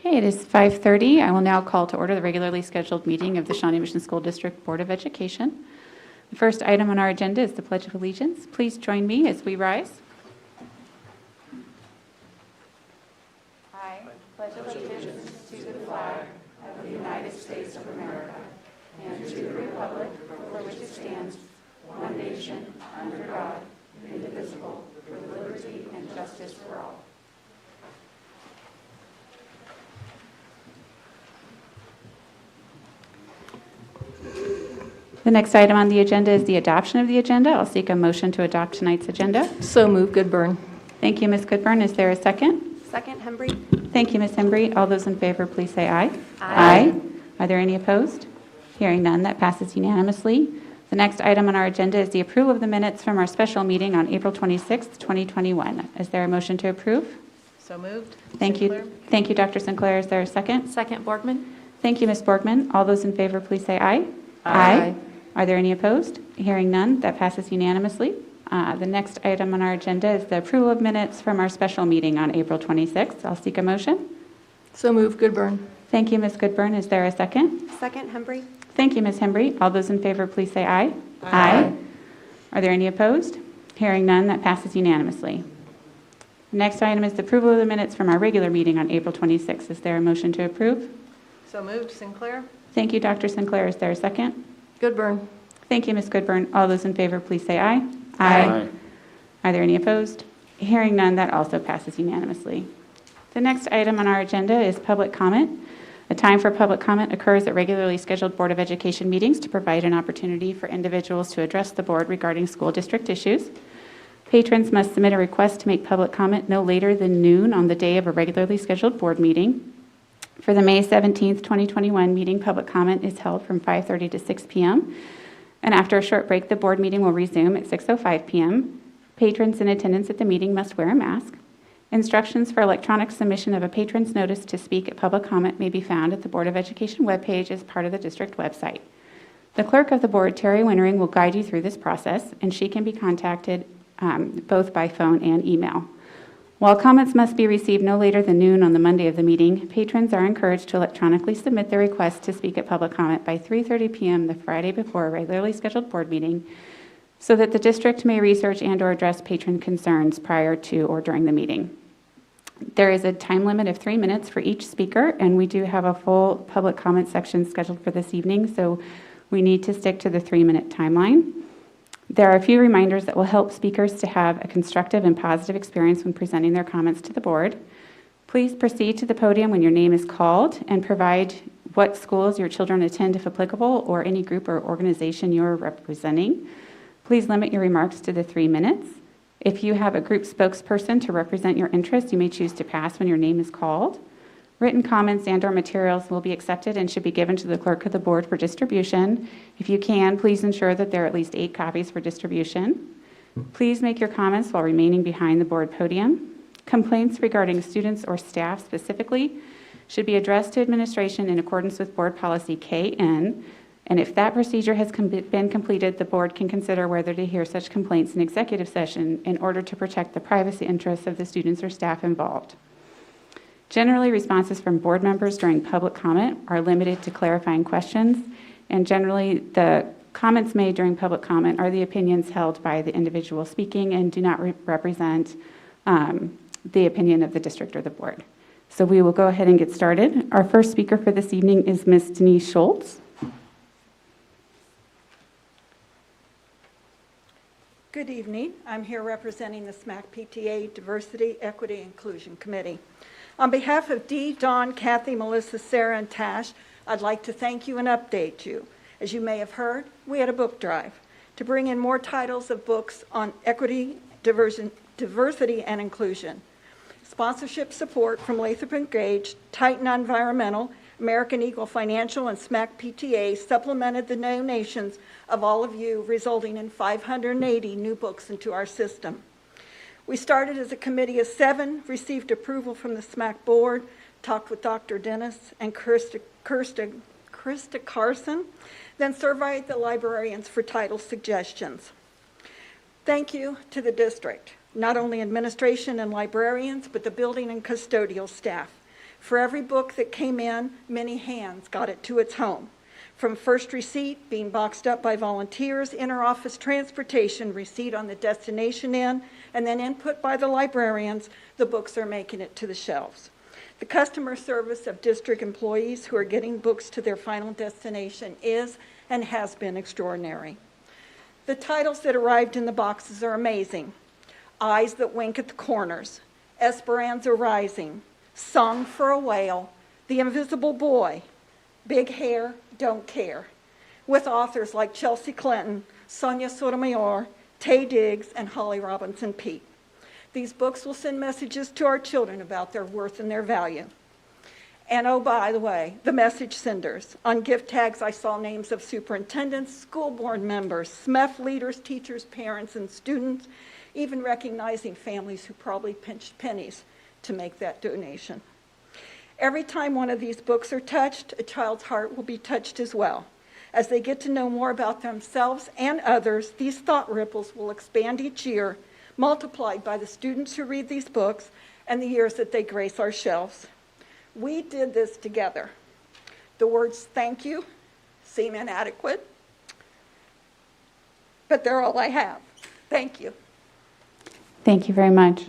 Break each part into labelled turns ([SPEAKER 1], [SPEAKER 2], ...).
[SPEAKER 1] Okay, it is 5:30. I will now call to order the regularly scheduled meeting of the Shawnee Mission School District Board of Education. The first item on our agenda is the Pledge of Allegiance. Please join me as we rise. I pledge allegiance to the flag of the United States of America and to the republic for which it stands, one nation, under God, indivisible, with liberty and justice for all. The next item on the agenda is the adoption of the agenda. I'll seek a motion to adopt tonight's agenda.
[SPEAKER 2] So move, Goodburn.
[SPEAKER 1] Thank you, Ms. Goodburn. Is there a second?
[SPEAKER 3] Second, Hembry.
[SPEAKER 1] Thank you, Ms. Hembry. All those in favor, please say aye.
[SPEAKER 3] Aye.
[SPEAKER 1] Are there any opposed? Hearing none, that passes unanimously. The next item on our agenda is the approval of the minutes from our special meeting on April 26th, 2021. Is there a motion to approve?
[SPEAKER 2] So moved.
[SPEAKER 1] Thank
[SPEAKER 2] Sinclair.
[SPEAKER 1] you. Thank you, Dr. Sinclair. Is there a second?
[SPEAKER 3] Second, Borgman.
[SPEAKER 1] Thank you, Ms. Borgman. All those in favor, please say aye.
[SPEAKER 2] Aye.
[SPEAKER 1] Are there any opposed? Hearing none, that passes unanimously. The next item on our agenda is the approval of minutes from our special meeting on April 26th. I'll seek a motion.
[SPEAKER 2] So move, Goodburn.
[SPEAKER 1] Thank you, Ms. Goodburn. Is there a second?
[SPEAKER 3] Second, Hembry.
[SPEAKER 1] Thank you, Ms. Hembry. All those in favor, please say aye.
[SPEAKER 2] Aye.
[SPEAKER 1] Are there any opposed? Hearing none, that passes unanimously. The next item is the approval of the minutes from our regular meeting on April 26th. Is there a motion to approve?
[SPEAKER 2] So moved, Sinclair.
[SPEAKER 1] Thank you, Dr. Sinclair. Is there a second?
[SPEAKER 2] Goodburn.
[SPEAKER 1] Thank you, Ms. Goodburn. All those in favor, please say aye.
[SPEAKER 2] Aye.
[SPEAKER 1] Are there any opposed? Hearing none, that also passes unanimously. The next item on our agenda is public comment. A time for public comment occurs at regularly scheduled Board of Education meetings to provide an opportunity for individuals to address the board regarding school district issues. Patrons must submit a request to make public comment no later than noon on the day of a regularly scheduled board meeting. For the May 17th, 2021 meeting, public comment is held from 5:30 to 6 p.m. And after a short break, the board meeting will resume at 6:05 p.m. Patrons in attendance at the meeting must wear a mask. Instructions for electronic submission of a patron's notice to speak at public comment may be found at the Board of Education webpage as part of the district website. The clerk of the board, Terry Winnering, will guide you through this process, and she can be contacted both by phone and email. While comments must be received no later than noon on the Monday of the meeting, patrons are encouraged to electronically submit their request to speak at public comment by 3:30 p.m. the Friday before a regularly scheduled board meeting, so that the district may research and/or address patron concerns prior to or during the meeting. There is a time limit of 3 minutes for each speaker, and we do have a full public comment section scheduled for this evening, so we need to stick to the 3-minute timeline. There are a few reminders that will help speakers to have a constructive and positive experience when presenting their comments to the board. Please proceed to the podium when your name is called and provide what schools your children attend if applicable, or any group or organization you are representing. Please limit your remarks to the 3 minutes. If you have a group spokesperson to represent your interests, you may choose to pass when your name is called. Written comments and/or materials will be accepted and should be given to the clerk of the board for distribution. If you can, please ensure that there are at least 8 copies for distribution. Please make your comments while remaining behind the board podium. Complaints regarding students or staff specifically should be addressed to administration in accordance with board policy KN. And if that procedure has been completed, the board can consider whether to hear such complaints in executive session in order to protect the privacy interests of the students or staff involved. Generally, responses from board members during public comment are limited to clarifying questions, and generally the comments made during public comment are the opinions held by the individual speaking and do not represent the opinion of the district or the board. So we will go ahead and get started. Our first speaker for this evening is Ms. Denise Schultz.
[SPEAKER 4] Good evening. I'm here representing the SMAC PTA Diversity, Equity, Inclusion Committee. On behalf of Dee, Dawn, Kathy, Melissa, Sarah, and Tash, I'd like to thank you and update you. As you may have heard, we had a book drive to bring in more titles of books on equity, diversity, and inclusion. Sponsorship support from Lathrop & Gage, Titan Environmental, American Eagle Financial, and SMAC PTA supplemented the donations of all of you, resulting in 580 new books into our system. We started as a committee of 7, received approval from the SMAC board, talked with Dr. Dennis and Krista Carson, then surveyed the librarians for title suggestions. Thank you to the district, not only administration and librarians, but the building and custodial staff, For every book that came in, many hands got it to its home. From first receipt, being boxed up by volunteers, inter-office transportation, receipt on the destination end, and then input by the librarians, the books are making it to the shelves. The customer service of district employees who are getting books to their final destination is and has been extraordinary. The titles that arrived in the boxes are amazing. Eyes That Wink at the Corners, Esperanza Rising, Song for a Whale, The Invisible Boy, Big Hair, Don't Care, with authors like Chelsea Clinton, Sonia Sotomayor, Tay Diggs, and Holly Robinson Peete. These books will send messages to our children about their worth and their value. And oh, by the way, the message senders. On gift tags, I saw names of superintendents, school board members, SMEF leaders, teachers, parents, and students, even recognizing families who probably pinched pennies to make that donation. Every time one of these books are touched, a child's heart will be touched as well. As they get to know more about themselves and others, these thought ripples will expand each year, multiplied by the students who read these books and the years that they grace our shelves. We did this together. The words thank you seem inadequate, but they're all I have. Thank you.
[SPEAKER 1] Thank you very much.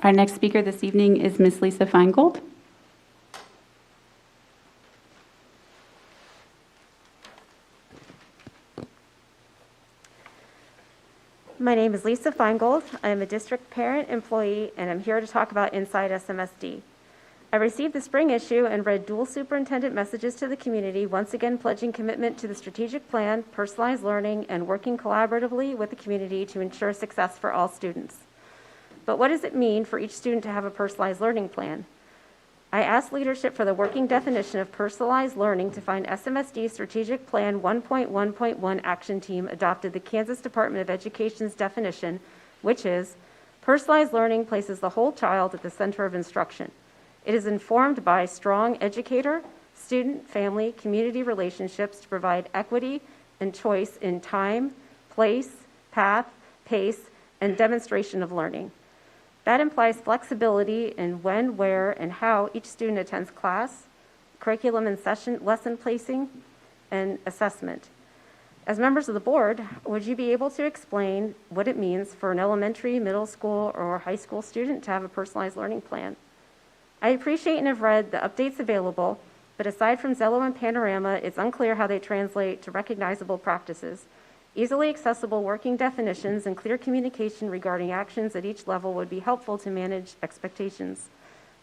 [SPEAKER 1] Our next speaker this evening is Ms. Lisa Feingold.
[SPEAKER 3] My name is Lisa Feingold. I am a district parent, employee, and I'm here to talk about Inside SMSD. I received the spring issue and read dual superintendent messages to the community, once again pledging commitment to the strategic plan, personalized learning, and working collaboratively with the community to ensure success for all students. But what does it mean for each student to have a personalized learning plan? I asked leadership for the working definition of personalized learning to find SMSD Strategic Plan 1.1.1 Action Team adopted the Kansas Department of Education's definition, which is, personalized learning places the whole child at the center of instruction. It is informed by strong educator, student, family, community relationships to provide equity and choice in time, place, path, pace, and demonstration of learning. That implies flexibility in when, where, and how each student attends class, curriculum and session, lesson placing, and assessment. As members of the board, would you be able to explain what it means for an elementary, middle school, or high school student to have a personalized learning plan? I appreciate and have read the updates available, but aside from Zello and Panorama, it's unclear how they translate to recognizable practices. Easily accessible working definitions and clear communication regarding actions at each level would be helpful to manage expectations.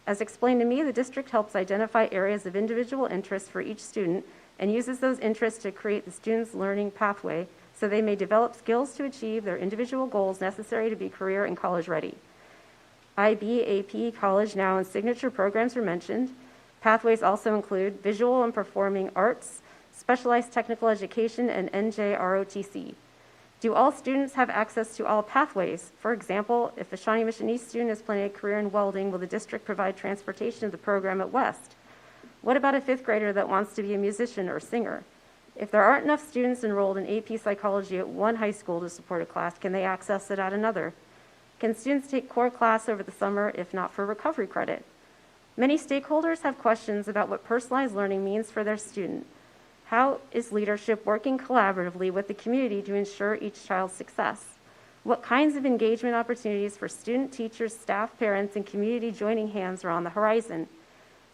[SPEAKER 3] As explained to me, the district helps identify areas of individual interest for each student and uses those interests to create the student's learning pathway so they may develop skills to achieve their individual goals necessary to be career and college ready. IB, AP, College Now, and signature programs were mentioned. Pathways also include visual and performing arts, specialized technical education, and NJROTC. Do all students have access to all pathways? For example, if a Shawnee Mission East student is planning a career in welding, will the district provide transportation to the program at West? What about a fifth grader that wants to be a musician or singer? If there aren't enough students enrolled in AP Psychology at one high school to support a class, can they access it at another? Can students take core class over the summer, if not for recovery credit? Many stakeholders have questions about what personalized learning means for their student. How is leadership working collaboratively with the community to ensure each child's success? What kinds of engagement opportunities for student, teachers, staff, parents, and community joining hands are on the horizon?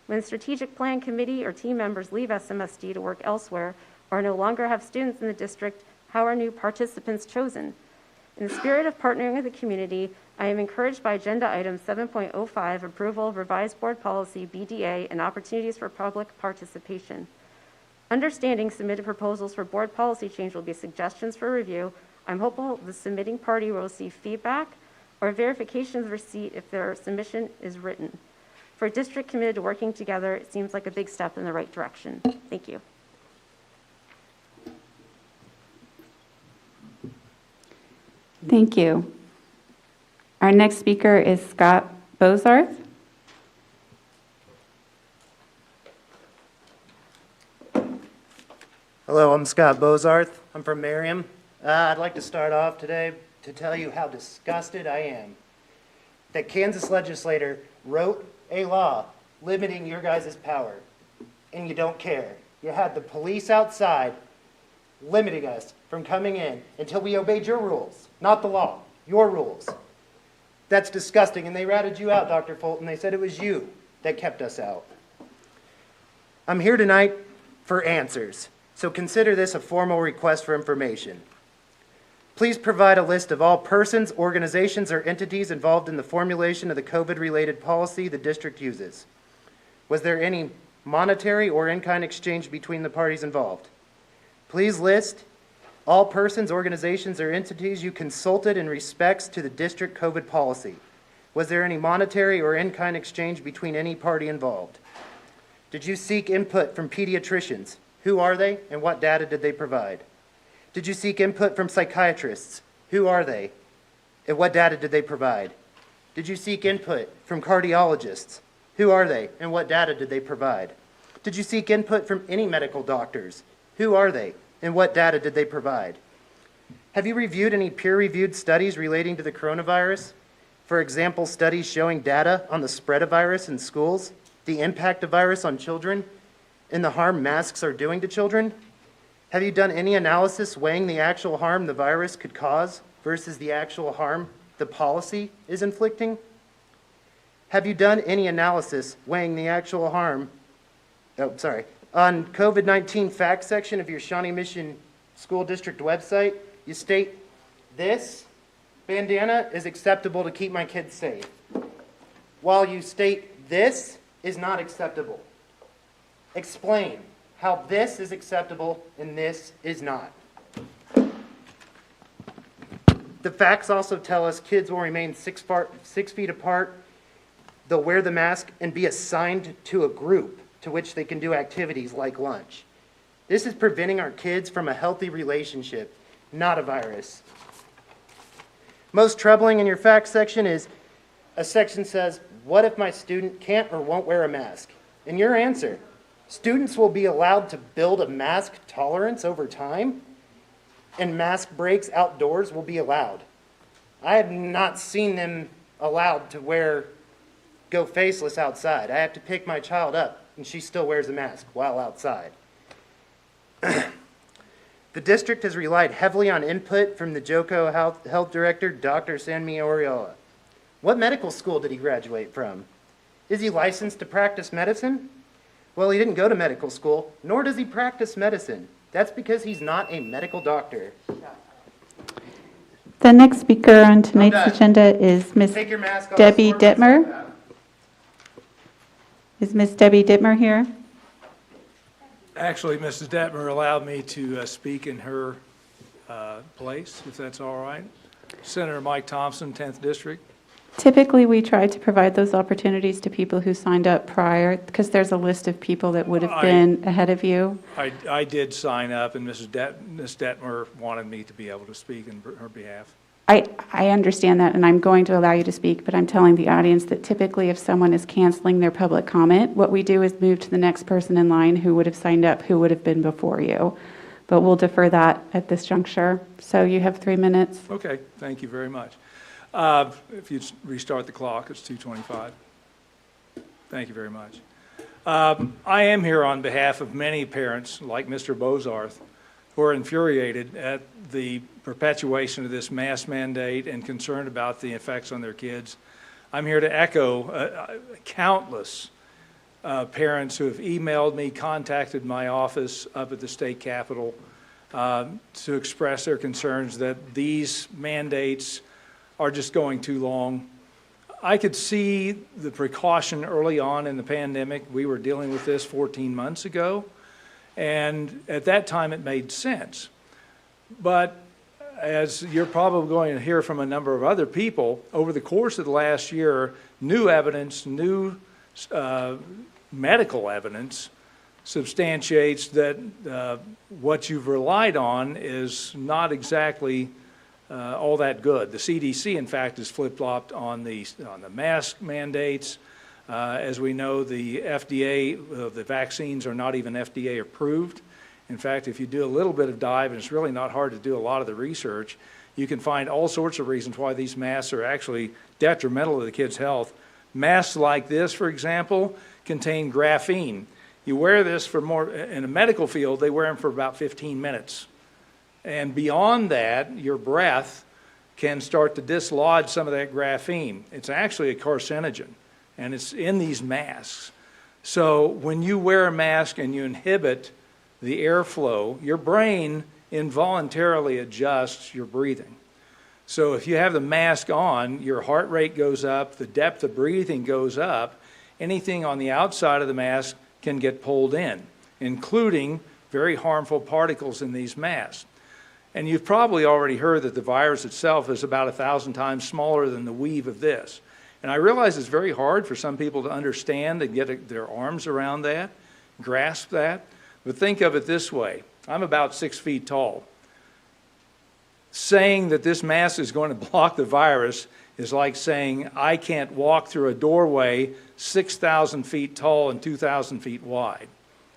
[SPEAKER 3] When the strategic plan committee or team members leave SMSD to work elsewhere or no longer have students in the district, how are new participants chosen? In the spirit of partnering with the community, I am encouraged by Agenda Item 7.05, approval of revised board policy BDA and opportunities for public participation. Understanding submitted proposals for board policy change will be suggestions for review. I'm hopeful the submitting party will receive feedback or verification of receipt if their submission is written. For a district committed to working together, it seems like a big step in the right direction. Thank you.
[SPEAKER 1] Thank you. Our next speaker is Scott Bozarth.
[SPEAKER 5] Hello, I'm Scott Bozarth. I'm from Merriam. I'd like to start off today to tell you how disgusted I am that Kansas legislator wrote a law limiting your guys' power, and you don't care. You had the police outside limiting us from coming in until we obeyed your rules, not the law, your rules. That's disgusting, and they ratted you out, Dr. Fulton. They said it was you that kept us out. I'm here tonight for answers, so consider this a formal request for information. Please provide a list of all persons, organizations, or entities involved in the formulation of the COVID-related policy the district uses. Was there any monetary or in-kind exchange between the parties involved? Please list all persons, organizations, or entities you consulted in respects to the district COVID policy. Was there any monetary or in-kind exchange between any party involved? Did you seek input from pediatricians? Who are they and what data did they provide? Did you seek input from psychiatrists? Who are they and what data did they provide? Did you seek input from cardiologists? Who are they and what data did they provide? Did you seek input from any medical doctors? Who are they and what data did they provide? Have you reviewed any peer-reviewed studies relating to the coronavirus? For example, studies showing data on the spread of virus in schools, the impact of virus on children, and the harm masks are doing to children? Have you done any analysis weighing the actual harm the virus could cause versus the actual harm the policy is inflicting? Have you done any analysis weighing the actual harm, on COVID-19 facts section of your Shawnee Mission School District website, you state, this bandana is acceptable to keep my kids safe, while you state this is not acceptable. Explain how this is acceptable and this is not. The facts also tell us kids will remain 6 feet apart, they'll wear the mask and be assigned to a group to which they can do activities like lunch. This is preventing our kids from a healthy relationship, not a virus. Most troubling in your facts section is a section says, what if my student can't or won't wear a mask? And your answer, students will be allowed to build a mask tolerance over time, and mask breaks outdoors will be allowed. I have not seen them allowed to go faceless outside. I have to pick my child up, and she still wears a mask while outside. The district has relied heavily on input from the JOCO Health Director, Dr. Sanmi Oriola. What medical school did he graduate from? Is he licensed to practice medicine? Well, he didn't go to medical school, nor does he practice medicine. That's because he's not a medical doctor.
[SPEAKER 1] The next speaker on tonight's
[SPEAKER 5] done.
[SPEAKER 1] agenda is Ms.
[SPEAKER 5] Take your mask off.
[SPEAKER 1] Debbie
[SPEAKER 5] sort myself
[SPEAKER 1] Dittmer.
[SPEAKER 5] out.
[SPEAKER 1] Is Ms. Debbie Dittmer here?
[SPEAKER 6] Actually, Mrs. Detmer allowed me to speak in her place, if that's all right. Senator Mike Thompson, 10th District.
[SPEAKER 1] Typically, we try to provide those opportunities to people who signed up prior, because there's a list of people that would have been ahead of you.
[SPEAKER 6] I did sign up, and Ms. Detmer wanted me to be able to speak in her behalf.
[SPEAKER 1] I understand that, and I'm going to allow you to speak, but I'm telling the audience that typically if someone is canceling their public comment, what we do is move to the next person in line who would have signed up, who would have been before you. But we'll defer that at this juncture. So you have 3 minutes.
[SPEAKER 6] Okay, thank you very much. If you restart the clock, it's 2:25. Thank you very much. I am here on behalf of many parents, like Mr. Bozarth, who are infuriated at the perpetuation of this mask mandate and concerned about the effects on their kids. I'm here to echo countless parents who have emailed me, contacted my office up at the state capitol to express their concerns that these mandates are just going too long. I could see the precaution early on in the pandemic. We were dealing with this 14 months ago, and at that time it made sense. But as you're probably going to hear from a number of other people, over the course of the last year, new evidence, new medical evidence substantiates that what you've relied on is not exactly all that good. The CDC, in fact, has flip-flopped on the mask mandates. As we know, the FDA, the vaccines are not even FDA approved. In fact, if you do a little bit of dive, and it's really not hard to do a lot of the research, You can find all sorts of reasons why these masks are actually detrimental to the kid's health. Masks like this, for example, contain graphene. You wear this for more, in a medical field, they wear them for about 15 minutes. And beyond that, your breath can start to dislodge some of that graphene. It's actually a carcinogen, and it's in these masks. So when you wear a mask and you inhibit the airflow, your brain involuntarily adjusts your breathing. So if you have the mask on, your heart rate goes up, the depth of breathing goes up, anything on the outside of the mask can get pulled in, including very harmful particles in these masks. And you've probably already heard that the virus itself is about 1,000 times smaller than the weave of this. And I realize it's very hard for some people to understand and get their arms around that, grasp that. But think of it this way. I'm about 6 feet tall. Saying that this mask is going to block the virus is like saying I can't walk through a doorway 6,000 feet tall and 2,000 feet wide.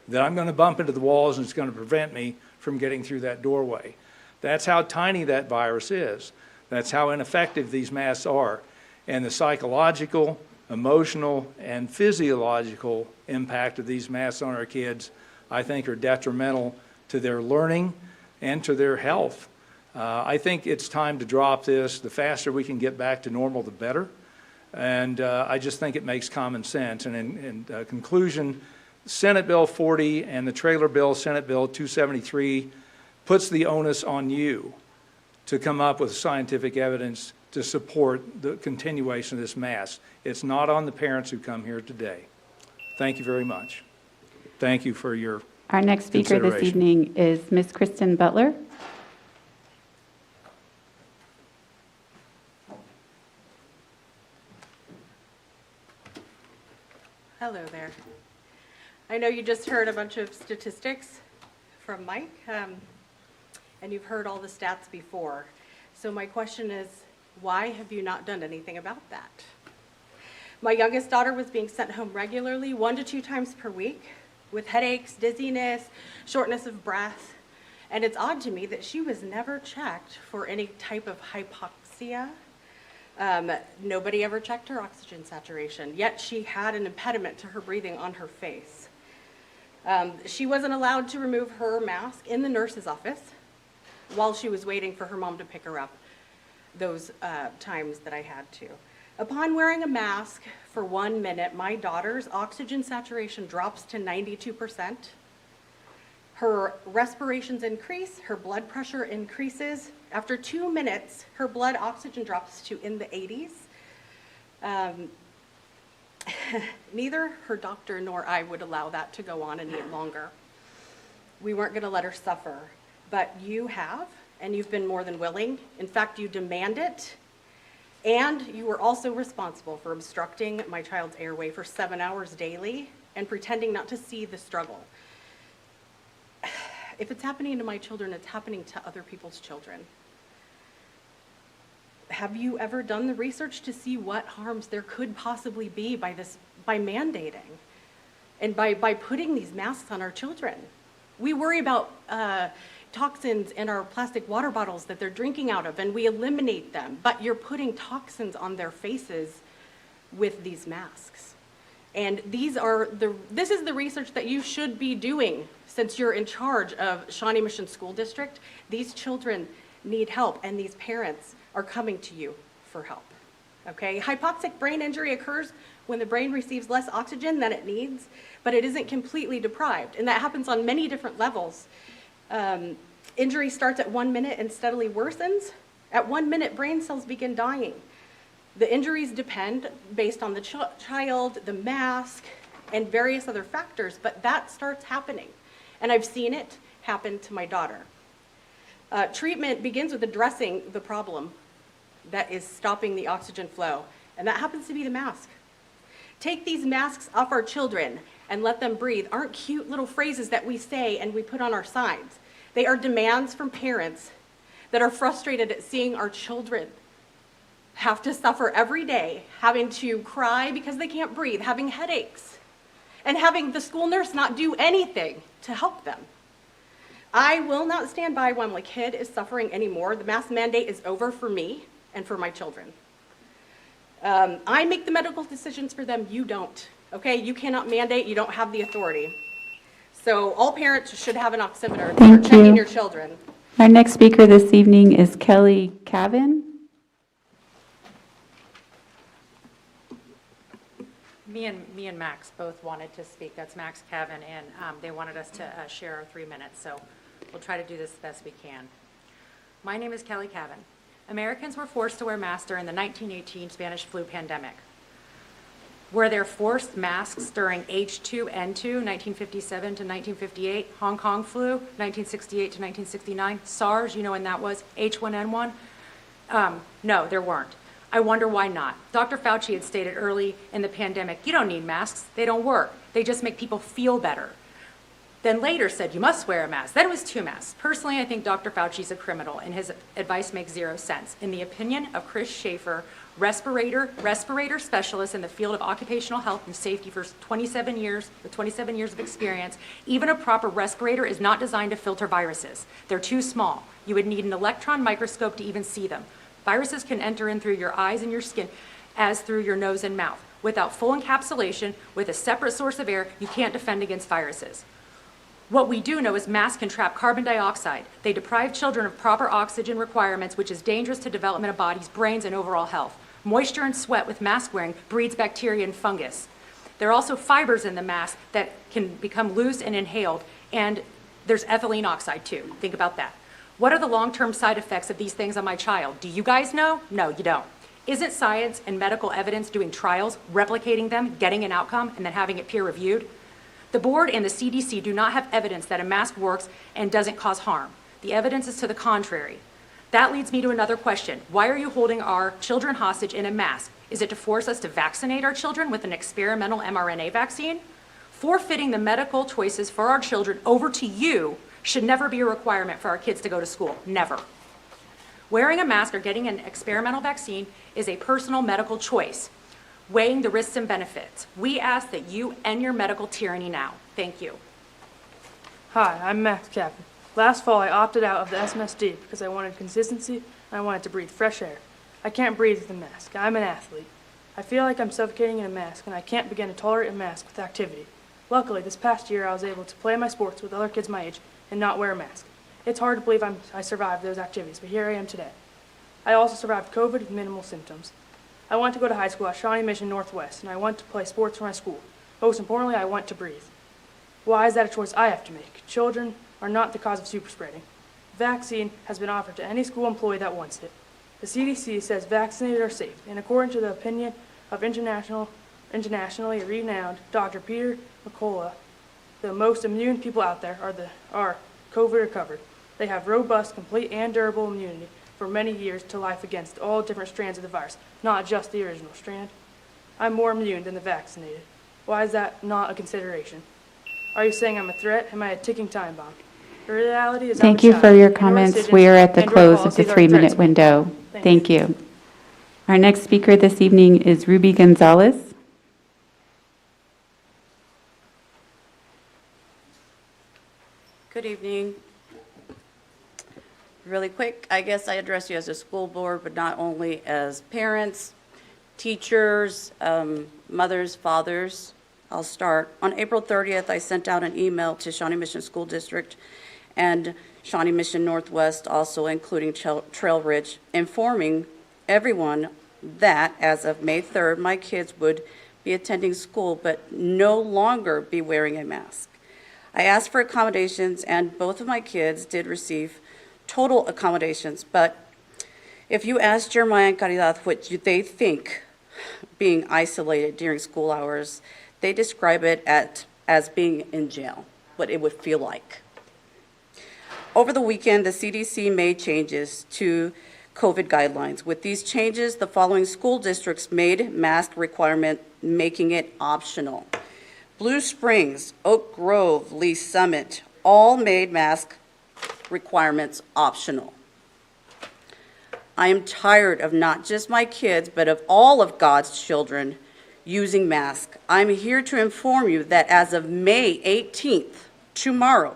[SPEAKER 6] That I'm going to bump into the walls and it's going to prevent me from getting through that doorway. That's how tiny that virus is. That's how ineffective these masks are. And the psychological, emotional, and physiological impact of these masks on our kids, I think, are detrimental to their learning and to their health. I think it's time to drop this. The faster we can get back to normal, the better. And I just think it makes common sense. And in conclusion, Senate Bill 40 and the trailer bill, Senate Bill 273, puts the onus on you to come up with scientific evidence to support the continuation of this mask. It's not on the parents who come here today. Thank you very much. Thank you for your
[SPEAKER 1] Our next speaker this
[SPEAKER 6] consideration.
[SPEAKER 1] evening is Ms. Kristen Butler.
[SPEAKER 7] Hello there. I know you just heard a bunch of statistics from Mike, and you've heard all the stats before. So my question is, why have you not done anything about that? My youngest daughter was being sent home regularly, 1 to 2 times per week, with headaches, dizziness, shortness of breath. And it's odd to me that she was never checked for any type of hypoxia. Nobody ever checked her oxygen saturation, yet she had an impediment to her breathing on her face. She wasn't allowed to remove her mask in the nurse's office while she was waiting for her mom to pick her up those times that I had to. Upon wearing a mask for 1 minute, my daughter's oxygen saturation drops to 92%. Her respirations increase, her blood pressure increases. After 2 minutes, her blood oxygen drops to in the 80s. Neither her doctor nor I would allow that to go on any longer. We weren't going to let her suffer, but you have, and you've been more than willing. In fact, you demand it, and you were also responsible for obstructing my child's airway for 7 hours daily and pretending not to see the struggle. If it's happening to my children, it's happening to other people's children. Have you ever done the research to see what harms there could possibly be by mandating and by putting these masks on our children? We worry about toxins in our plastic water bottles that they're drinking out of, and we eliminate them, but you're putting toxins on their faces with these masks. And this is the research that you should be doing since you're in charge of Shawnee Mission School District. These children need help, and these parents are coming to you for help, okay? Hypoxic brain injury occurs when the brain receives less oxygen than it needs, but it isn't completely deprived, and that happens on many different levels. Injury starts at 1 minute and steadily worsens. At 1 minute, brain cells begin dying. The injuries depend based on the child, the mask, and various other factors, but that starts happening. And I've seen it happen to my daughter. Treatment begins with addressing the problem that is stopping the oxygen flow, and that happens to be the mask. Take these masks off our children and let them breathe aren't cute little phrases that we say and we put on our signs. They are demands from parents that are frustrated at seeing our children have to suffer every day, having to cry because they can't breathe, having headaches, and having the school nurse not do anything to help them. I will not stand by while my kid is suffering anymore. The mask mandate is over for me and for my children. I make the medical decisions for them, you don't, okay? You cannot mandate, you don't have the authority. So all parents should have an oximeter and
[SPEAKER 1] Thank
[SPEAKER 7] start checking
[SPEAKER 1] you.
[SPEAKER 7] your children.
[SPEAKER 1] Our next speaker this evening is Kelly Cavan.
[SPEAKER 8] Me and Max both wanted to speak. That's Max Cavan, and they wanted us to share our 3 minutes, so we'll try to do this the best we can. My name is Kelly Cavan. Americans were forced to wear masks during the 1918 Spanish flu pandemic. Were there forced masks during H2N2, 1957 to 1958, Hong Kong flu, 1968 to 1969, SARS, you know when that was, H1N1? No, there weren't. I wonder why not. Dr. Fauci had stated early in the pandemic, you don't need masks, they don't work. They just make people feel better. Then later said, you must wear a mask. Then it was 2 masks. Personally, I think Dr. Fauci's a criminal and his advice makes 0 sense. In the opinion of Chris Schaefer, respirator specialist in the field of occupational health and safety for 27 years, with 27 years of experience, even a proper respirator is not designed to filter viruses. They're too small. You would need an electron microscope to even see them. Viruses can enter in through your eyes and your skin as through your nose and mouth. Without full encapsulation, with a separate source of air, you can't defend against viruses. What we do know is masks can trap carbon dioxide. They deprive children of proper oxygen requirements, which is dangerous to development of bodies, brains, and overall health. Moisture and sweat with mask wearing breeds bacteria and fungus. There are also fibers in the mask that can become loose and inhaled, and there's ethylene oxide too. Think about that. What are the long-term side effects of these things on my child? Do you guys know? No, you don't. Isn't science and medical evidence doing trials, replicating them, getting an outcome, and then having it peer-reviewed? The board and the CDC do not have evidence that a mask works and doesn't cause harm. The evidence is to the contrary. That leads me to another question. Why are you holding our children hostage in a mask? Is it to force us to vaccinate our children with an experimental mRNA vaccine? Forfeiting the medical choices for our children over to you should never be a requirement for our kids to go to school. Never. Wearing a mask or getting an experimental vaccine is a personal medical choice, weighing the risks and benefits. We ask that you end your medical tyranny now. Thank you.
[SPEAKER 9] Hi, I'm Max Cavan. Last fall, I opted out of the SMSD because I wanted consistency and I wanted to breathe fresh air. I can't breathe with a mask. I'm an athlete. I feel like I'm suffocating in a mask, and I can't begin to tolerate a mask with activity. Luckily, this past year, I was able to play my sports with other kids my age and not wear a mask. It's hard to believe I survived those activities, but here I am today. I also survived COVID with minimal symptoms. I want to go to high school at Shawnee Mission Northwest, and I want to play sports for my school. Most importantly, I want to breathe. Why is that a choice I have to make? Children are not the cause of super spreading. Vaccine has been offered to any school employee that wants it. The CDC says vaccinated are safe, and according to the opinion of internationally renowned Dr. Peter McCullough, the most immune people out there are COVID recovered. They have robust, complete, and durable immunity for many years to life against all different strands of the virus, not just the original strand. I'm more immune than the vaccinated. Why is that not a consideration? Are you saying I'm a threat? Am I a ticking time bomb? The reality is
[SPEAKER 1] Thank you for your comments. We are at the close of the 3-minute window. Thank you. Our next speaker this evening is Ruby Gonzalez.
[SPEAKER 10] Good evening. Really quick, I guess I address you as a school board, but not only as parents, teachers, mothers, fathers. I'll start. On April 30th, I sent out an email to Shawnee Mission School District and Shawnee Mission Northwest, also including Trail Ridge, informing everyone that as of May 3rd, my kids would be attending school but no longer be wearing a mask. I asked for accommodations, and both of my kids did receive total accommodations, but if you ask Jeremiah and Caridad what they think being isolated during school hours, they describe it as being in jail, what it would feel like. Over the weekend, the CDC made changes to COVID guidelines. With these changes, the following school districts made mask requirement, making it optional. Blue Springs, Oak Grove, Lee Summit, all made mask requirements optional. I am tired of not just my kids, but of all of God's children using masks. I'm here to inform you that as of May 18th, tomorrow,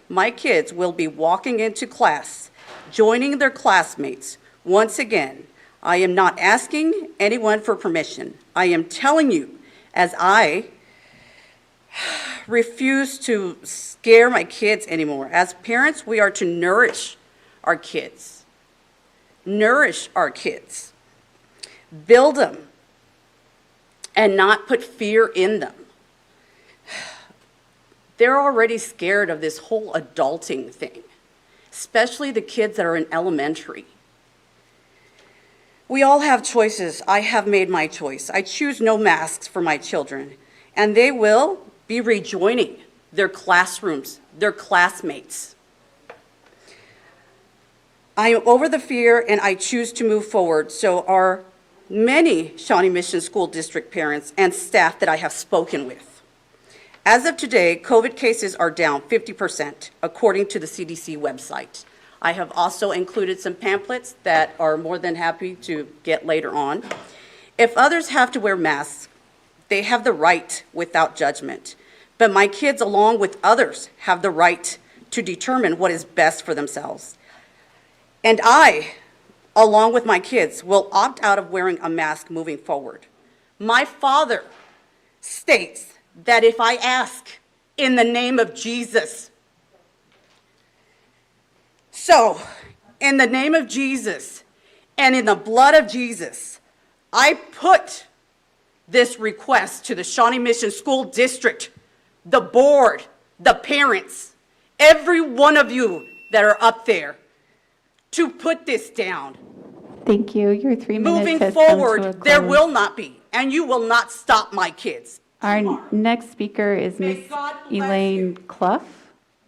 [SPEAKER 10] my kids will be walking into class, joining their classmates. Once again, I am not asking anyone for permission. I am telling you, as I refuse to scare my kids anymore. As parents, we are to nourish our kids. Nourish our kids. Build them and not put fear in them. They're already scared of this whole adulting thing, especially the kids that are in elementary. We all have choices. I have made my choice. I choose no masks for my children, and they will be rejoining their classrooms, their classmates. I am over the fear, and I choose to move forward. So are many Shawnee Mission School District parents and staff that I have spoken with. As of today, COVID cases are down 50%, according to the CDC website. I have also included some pamphlets that are more than happy to get later on. If others have to wear masks, they have the right without judgment. But my kids, along with others, have the right to determine what is best for themselves. And I, along with my kids, will opt out of wearing a mask moving forward. My father states that if I ask in the name of Jesus, so in the name of Jesus and in the blood of Jesus, I put this request to the Shawnee Mission School District, the board, the parents, every one of you that are up there, to put this down.
[SPEAKER 1] Thank you. Your 3 minutes
[SPEAKER 10] Moving
[SPEAKER 1] has come to a
[SPEAKER 10] forward, there
[SPEAKER 1] close.
[SPEAKER 10] will not be, and you will not stop my kids.
[SPEAKER 1] Our next speaker is
[SPEAKER 10] May
[SPEAKER 1] Ms.
[SPEAKER 10] God bless
[SPEAKER 1] Elaine Clough.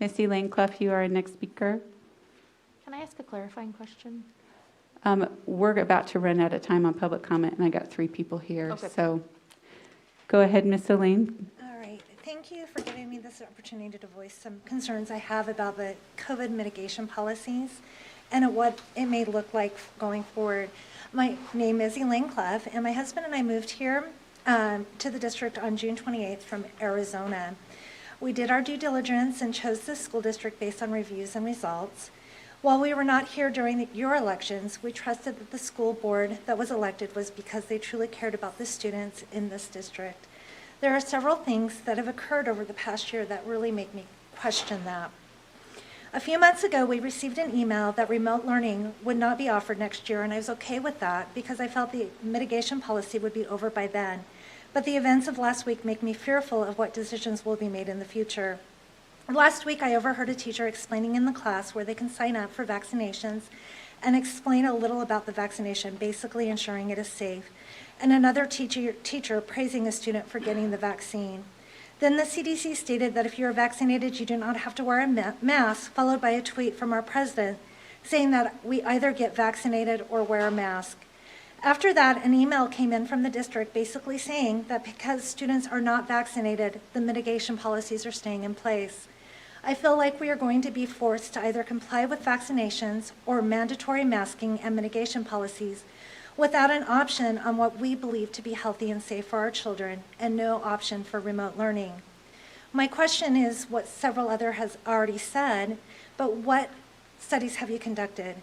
[SPEAKER 1] Ms. Elaine Clough, you are our next speaker.
[SPEAKER 11] Can I ask a clarifying question?
[SPEAKER 1] We're about to run out of time on public comment, and I got 3 people here.
[SPEAKER 11] Okay.
[SPEAKER 1] So go ahead, Ms. Elaine.
[SPEAKER 12] All right. Thank you for giving me this opportunity to voice some concerns I have about the COVID mitigation policies and what it may look like going forward. My name is Elaine Clough, and my husband and I moved here to the district on June 28th from Arizona. We did our due diligence and chose this school district based on reviews and results. While we were not here during your elections, we trusted that the school board that was elected was because they truly cared about the students in this district. There are several things that have occurred over the past year that really make me question that. A few months ago, we received an email that remote learning would not be offered next year, and I was okay with that because I felt the mitigation policy would be over by then. But the events of last week make me fearful of what decisions will be made in the future. Last week, I overheard a teacher explaining in the class where they can sign up for vaccinations and explain a little about the vaccination, basically ensuring it is safe, and another teacher praising a student for getting the vaccine. Then the CDC stated that if you are vaccinated, you do not have to wear a mask, followed by a tweet from our president saying that we either get vaccinated or wear a mask. After that, an email came in from the district basically saying that because students are not vaccinated, the mitigation policies are staying in place. I feel like we are going to be forced to either comply with vaccinations or mandatory masking and mitigation policies without an option on what we believe to be healthy and safe for our children, and no option for remote learning. My question is what several others has already said, but what studies have you conducted?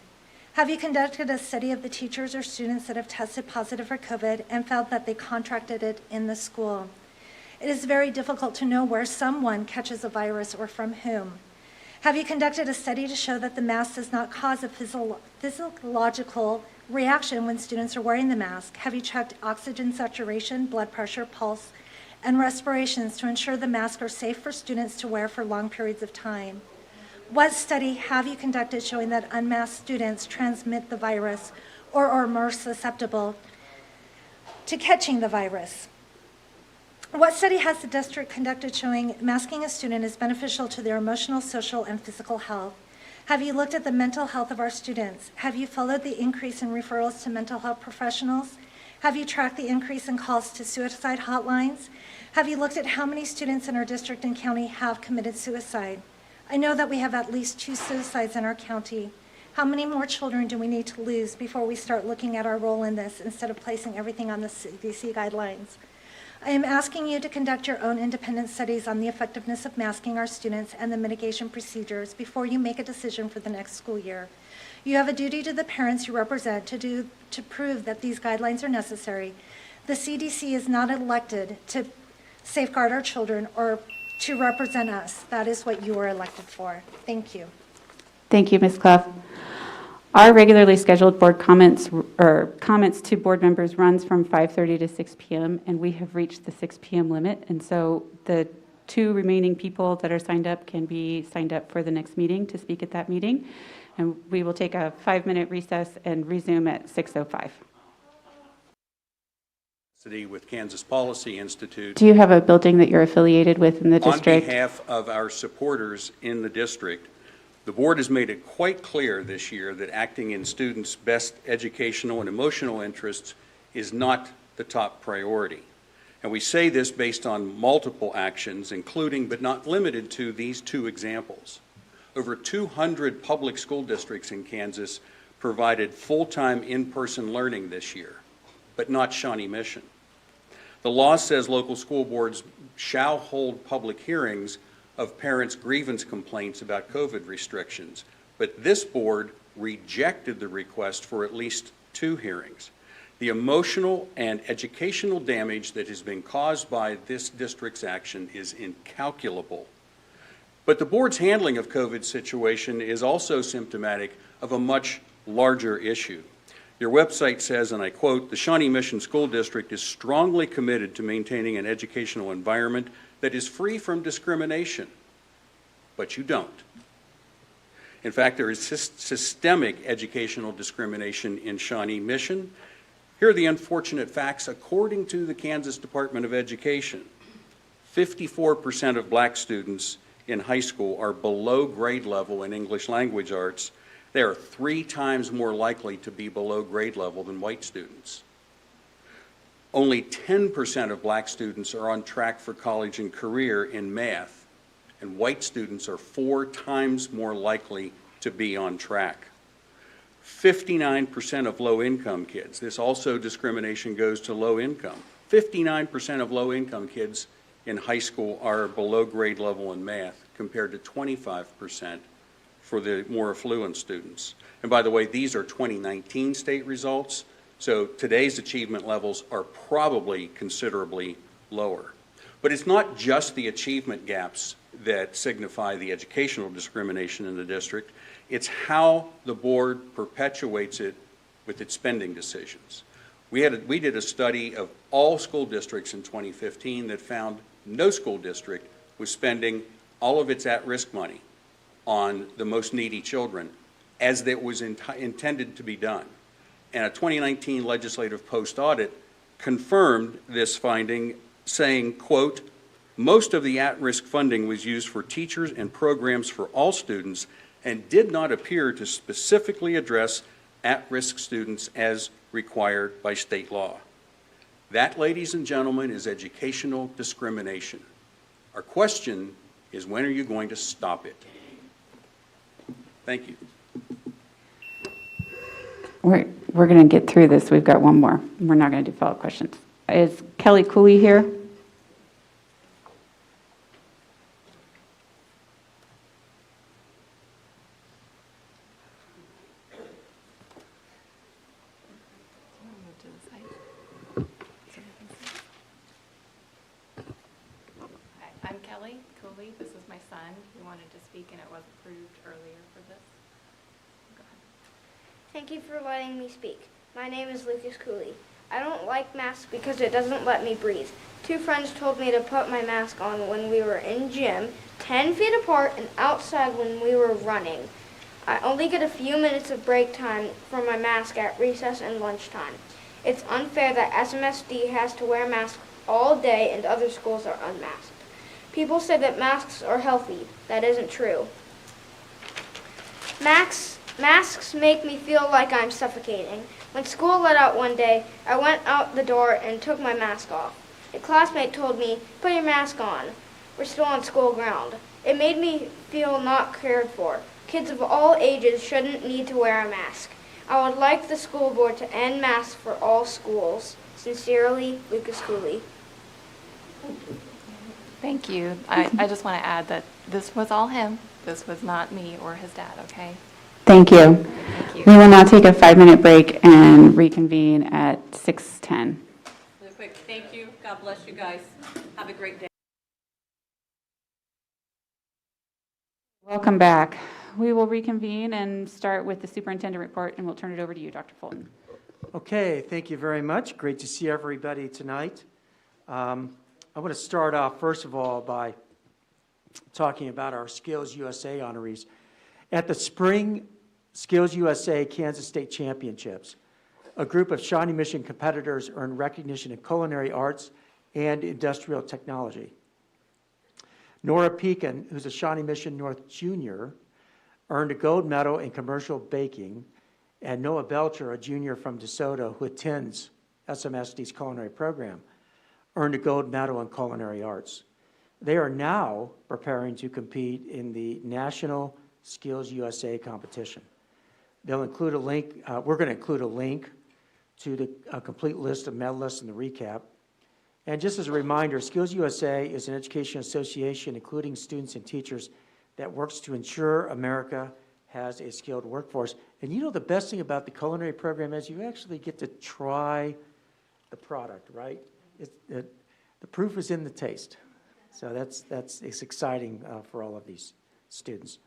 [SPEAKER 12] Have you conducted a study of the teachers or students that have tested positive for COVID and felt that they contracted it in the school? It is very difficult to know where someone catches a virus or from whom. Have you conducted a study to show that the mask does not cause a physiological reaction when students are wearing the mask? Have you checked oxygen saturation, blood pressure, pulse, and respirations to ensure the masks are safe for students to wear for long periods of time? What study have you conducted showing that unmasked students transmit the virus or are more susceptible to catching the virus? What study has the district conducted showing masking a student is beneficial to their emotional, social, and physical health? Have you looked at the mental health of our students? Have you followed the increase in referrals to mental health professionals? Have you tracked the increase in calls to suicide hotlines? Have you looked at how many students in our district and county have committed suicide? I know that we have at least 2 suicides in our county. How many more children do we need to lose before we start looking at our role in this instead of placing everything on the CDC guidelines? I am asking you to conduct your own independent studies on the effectiveness of masking our students and the mitigation procedures before you make a decision for the next school year. You have a duty to the parents you represent to prove that these guidelines are necessary. The CDC is not elected to safeguard our children or to represent us. That is what you are elected for. Thank you.
[SPEAKER 1] Thank you, Ms. Clough. Our regularly scheduled board comments or comments to board members runs from 5:30 to 6 p.m. and we have reached the 6 p.m. limit. And so the 2 remaining people that are signed up can be signed up for the next meeting to speak at that meeting. And we will take a 5-minute recess and resume at 6:05.
[SPEAKER 13] With Kansas Policy Institute.
[SPEAKER 1] Do you have a building that you're affiliated with in the district?
[SPEAKER 13] On behalf of our supporters in the district, the board has made it quite clear this year that acting in students' best educational and emotional interests is not the top priority. And we say this based on multiple actions, including but not limited to these 2 examples. Over 200 public school districts in Kansas provided full-time in-person learning this year, but not Shawnee Mission. The law says local school boards shall hold public hearings of parents' grievance complaints about COVID restrictions, but this board rejected the request for at least 2 hearings. The emotional and educational damage that has been caused by this district's action is incalculable. But the board's handling of COVID situation is also symptomatic of a much larger issue. Your website says, and I quote, "The Shawnee Mission School District is strongly committed to maintaining an educational environment that is free from discrimination." But you don't. In fact, there is systemic educational discrimination in Shawnee Mission. Here are the unfortunate facts according to the Kansas Department of Education. 54% of black students in high school are below grade level in English language arts. They are 3 times more likely to be below grade level than white students. Only 10% of black students are on track for college and career in math, and white students are 4 times more likely to be on track. 59% of low-income kids, this also discrimination goes to low income, 59% of low-income kids in high school are below grade level in math, compared to 25% for the more affluent students. And by the way, these are 2019 state results, so today's achievement levels are probably considerably lower. But it's not just the achievement gaps that signify the educational discrimination in the district, it's how the board perpetuates it with its spending decisions. We did a study of all school districts in 2015 that found no school district was spending all of its at-risk money on the most needy children as that was intended to be done. And a 2019 legislative post-audit confirmed this finding, saying, quote, "Most of the at-risk funding was used for teachers and programs for all students and did not appear to specifically address at-risk students as required by state law." That, ladies and gentlemen, is educational discrimination. Our question is, when are you going to stop it? Thank you.
[SPEAKER 1] We're going to get through this. We've got one more. We're not going to do follow-up questions. Is Kelly Cooley here?
[SPEAKER 14] I'm Kelly Cooley. This is my son. He wanted to speak and it was approved earlier for this. Go ahead.
[SPEAKER 15] Thank you for letting me speak. My name is Lucas Cooley. I don't like masks because it doesn't let me breathe. 2 friends told me to put my mask on when we were in gym, 10 feet apart, and outside when we were running. I only get a few minutes of break time for my mask at recess and lunchtime. It's unfair that SMSD has to wear masks all day and other schools are unmasked. People say that masks are healthy. That isn't true. Masks make me feel like I'm suffocating. When school let out one day, I went out the door and took my mask off. A classmate told me, "Put your mask on. We're still on school ground." It made me feel not cared for. Kids of all ages shouldn't need to wear a mask. I would like the school board to end masks for all schools. Sincerely, Lucas Cooley.
[SPEAKER 14] Thank you. I just want to add that this was all him. This was not me or his dad, okay?
[SPEAKER 1] Thank you.
[SPEAKER 14] Thank you.
[SPEAKER 1] We will now take a 5-minute break and reconvene at 6:10.
[SPEAKER 10] Really quick, thank you. God bless you guys. Have a great day.
[SPEAKER 1] Welcome back. We will reconvene and start with the superintendent report, and we'll turn it over to you, Dr. Fulton.
[SPEAKER 16] Okay, thank you very much. Great to see everybody tonight. I want to start off, first of all, by talking about our Skills USA honorees. At the Spring Skills USA Kansas State Championships, a group of Shawnee Mission competitors earned recognition in culinary arts and industrial technology. Nora Pekin, who's a Shawnee Mission North junior, earned a gold medal in commercial baking, and Noah Belcher, a junior from DeSoto who attends SMSD's culinary program, earned a gold medal in culinary arts. They are now preparing to compete in the National Skills USA competition. They'll include a link, we're going to include a link to a complete list of medalists in the recap. And just as a reminder, Skills USA is an education association, including students and teachers, that works to ensure America has a skilled workforce. And you know the best thing about the culinary program is you actually get to try the product, right? The proof is in the taste. So it's exciting for all of these students.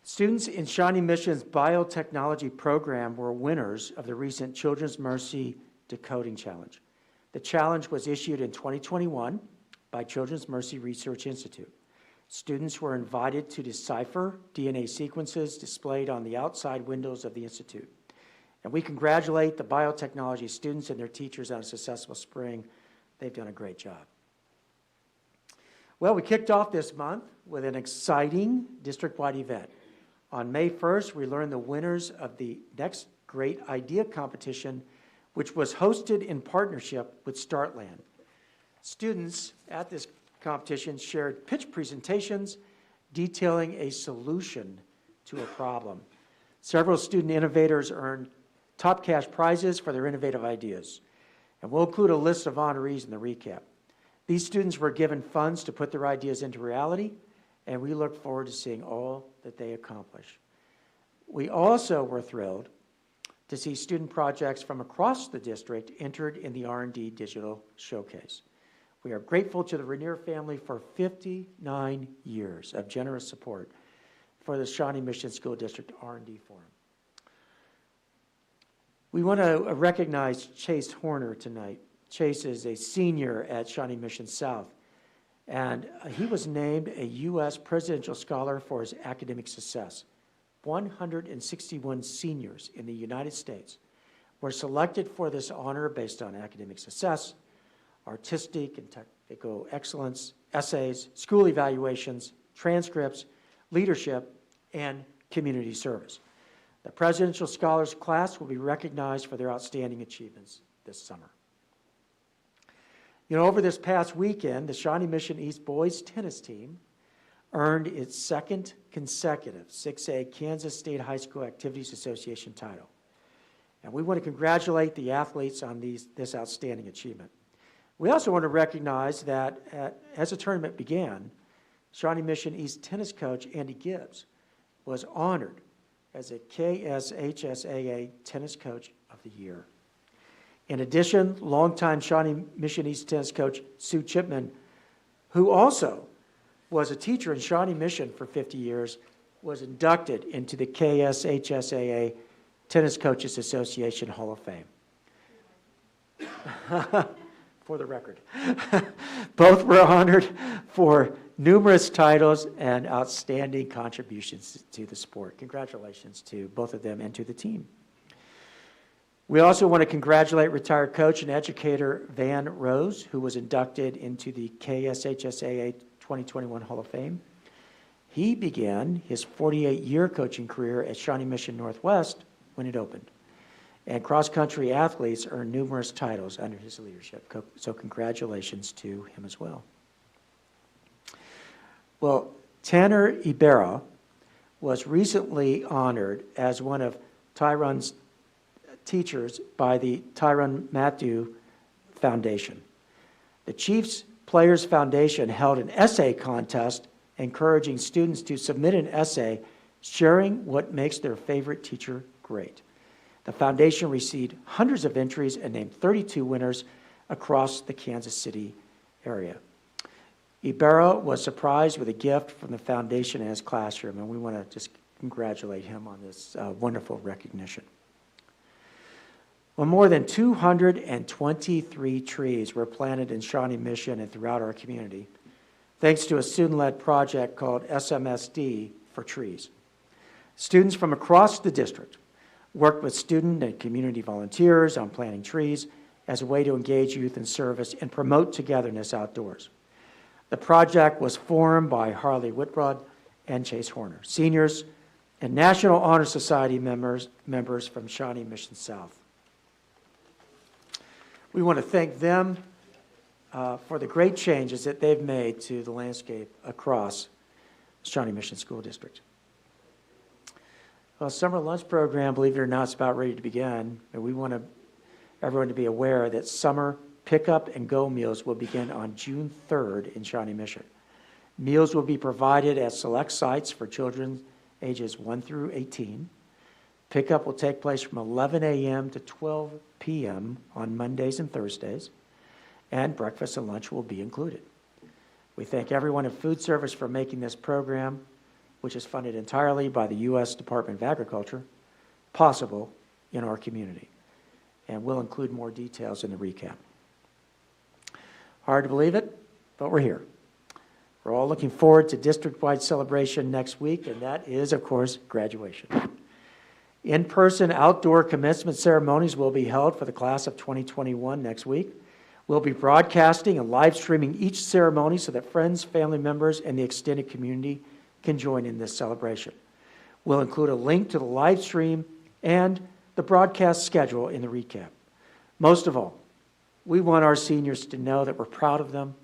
[SPEAKER 16] Students in Shawnee Mission's biotechnology program were winners of the recent Children's Mercy Decoding Challenge. The challenge was issued in 2021 by Children's Mercy Research Institute. Students were invited to decipher DNA sequences displayed on the outside windows of the institute. And we congratulate the biotechnology students and their teachers on a successful spring. They've done a great job. Well, we kicked off this month with an exciting district-wide event. On May 1st, we learned the winners of the Next Great Idea competition, which was hosted in partnership with Startland. Students at this competition shared pitch presentations detailing a solution to a problem. Several student innovators earned top cash prizes for their innovative ideas. And we'll include a list of honorees in the recap. These students were given funds to put their ideas into reality, and we look forward to seeing all that they accomplish. We also were thrilled to see student projects from across the district entered in the R&D Digital Showcase. We are grateful to the Rainier family for 59 years of generous support for the Shawnee Mission School District R&D Forum. We want to recognize Chase Horner tonight. Chase is a senior at Shawnee Mission South, and he was named a U.S. Presidential Scholar for his academic success. 161 seniors in the United States were selected for this honor based on academic success, artistic and technical excellence, essays, school evaluations, transcripts, leadership, and community service. The Presidential Scholars class will be recognized for their outstanding achievements this summer. You know, over this past weekend, the Shawnee Mission East boys tennis team earned its second consecutive 6A Kansas State High School Activities Association title. And we want to congratulate the athletes on this outstanding achievement. We also want to recognize that as the tournament began, Shawnee Mission East tennis coach Andy Gibbs was honored as a KSHSAA Tennis Coach of the Year. In addition, longtime Shawnee Mission East tennis coach Sue Chipman, who also was a teacher in Shawnee Mission for 50 years, was inducted into the KSHSAA Tennis Coaches Association Hall of Fame. For the record. Both were honored for numerous titles and outstanding contributions to the sport. Congratulations to both of them and to the team. We also want to congratulate retired coach and educator Van Rose, who was inducted into the KSHSAA 2021 Hall of Fame. He began his 48-year coaching career at Shawnee Mission Northwest when it opened. And cross-country athletes earned numerous titles under his leadership. So congratulations to him as well. Well, Tanner Ibarra was recently honored as one of Tyron's teachers by the Tyron Matthew Foundation. The Chiefs Players Foundation held an essay contest encouraging students to submit an essay sharing what makes their favorite teacher great. The foundation received hundreds of entries and named 32 winners across the Kansas City area. Ibarra was surprised with a gift from the foundation in his classroom, and we want to just congratulate him on this wonderful recognition. Well, more than 223 trees were planted in Shawnee Mission and throughout our community, thanks to a student-led project called SMSD for Trees. Students from across the district worked with student and community volunteers on planting trees as a way to engage youth in service and promote togetherness outdoors. The project was formed by Harley Whitbroad and Chase Horner, seniors and National Honor Society members from Shawnee Mission South. We want to thank them for the great changes that they've made to the landscape across Shawnee Mission School District. Well, summer lunch program, believe it or not, is about ready to begin, and we want everyone to be aware that summer pickup and go meals will begin on June 3rd in Shawnee Mission. Meals will be provided at select sites for children ages 1 through 18. Pickup will take place from 11 a.m. to 12 p.m. on Mondays and Thursdays, and breakfast and lunch will be included. We thank everyone in food service for making this program, which is funded entirely by the U.S. Department of Agriculture, possible in our community. And we'll include more details in the recap. Hard to believe it, but we're here. We're all looking forward to district-wide celebration next week, and that is, of course, graduation. In-person outdoor commencement ceremonies will be held for the class of 2021 next week. We'll be broadcasting and live streaming each ceremony so that friends, family members, and the extended community can join in this celebration. We'll include a link to the live stream and the broadcast schedule in the recap. Most of all, we want our seniors to know that we're proud of them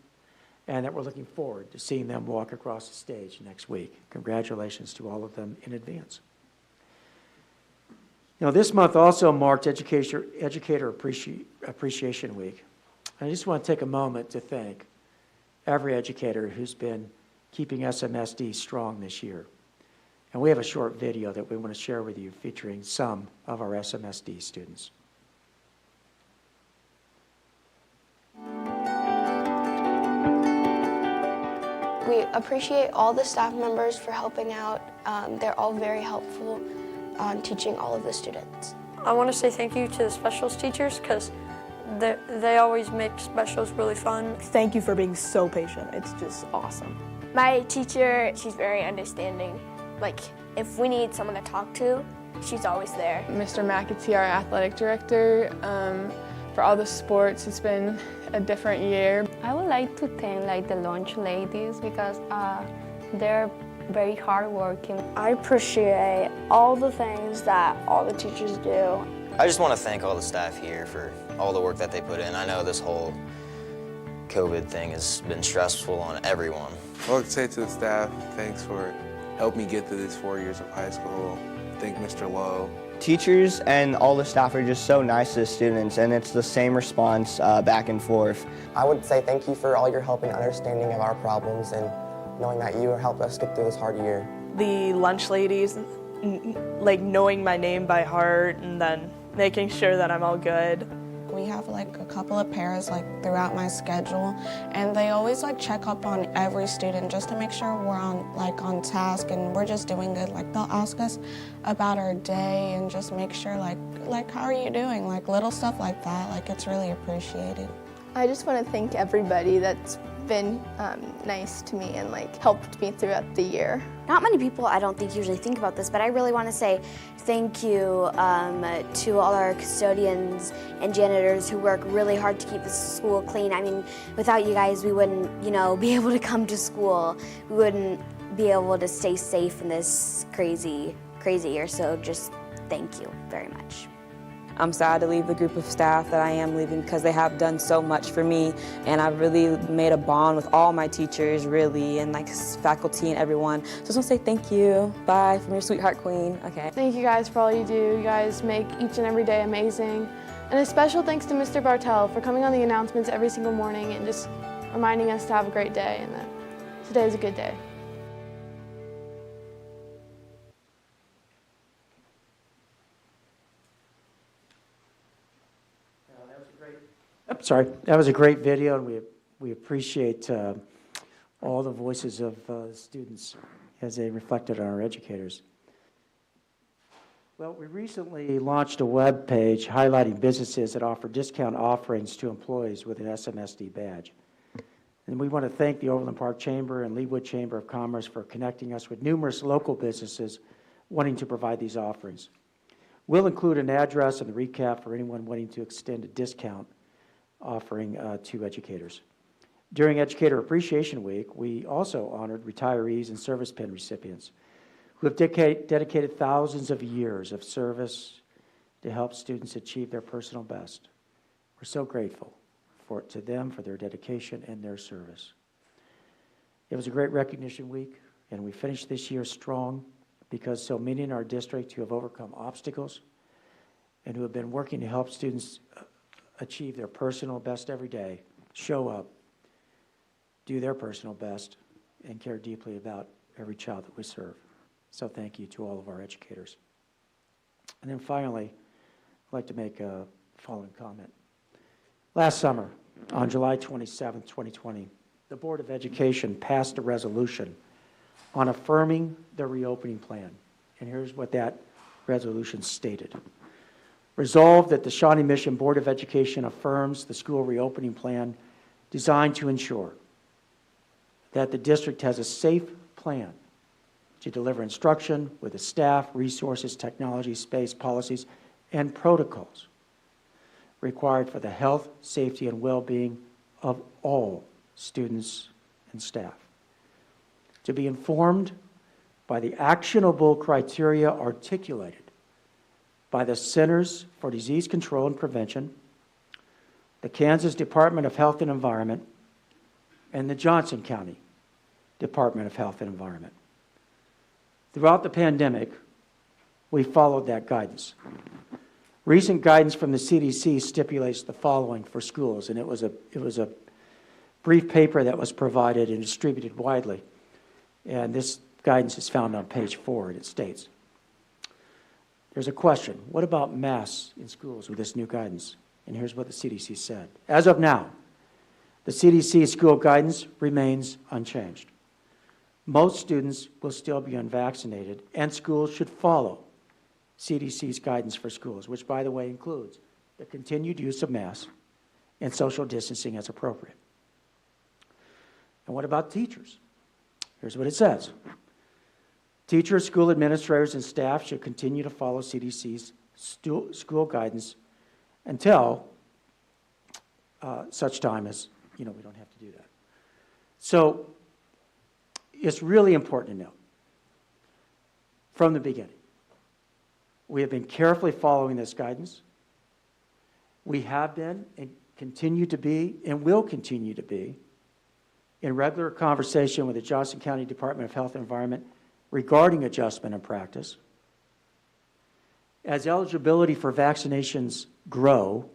[SPEAKER 16] and that we're looking forward to seeing them walk across the stage next week. Congratulations to all of them in advance. You know, this month also marked Educator Appreciation Week. I just want to take a moment to thank every educator who's been keeping SMSD strong this year. And we have a short video that we want to share with you featuring some of our SMSD students.
[SPEAKER 17] We appreciate all the staff members for helping out. They're all very helpful on teaching all of the students.
[SPEAKER 18] I want to say thank you to the specials teachers because they always make specials really fun.
[SPEAKER 19] Thank you for being so patient. It's just awesome.
[SPEAKER 15] My teacher, she's very understanding. Like, if we need someone to talk to, she's always there.
[SPEAKER 20] Mr. McAtee, our athletic director, for all the sports, it's been a different year.
[SPEAKER 21] I would like to thank the lunch ladies because they're very hardworking.
[SPEAKER 22] I appreciate all the things that all the teachers do.
[SPEAKER 23] I just want to thank all the staff here for all the work that they put in. I know this whole COVID thing has been stressful on everyone.
[SPEAKER 24] I would say to the staff, thanks for helping me get through these 4 years of high school. Thank Mr. Lowe.
[SPEAKER 25] Teachers and all the staff are just so nice to the students, and it's the same response back and forth.
[SPEAKER 26] I would say thank you for all your help and understanding of our problems and knowing that you helped us get through this hard year.
[SPEAKER 19] The lunch ladies, like knowing my name by heart and then making sure that I'm all good.
[SPEAKER 27] We have like a couple of pairs like throughout my schedule, and they always like check up on every student just to make sure we're on task and we're just doing good. Like they'll ask us about our day and just make sure like how are you doing? Like little stuff like that. Like it's really appreciated.
[SPEAKER 28] I just want to thank everybody that's been nice to me and like helped me throughout the year.
[SPEAKER 29] Not many people, I don't think, usually think about this, but I really want to say thank you to all our custodians and janitors who work really hard to keep the school clean. I mean, without you guys, we wouldn't, be able to come to school. We wouldn't be able to stay safe in this crazy year. So just thank you very much.
[SPEAKER 30] I'm sad to leave the group of staff that I am leaving because they have done so much for me, and I've really made a bond with all my teachers, really, and like faculty and everyone. So I just want to say thank you. Bye from your sweetheart queen. Okay.
[SPEAKER 20] Thank you guys for all you do. You guys make each and every day amazing. And a special thanks to Mr. Bartell for coming on the announcements every single morning and just reminding us to have a great day and that today is a good day.
[SPEAKER 16] That was a great video, and we appreciate all the voices of students as they reflected on our educators. Well, we recently launched a web page highlighting businesses that offer discount offerings to employees with an SMSD badge. And we want to thank the Overland Park Chamber and Leawood Chamber of Commerce for connecting us with numerous local businesses wanting to provide these offerings. We'll include an address and the recap for anyone wanting to extend a discount offering to educators. During Educator Appreciation Week, we also honored retirees and service pin recipients who have dedicated thousands of years of service to help students achieve their personal best. We're so grateful to them for their dedication and their service. It was a great recognition week, and we finished this year strong because so many in our district who have overcome obstacles and who have been working to help students achieve their personal best every day show up, do their personal best, and care deeply about every child that we serve. So thank you to all of our educators. And then finally, I'd like to make a following comment. Last summer, on July 27, 2020, the Board of Education passed a resolution on affirming the reopening plan. And here's what that resolution stated. Resolved that the Shawnee Mission Board of Education affirms the school reopening plan designed to ensure that the district has a safe plan to deliver instruction with the staff, resources, technology, space, policies, and protocols required for the health, safety, and well-being of all students and staff. To be informed by the actionable criteria articulated by the Centers for Disease Control and Prevention, the Kansas Department of Health and Environment, and the Johnson County Department of Health and Environment. Throughout the pandemic, we followed that guidance. Recent guidance from the CDC stipulates the following for schools, and it was a brief paper that was provided and distributed widely. And this guidance is found on page 4, and it states, there's a question, what about masks in schools with this new guidance? And here's what the CDC said. As of now, the CDC school guidance remains unchanged. Most students will still be unvaccinated, and schools should follow CDC's guidance for schools, which, by the way, includes the continued use of masks and social distancing as appropriate. And what about teachers? Here's what it says. Teachers, school administrators, and staff should continue to follow CDC's school guidance until such time as, we don't have to do that. So it's really important to note from the beginning, we have been carefully following this guidance. We have been and continue to be and will continue to be in regular conversation with the Johnson County Department of Health and Environment regarding adjustment and practice. As eligibility for vaccinations grow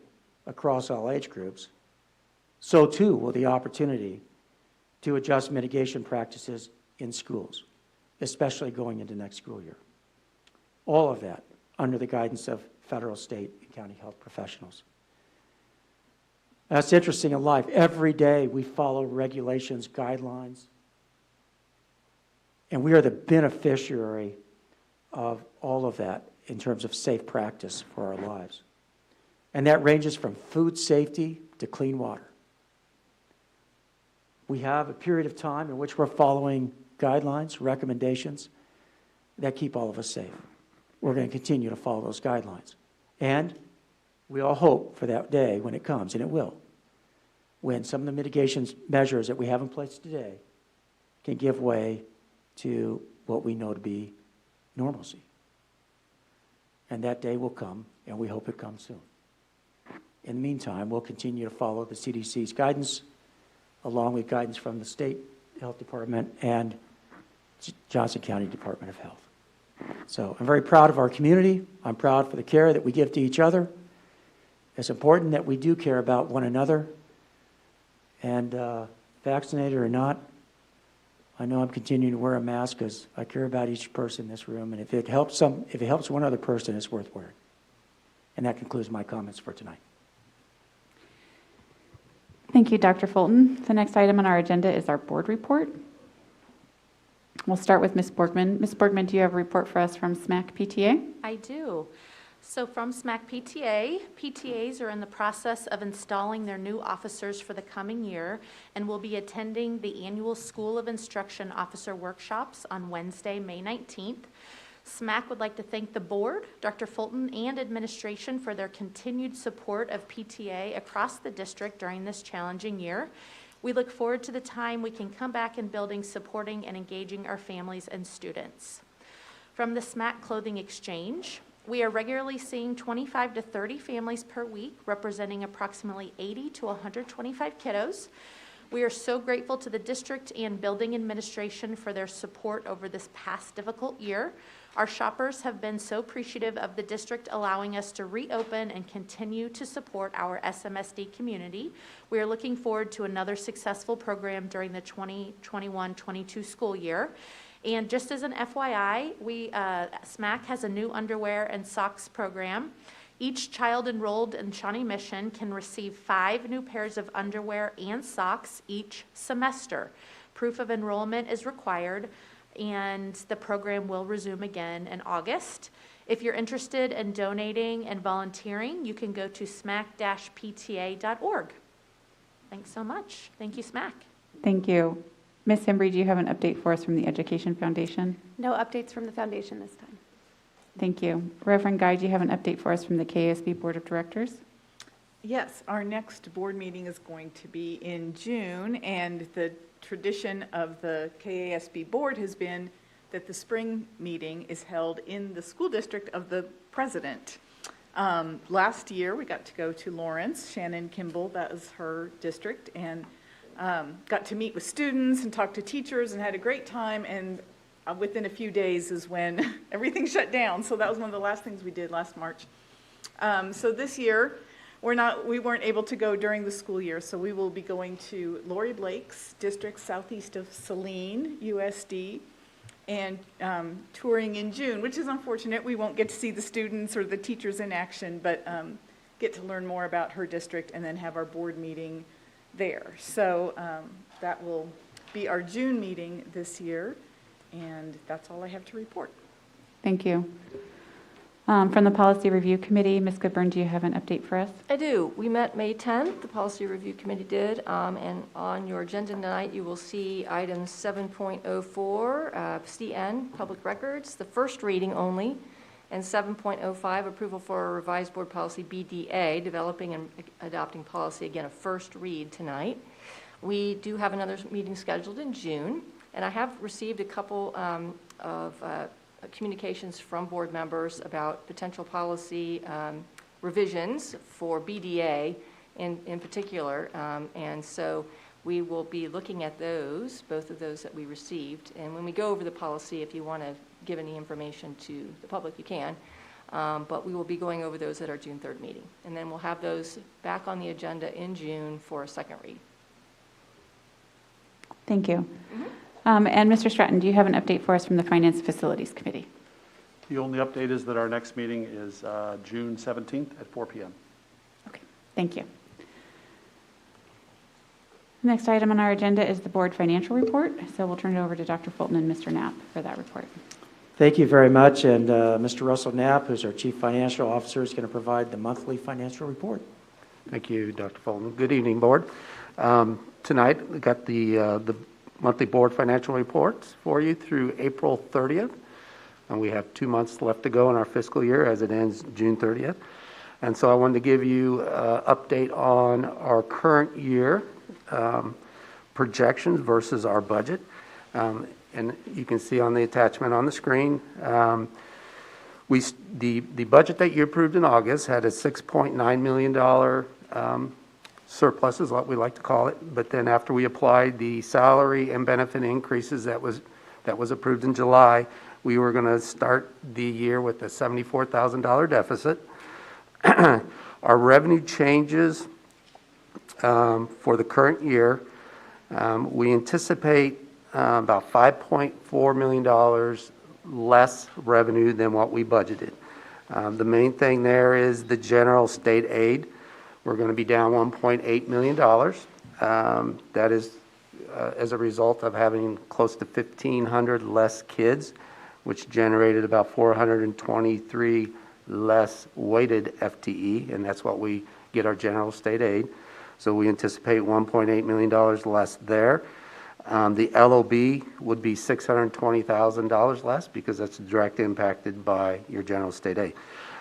[SPEAKER 16] across all age groups, so too will the opportunity to adjust mitigation practices in schools, especially going into next school year. All of that under the guidance of federal, state, and county health professionals. That's interesting in life. Every day we follow regulations, guidelines, and we are the beneficiary of all of that in terms of safe practice for our lives. And that ranges from food safety to clean water. We have a period of time in which we're following guidelines, recommendations that keep all of us safe. We're going to continue to follow those guidelines. And we all hope for that day when it comes, and it will, when some of the mitigation measures that we have in place today can give way to what we know to be normalcy. And that day will come, and we hope it comes soon. In the meantime, we'll continue to follow the CDC's guidance, along with guidance from the State Health Department and Johnson County Department of Health. So I'm very proud of our community. I'm proud for the care that we give to each other. It's important that we do care about one another. And vaccinated or not, I know I'm continuing to wear a mask because I care about each person in this room, and if it helps one other person, it's worth wearing. And that concludes my comments for tonight.
[SPEAKER 1] Thank you, Dr. Fulton. The next item on our agenda is our board report. We'll start with Ms. Borgman. Ms. Borgman, do you have a report for us from SMAC PTA?
[SPEAKER 2] I do. So from SMAC PTA, PTAs are in the process of installing their new officers for the coming year and will be attending the annual School of Instruction Officer Workshops on Wednesday, May 19th. SMAC would like to thank the board, Dr. Fulton, and administration for their continued support of PTA across the district during this challenging year. We look forward to the time we can come back in building, supporting, and engaging our families and students. From the SMAC Clothing Exchange, we are regularly seeing 25 to 30 families per week, representing approximately 80 to 125 kiddos. We are so grateful to the district and building administration for their support over this past difficult year. Our shoppers have been so appreciative of the district allowing us to reopen and continue to support our SMSD community. We are looking forward to another successful program during the 2021-22 school year. And just as an FYI, SMAC has a new underwear and socks program. Each child enrolled in Shawnee Mission can receive 5 new pairs of underwear and socks each semester. Proof of enrollment is required, and the program will resume again in August. If you're interested in donating and volunteering, you can go to smac-pta.org. Thanks so much. Thank you, SMAC.
[SPEAKER 1] Thank you. Ms. Embry, do you have an update for us from the Education Foundation?
[SPEAKER 3] No updates from the foundation this time.
[SPEAKER 1] Thank you. Reverend Guy, do you have an update for us from the KASB Board of Directors?
[SPEAKER 4] Yes, our next board meeting is going to be in June, and the tradition of the KASB board has been that the spring meeting is held in the school district of the president. Last year, we got to go to Lawrence. Shannon Kimball, that is her district, and got to meet with students and talk to teachers and had a great time, and within a few days is when everything shut down. So that was one of the last things we did last March. So this year, we weren't able to go during the school year, so we will be going to Lori Blake's district southeast of Saline, USD, and touring in June, which is unfortunate. We won't get to see the students or the teachers in action, but get to learn more about her district and then have our board meeting there. So that will be our June meeting this year, and that's all I have to report.
[SPEAKER 1] Thank you. From the Policy Review Committee, Ms. Goodburn, do you have an update for us?
[SPEAKER 5] I do. We met May 10th, the Policy Review Committee did, and on your agenda tonight you will see items 7.04, CN, Public Records, the first reading only, and 7.05, approval for a revised board policy BDA, developing and adopting policy, again, a first read tonight. We do have another meeting scheduled in June, and I have received a couple of communications from board members about potential policy revisions for BDA in particular, and so we will be looking at those, both of those that we received, and when we go over the policy, if you want to give any information to the public, you can, but we will be going over those at our June 3rd meeting, and then we'll have those back on the agenda in June for a second read.
[SPEAKER 1] Thank you. And Mr. Stratton, do you have an update for us from the Finance Facilities Committee?
[SPEAKER 6] The only update is that our next meeting is June 17th at 4 p.m.
[SPEAKER 1] Okay, thank you. Next item on our agenda is the board financial report. So we'll turn it over to Dr. Fulton and Mr. Knapp for that report.
[SPEAKER 16] Thank you very much. And Mr. Russell Knapp, who's our Chief Financial Officer, is going to provide the monthly financial report.
[SPEAKER 7] Thank you, Dr. Fulton. Good evening, board. Tonight, we got the monthly board financial reports for you through April 30th. And we have 2 months left to go in our fiscal year as it ends June 30th. And so I wanted to give you an update on our current year projections versus our budget. And you can see on the attachment on the screen, the budget that you approved in August had a $6.9 million surplus is what we like to call it. But then after we applied the salary and benefit increases that was approved in July, we were going to start the year with a $74,000 deficit. Our revenue changes for the current year We anticipate about $5.4 million less revenue than what we budgeted. The main thing there is the general state aid. We're going to be down $1.8 million. That is as a result of having close to 1,500 less kids, which generated about 423 less weighted FTE, and that's what we get our general state aid. So we anticipate $1.8 million less there. The LOB would be $620,000 less because that's direct impacted by your general state aid.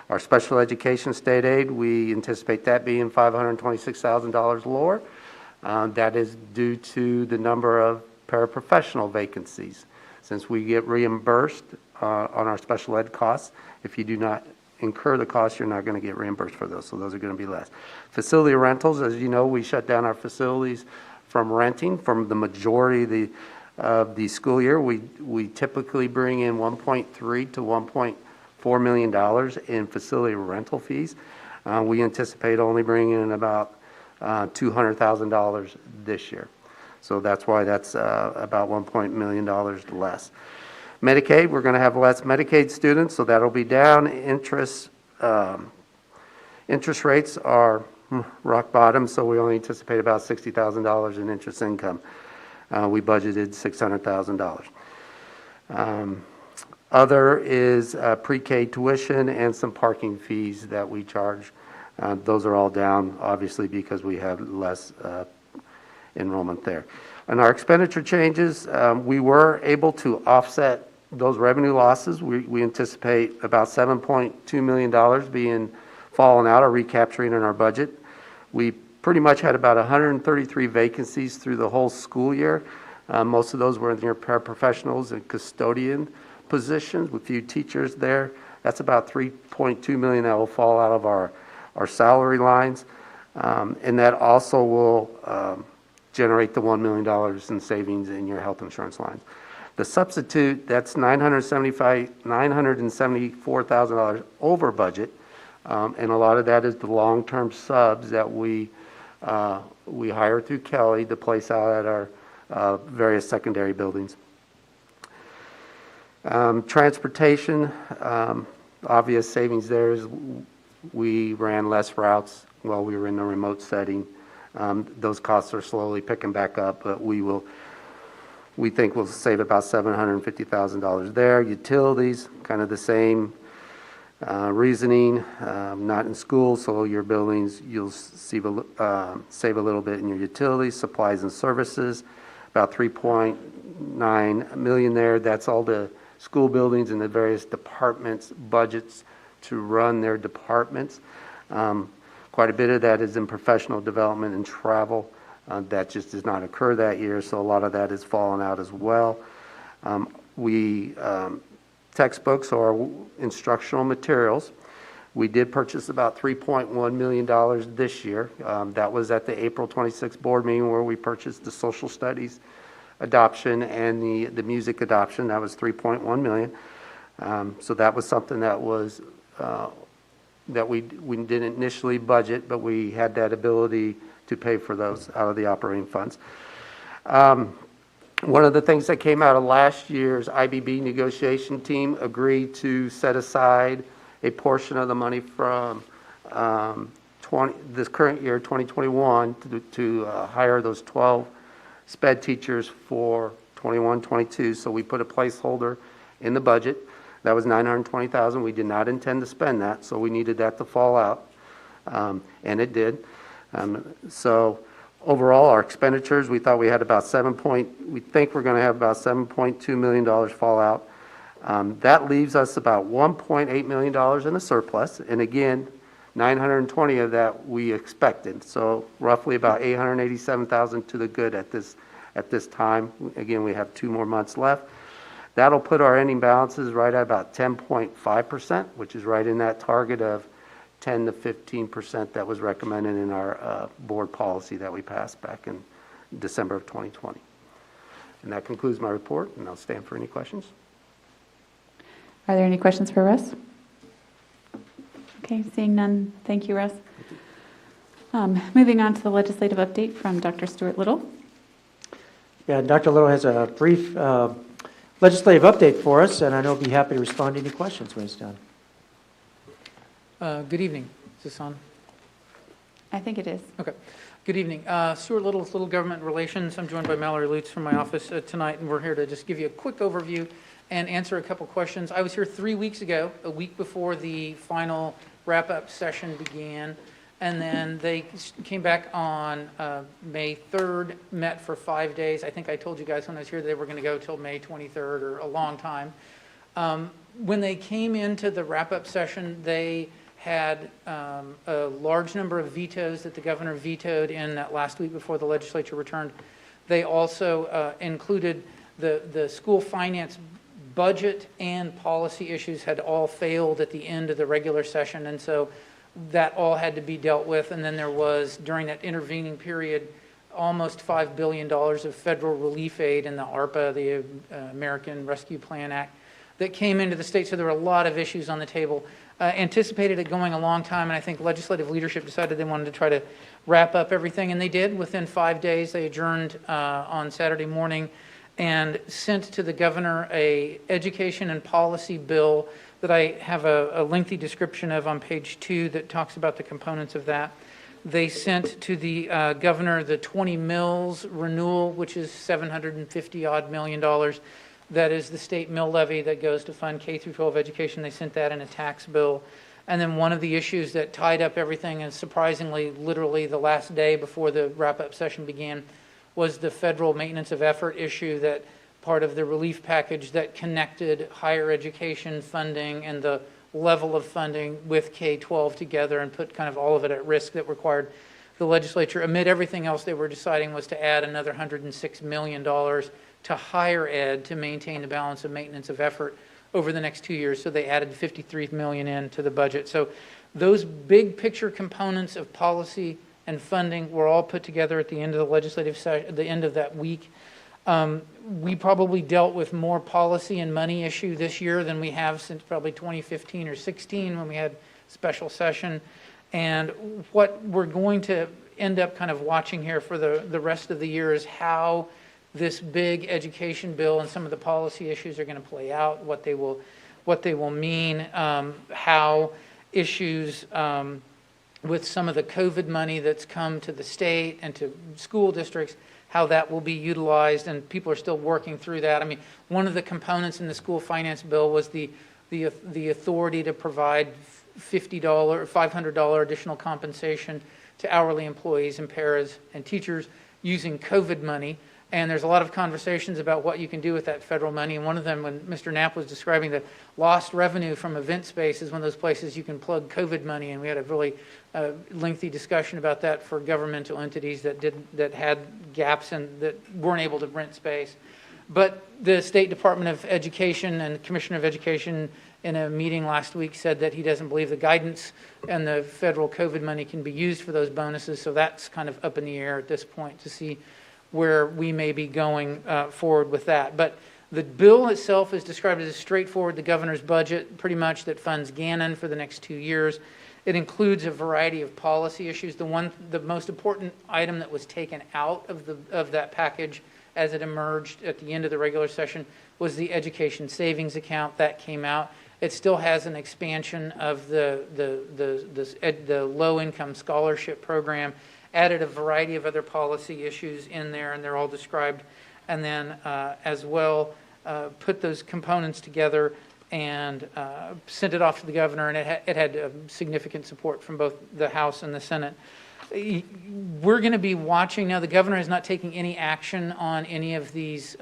[SPEAKER 7] Our special education state aid, we anticipate that being $526,000 lower. That is due to the number of paraprofessional vacancies. Since we get reimbursed on our special ed costs, if you do not incur the costs, you're not going to get reimbursed for those, so those are going to be less. Facility rentals, as you know, we shut down our facilities from renting from the majority of the school year. We typically bring in $1.3 to $1.4 million in facility rental fees. We anticipate only bringing in about $200,000 this year. So that's why that's about $1 million less. Medicaid, we're going to have less Medicaid students, so that'll be down. Interest rates are rock bottom, so we only anticipate about $60,000 in interest income. We budgeted $600,000. Other is pre-K tuition and some parking fees that we charge. Those are all down, obviously, because we have less enrollment there. And our expenditure changes, we were able to offset those revenue losses. We anticipate about $7.2 million being fallen out or recapturing in our budget. We pretty much had about 133 vacancies through the whole school year. Most of those were in your paraprofessionals and custodian positions with few teachers there. That's about $3.2 million that will fall out of our salary lines. And that also will generate the $1 million in savings in your health insurance lines. The substitute, that's $974,000 over budget, and a lot of that is the long-term subs that we hire through Kelly to place out at our various secondary buildings. Transportation, obvious savings there is we ran less routes while we were in the remote setting. Those costs are slowly picking back up, but we think we'll save about $750,000 there. Utilities, kind of the same reasoning, not in school, so your buildings, you'll save a little bit in your utilities. Supplies and services, about $3.9 million there. That's all the school buildings and the various departments' budgets to run their departments. Quite a bit of that is in professional development and travel. That just does not occur that year, so a lot of that is fallen out as well. Textbooks or instructional materials, we did purchase about $3.1 million this year. That was at the April 26th board meeting where we purchased the social studies adoption and the music adoption. That was $3.1 million. So that was something that was that we didn't initially budget, but we had that ability to pay for those out of the operating funds. One of the things that came out of last year's IBB negotiation team agreed to set aside a portion of the money from this current year, 2021, to hire those 12 SPED teachers for 21-22. So we put a placeholder in the budget. That was $920,000. We did not intend to spend that, so we needed that to fall out, and it did. So overall, our expenditures, we thought we had about we think we're going to have about $7.2 million fall out. That leaves us about $1.8 million in a surplus, and again, 920 of that we expected. So roughly about $887,000 to the good at this time. Again, we have 2 more months left. That'll put our ending balances right at about 10.5%, which is right in that target of 10 to 15% that was recommended in our board policy that we passed back in December of 2020. And that concludes my report, and I'll stand for any questions.
[SPEAKER 1] Are there any questions for Russ? Okay, seeing none, thank you, Russ. Moving on to the legislative update from Dr. Stuart Little.
[SPEAKER 16] Yeah, Dr. Little has a brief legislative update for us, and I know he'll be happy to respond to any questions when he's done.
[SPEAKER 8] Good evening. Is this on?
[SPEAKER 1] I think it is.
[SPEAKER 8] Okay. Good evening. Stuart Little's Little Government Relations. I'm joined by Mallory Lutz from my office tonight, and we're here to just give you a quick overview and answer a couple questions. I was here 3 weeks ago, a week before the final wrap-up session began, and then they came back on May 3rd, met for 5 days. I think I told you guys when I was here they were going to go till May 23rd, or a long time. When they came into the wrap-up session, they had a large number of vetoes that the governor vetoed in that last week before the legislature returned. They also included the school finance budget and policy issues had all failed at the end of the regular session, and so that all had to be dealt with. And then there was, during that intervening period, almost $5 billion of federal relief aid in the ARPA, the American Rescue Plan Act, that came into the state. So there were a lot of issues on the table. Anticipated it going a long time, and I think legislative leadership decided they wanted to try to wrap up everything, and they did. Within 5 days, they adjourned on Saturday morning and sent to the governor a education and policy bill that I have a lengthy description of on page 2 that talks about the components of that. They sent to the governor the 20 mills renewal, which is $750 million. That is the state mill levy that goes to fund K through 12 education. They sent that in a tax bill. And then one of the issues that tied up everything, and surprisingly, literally the last day before the wrap-up session began, was the federal maintenance of effort issue, that part of the relief package that connected higher education funding and the level of funding with K-12 together and put kind of all of it at risk, that required the legislature, amid everything else they were deciding, was to add another $106 million to higher ed to maintain the balance of maintenance of effort over the next 2 years. So they added $53 million into the budget. So those big picture components of policy and funding were all put together at the end of the legislative session, the end of that week. We probably dealt with more policy and money issue this year than we have since probably 2015 or 16 when we had special session. And what we're going to end up kind of watching here for the rest of the year is how this big education bill and some of the policy issues are going to play out, what they will mean, how issues with some of the COVID money that's come to the state and to school districts, how that will be utilized, and people are still working through that. I mean, one of the components in the school finance bill was the authority to provide $500 additional compensation to hourly employees and paras and teachers using COVID money. And there's a lot of conversations about what you can do with that federal money. And one of them, when Mr. Knapp was describing the lost revenue from event space, is one of those places you can plug COVID money. And we had a really lengthy discussion about that for governmental entities that had gaps and that weren't able to rent space. But the State Department of Education and Commissioner of Education in a meeting last week said that he doesn't believe the guidance and the federal COVID money can be used for those bonuses. So that's kind of up in the air at this point to see where we may be going forward with that. But the bill itself is described as straightforward, the governor's budget, pretty much, that funds Gannon for the next 2 years. It includes a variety of policy issues. The most important item that was taken out of that package as it emerged at the end of the regular session was the education savings account. That came out. It still has an expansion of the low-income scholarship program, added a variety of other policy issues in there, and they're all described. And then as well, put those components together and sent it off to the governor, and it had significant support from both the House and the Senate. We're going to be watching now. The governor is not taking any action on any of these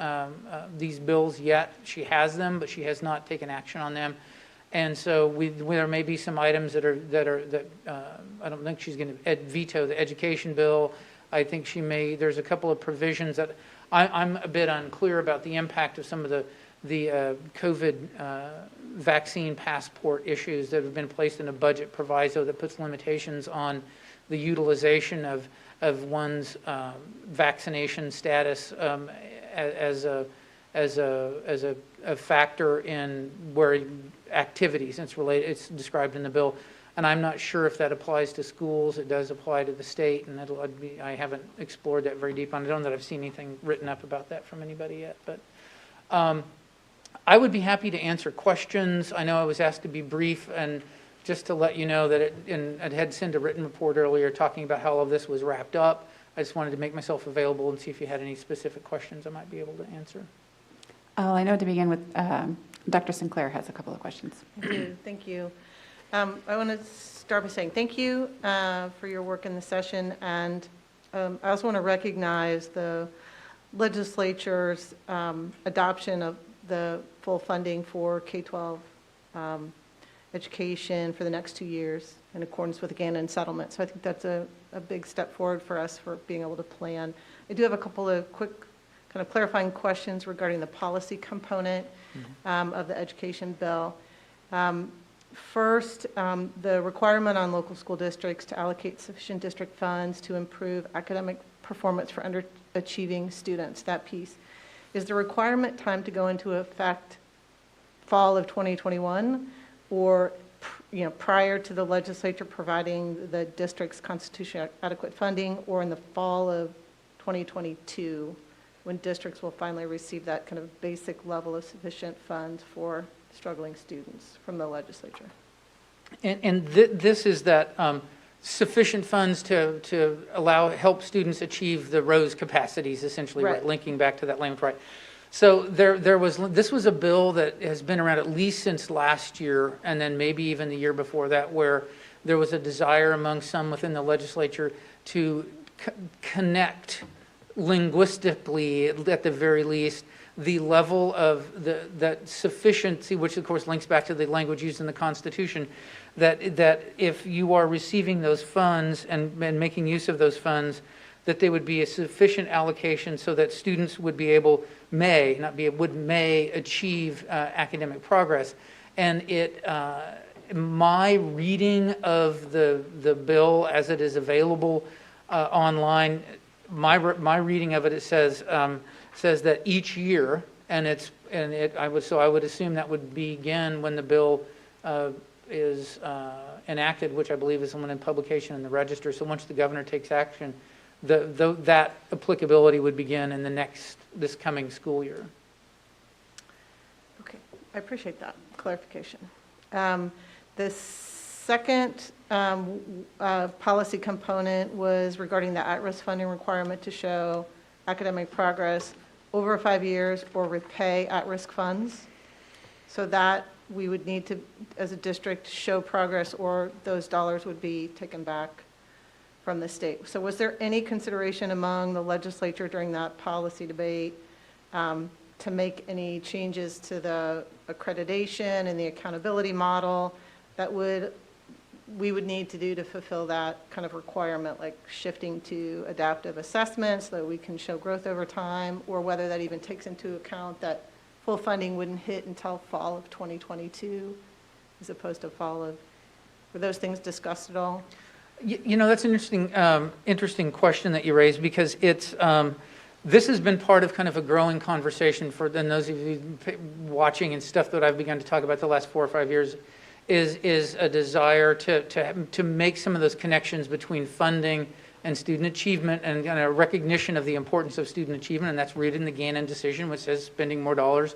[SPEAKER 8] bills yet. She has them, but she has not taken action on them. And so there may be some items that I don't think she's going to veto the education bill. I think she may. There's a couple of provisions that I'm a bit unclear about the impact of some of the COVID vaccine passport issues that have been placed in a budget proviso that puts limitations on the utilization of one's vaccination status as a factor in where activities. It's described in the bill. And I'm not sure if that applies to schools. It does apply to the state, and I haven't explored that very deep. I don't know that I've seen anything written up about that from anybody yet. But I would be happy to answer questions. I know I was asked to be brief, and just to let you know that I had sent a written report earlier talking about how all of this was wrapped up. I just wanted to make myself available and see if you had any specific questions I might be able to answer.
[SPEAKER 1] I know to begin with, Dr. Sinclair has a couple of questions.
[SPEAKER 9] Thank you. I want to start by saying thank you for your work in the session, and I also want to recognize the legislature's adoption of the full funding for K-12 education for the next 2 years in accordance with the Gannon settlement. So I think that's a big step forward for us for being able to plan. I do have a couple of quick kind of clarifying questions regarding the policy component of the education bill. First, the requirement on local school districts to allocate sufficient district funds to improve academic performance for underachieving students, that piece. Is the requirement timed to go into effect fall of 2021 or prior to the legislature providing the district's constitutionally adequate funding, or in the fall of 2022 when districts will finally receive that kind of basic level of sufficient funds for struggling students from the legislature?
[SPEAKER 8] And this is that sufficient funds to help students achieve the ROSE capacities, essentially, right, linking back to that language, right? So this was a bill that has been around at least since last year, and then maybe even the year before that, where there was a desire among some within the legislature to connect linguistically, at the very least, the level of that sufficiency, which of course links back to the language used in the Constitution, that if you are receiving those funds and making use of those funds, that they would be a sufficient allocation so that students would be able, may achieve academic progress. And my reading of the bill as it is available online, my reading of it, it says that each year, I would assume that would begin when the bill is enacted, which I believe is when in publication in the Register. So once the governor takes action, that applicability would begin in this coming school year.
[SPEAKER 9] Okay, I appreciate that clarification. The second policy component was regarding the at-risk funding requirement to show academic progress over 5 years or repay at-risk funds. So that we would need to, as a district, show progress, or those dollars would be taken back from the state. So was there any consideration among the legislature during that policy debate to make any changes to the accreditation and the accountability model that we would need to do to fulfill that kind of requirement, like shifting to adaptive assessments so that we can show growth over time, or whether that even takes into account that full funding wouldn't hit until fall of 2022 as opposed to were those things discussed at all?
[SPEAKER 8] That's an interesting question that you raised, because this has been part of kind of a growing conversation for those of you watching and stuff that I've begun to talk about the last 4 or 5 years, is a desire to make some of those connections between funding and student achievement, and a recognition of the importance of student achievement, and that's rooted in the Gannon decision, which says spending more dollars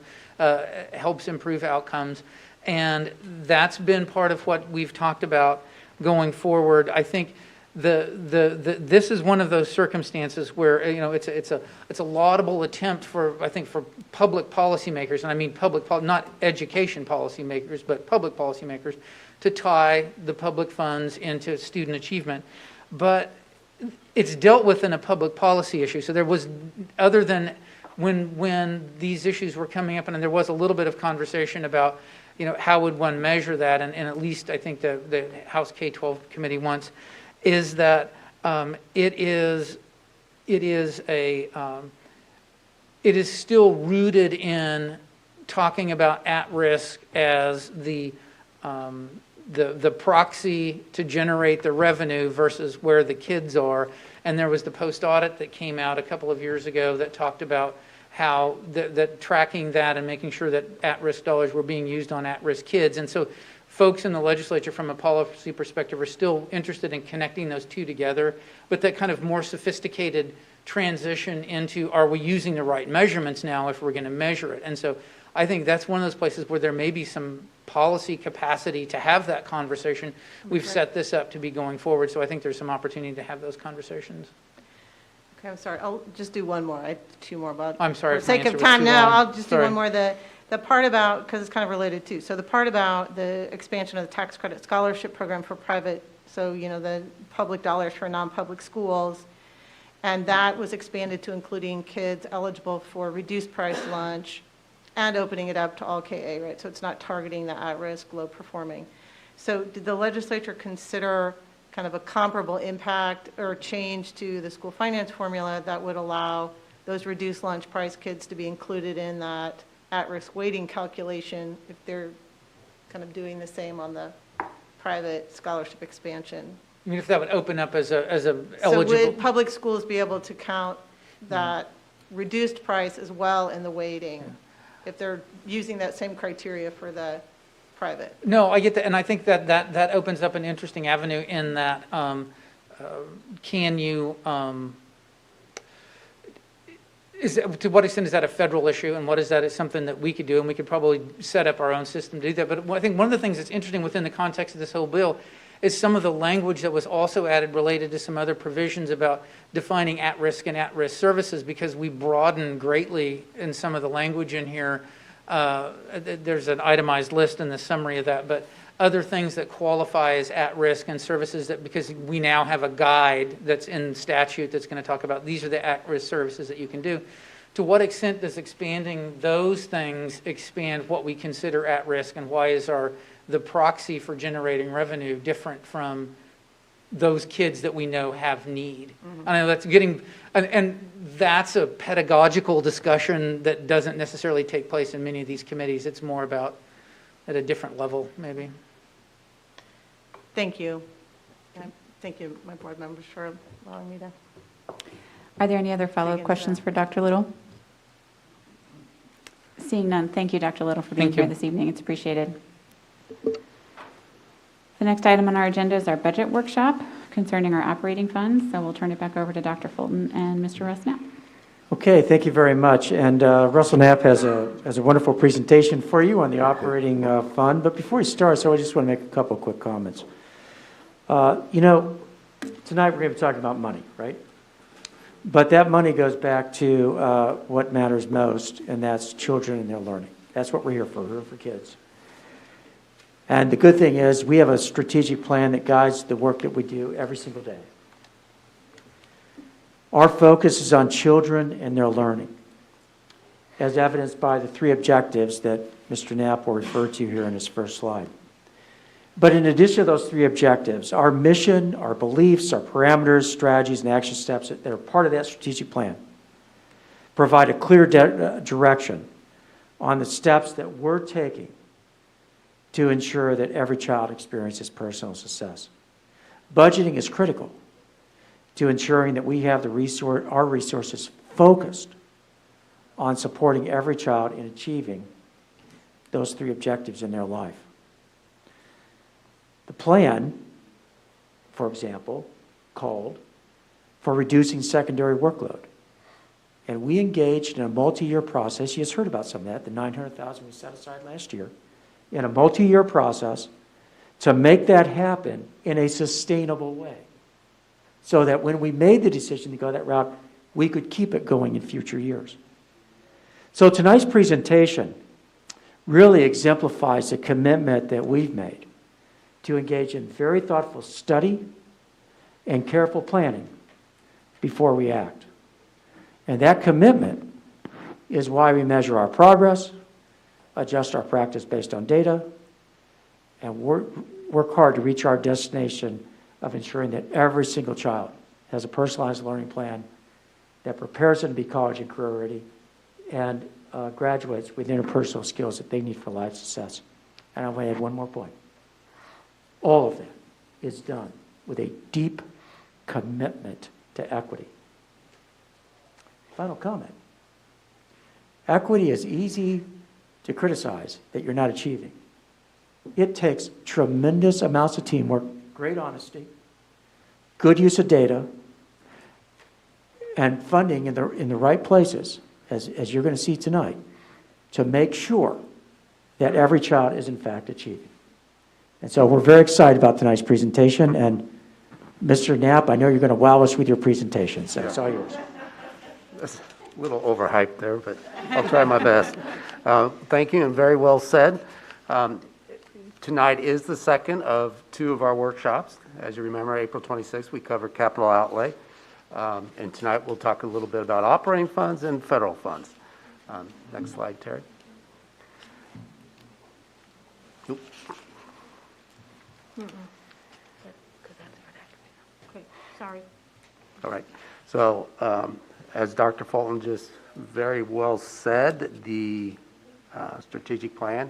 [SPEAKER 8] helps improve outcomes. And that's been part of what we've talked about going forward. I think this is one of those circumstances where it's a laudable attempt for public policymakers, and I mean not education policymakers, but public policymakers, to tie the public funds into student achievement. But it's dealt with in a public policy issue. So there was, other than when these issues were coming up, and there was a little bit of conversation about how would one measure that, and at least I think the House K-12 committee wants, is that it is still rooted in talking about at-risk as the proxy to generate the revenue versus where the kids are. And there was the post-audit that came out a couple of years ago that talked about how that tracking that and making sure that at-risk dollars were being used on at-risk kids. And so folks in the legislature from a policy perspective are still interested in connecting those two together, but that kind of more sophisticated transition into, are we using the right measurements now if we're going to measure it? And so I think that's one of those places where there may be some policy capacity to have that conversation. We've set this up to be going forward, so I think there's some opportunity to have those conversations.
[SPEAKER 9] Okay, I'm sorry. I'll just do one more. I have two more, but
[SPEAKER 8] I'm sorry
[SPEAKER 9] for the
[SPEAKER 8] if my
[SPEAKER 9] sake of
[SPEAKER 8] answer was
[SPEAKER 9] time
[SPEAKER 8] too
[SPEAKER 9] now,
[SPEAKER 8] long.
[SPEAKER 9] I'll just
[SPEAKER 8] Sorry.
[SPEAKER 9] do one more. The part about, because it's kind of related too. So the part about the expansion of the tax credit scholarship program for private, so, you know, the public dollars for non-public schools, and that was expanded to including kids eligible for reduced price lunch and opening it up to all KA, right? So it's not targeting the at-risk, low-performing. So did the legislature consider kind of a comparable impact or change to the school finance formula that would allow those reduced lunch price kids to be included in that at-risk weighting calculation if they're kind of doing the same on the private scholarship expansion?
[SPEAKER 8] I mean, if that would open up as a eligible.
[SPEAKER 9] So would public schools be able to count that reduced price as well in the weighting if they're using that same criteria for the private?
[SPEAKER 8] No, I get that, and I think that opens up an interesting avenue in that can you, to what extent is that a federal issue, and what is that is something that we could do, and we could probably set up our own system to do that. But I think one of the things that's interesting within the context of this whole bill is some of the language that was also added related to some other provisions about defining at-risk and at-risk services, because we broaden greatly in some of the language in here. There's an itemized list in the summary of that, but other things that qualify as at-risk and services that, because we now have a guide that's in statute that's going to talk about these are the at-risk services that you can do. To what extent does expanding those things expand what we consider at-risk, and why is the proxy for generating revenue different from those kids that we know have need? I know that's getting, and that's a pedagogical discussion that doesn't necessarily take place in many of these committees. It's more about at a different level, maybe.
[SPEAKER 9] Thank you. And thank you, my board members, for allowing me to.
[SPEAKER 1] Are there any other follow-up questions for Dr. Little? Seeing none, thank you, Dr. Little, for being here this evening. It's appreciated. The next item on our agenda is our budget workshop concerning our operating funds. So we'll turn it back over to Dr. Fulton and Mr. Russ Knapp.
[SPEAKER 16] Okay, thank you very much. And Russell Knapp has a wonderful presentation for you on the operating fund. But before he starts, I just want to make a couple of quick comments. You know, tonight we're going to be talking about money, right? But that money goes back to what matters most, and that's children and their learning. That's what we're here for. We're here for kids. And the good thing is we have a strategic plan that guides the work that we do every single day. Our focus is on children and their learning, as evidenced by the 3 objectives that Mr. Knapp will refer to here in his first slide. But in addition to those 3 objectives, our mission, our beliefs, our parameters, strategies, and action steps that are part of that strategic plan provide a clear direction on the steps that we're taking to ensure that every child experiences personal success. Budgeting is critical to ensuring that we have our resources focused on supporting every child in achieving those 3 objectives in their life. The plan, for example, called for reducing secondary workload. And we engaged in a multi-year process. You just heard about some of that, the $900,000 we set aside last year, in a multi-year process to make that happen in a sustainable way, so that when we made the decision to go that route, we could keep it going in future years. So tonight's presentation really exemplifies the commitment that we've made to engage in very thoughtful study and careful planning before we act. And that commitment is why we measure our progress, adjust our practice based on data, and work hard to reach our destination of ensuring that every single child has a personalized learning plan that prepares them to be college and career ready and graduates with interpersonal skills that they need for life success. And I want to add one more point. All of that is done with a deep commitment to equity. Final comment. Equity is easy to criticize that you're not achieving. It takes tremendous amounts of teamwork, great honesty, good use of data, and funding in the right places, as you're going to see tonight, to make sure that every child is in fact achieving. And so we're very excited about tonight's presentation, and Mr. Knapp, I know you're going to wow us with your presentation, so it's all yours.
[SPEAKER 7] That's a little overhyped there, but I'll try my best. Thank you, and very well said. Tonight is the second of two of our workshops. As you remember, April 26th, we covered capital outlay. And tonight we'll talk a little bit about operating funds and federal funds. Next slide, Terry. Nope.
[SPEAKER 1] Okay, sorry.
[SPEAKER 7] All right. So as Dr. Fulton just very well said, the strategic plan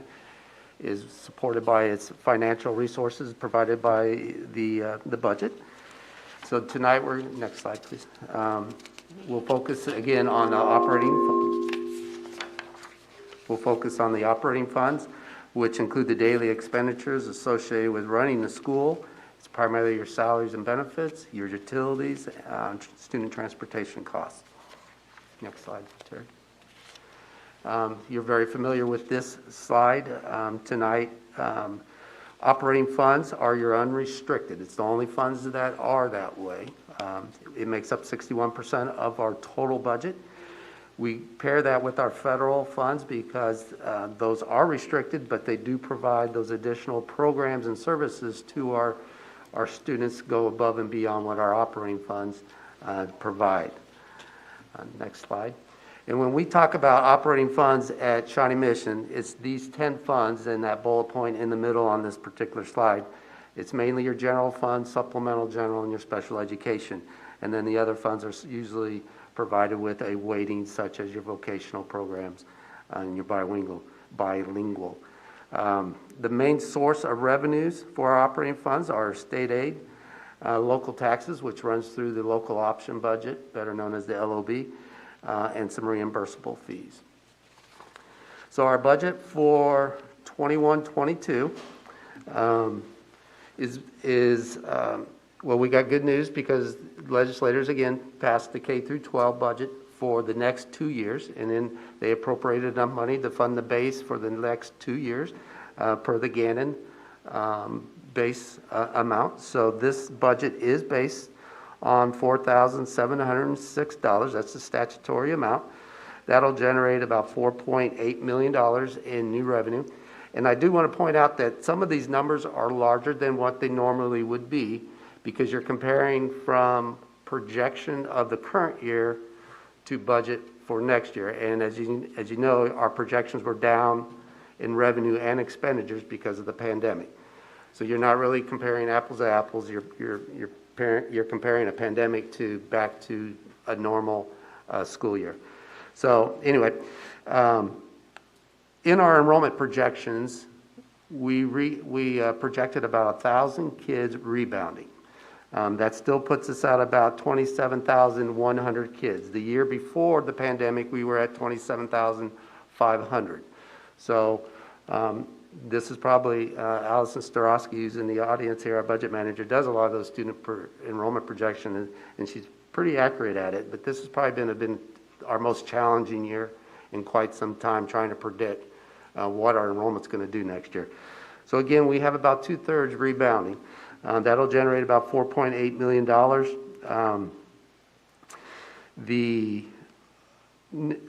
[SPEAKER 7] is supported by its financial resources provided by the budget. So tonight next slide please. We'll focus again on the operating funds, which include the daily expenditures associated with running the school. It's primarily your salaries and benefits, your utilities, student transportation costs. Next slide, Terry. You're very familiar with this slide tonight. Operating funds are your unrestricted. It's the only funds that are that way. It makes up 61% of our total budget. We pair that with our federal funds because those are restricted, but they do provide those additional programs and services to our students, go above and beyond what our operating funds provide. Next slide. And when we talk about operating funds at Shawnee Mission, it's these 10 funds and that bullet point in the middle on this particular slide. It's mainly your general fund, supplemental general, and your special education. And then the other funds are usually provided with a weighting such as your vocational programs and your bilingual. The main source of revenues for our operating funds are state aid, local taxes, which runs through the local option budget, better known as the LOB, and some reimbursable fees. So our budget for 21-22 well, we got good news because legislators again passed the K through 12 budget for the next 2 years, and then they appropriated enough money to fund the base for the next 2 years per the Gannon base amount. So this budget is based on $4,706. That's the statutory amount. That'll generate about $4.8 million in new revenue. And I do want to point out that some of these numbers are larger than what they normally would be because you're comparing from projection of the current year to budget for next year. And as you know, our projections were down in revenue and expenditures because of the pandemic. So you're not really comparing apples to apples. You're comparing a pandemic to back to a normal school year. So anyway, in our enrollment projections, we projected about 1,000 kids rebounding. That still puts us at about 27,100 kids. The year before the pandemic, we were at 27,500. So this is probably Allison Starosky, who's in the audience here, our budget manager, does a lot of those student enrollment projections, and she's pretty accurate at it. But this has probably been our most challenging year in quite some time, trying to predict what our enrollment's going to do next year. So again, we have about 2/3 rebounding. That'll generate about $4.8 million.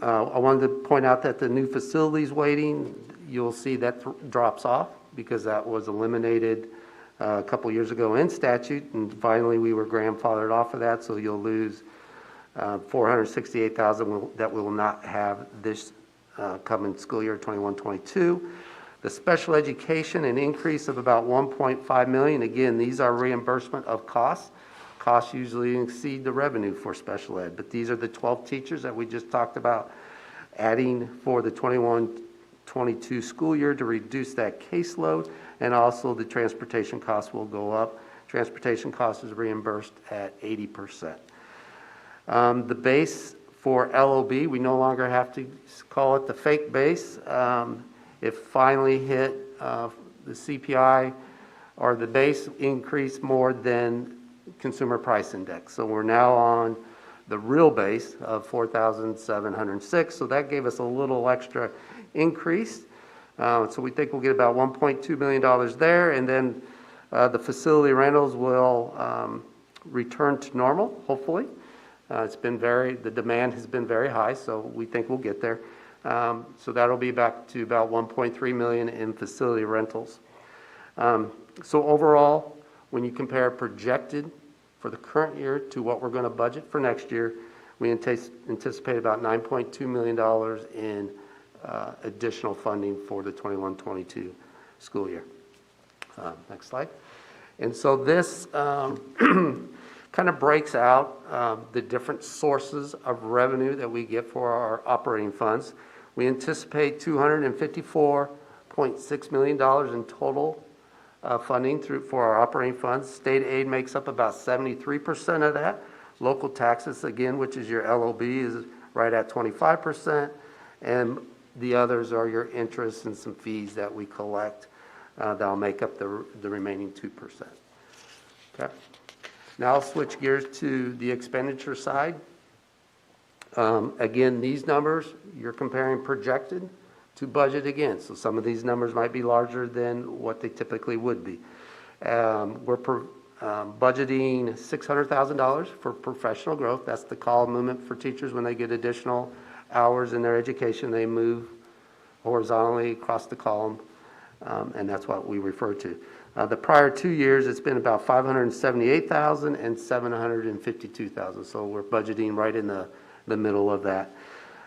[SPEAKER 7] I wanted to point out that the new facilities weighting, you'll see that drops off because that was eliminated a couple years ago in statute, and finally we were grandfathered off of that, so you'll lose $468,000 that we will not have this coming school year 21-22. The special education, an increase of about $1.5 million. Again, these are reimbursement of costs. Costs usually exceed the revenue for special ed, but these are the 12 teachers that we just talked about adding for the 21-22 school year to reduce that caseload, and also the transportation costs will go up. Transportation cost is reimbursed at 80%. The base for LOB, we no longer have to call it the fake base. It finally hit the CPI or the base increased more than consumer price index. So we're now on the real base of 4,706. So that gave us a little extra increase. So we think we'll get about $1.2 million there. And then the facility rentals will return to normal, hopefully. The demand has been very high, so we think we'll get there. So that'll be back to about $1.3 million in facility rentals. So overall, when you compare projected for the current year to what we're going to budget for next year, we anticipate about $9.2 million in additional funding for the 21-22 school year. Next slide. And so this kind of breaks out the different sources of revenue that we get for our operating funds. We anticipate $254.6 million in total funding for our operating funds. State aid makes up about 73% of that. Local taxes, again, which is your LOB, is right at 25%. And the others are your interest and some fees that we collect that'll make up the remaining 2%. Okay. Now I'll switch gears to the expenditure side. Again, these numbers, you're comparing projected to budget again. So some of these numbers might be larger than what they typically would be. We're budgeting $600,000 for professional growth. That's the call movement for teachers when they get additional hours in their education. They move horizontally across the column, and that's what we refer to. The prior 2 years, it's been about $578,000 and $752,000. So we're budgeting right in the middle of that.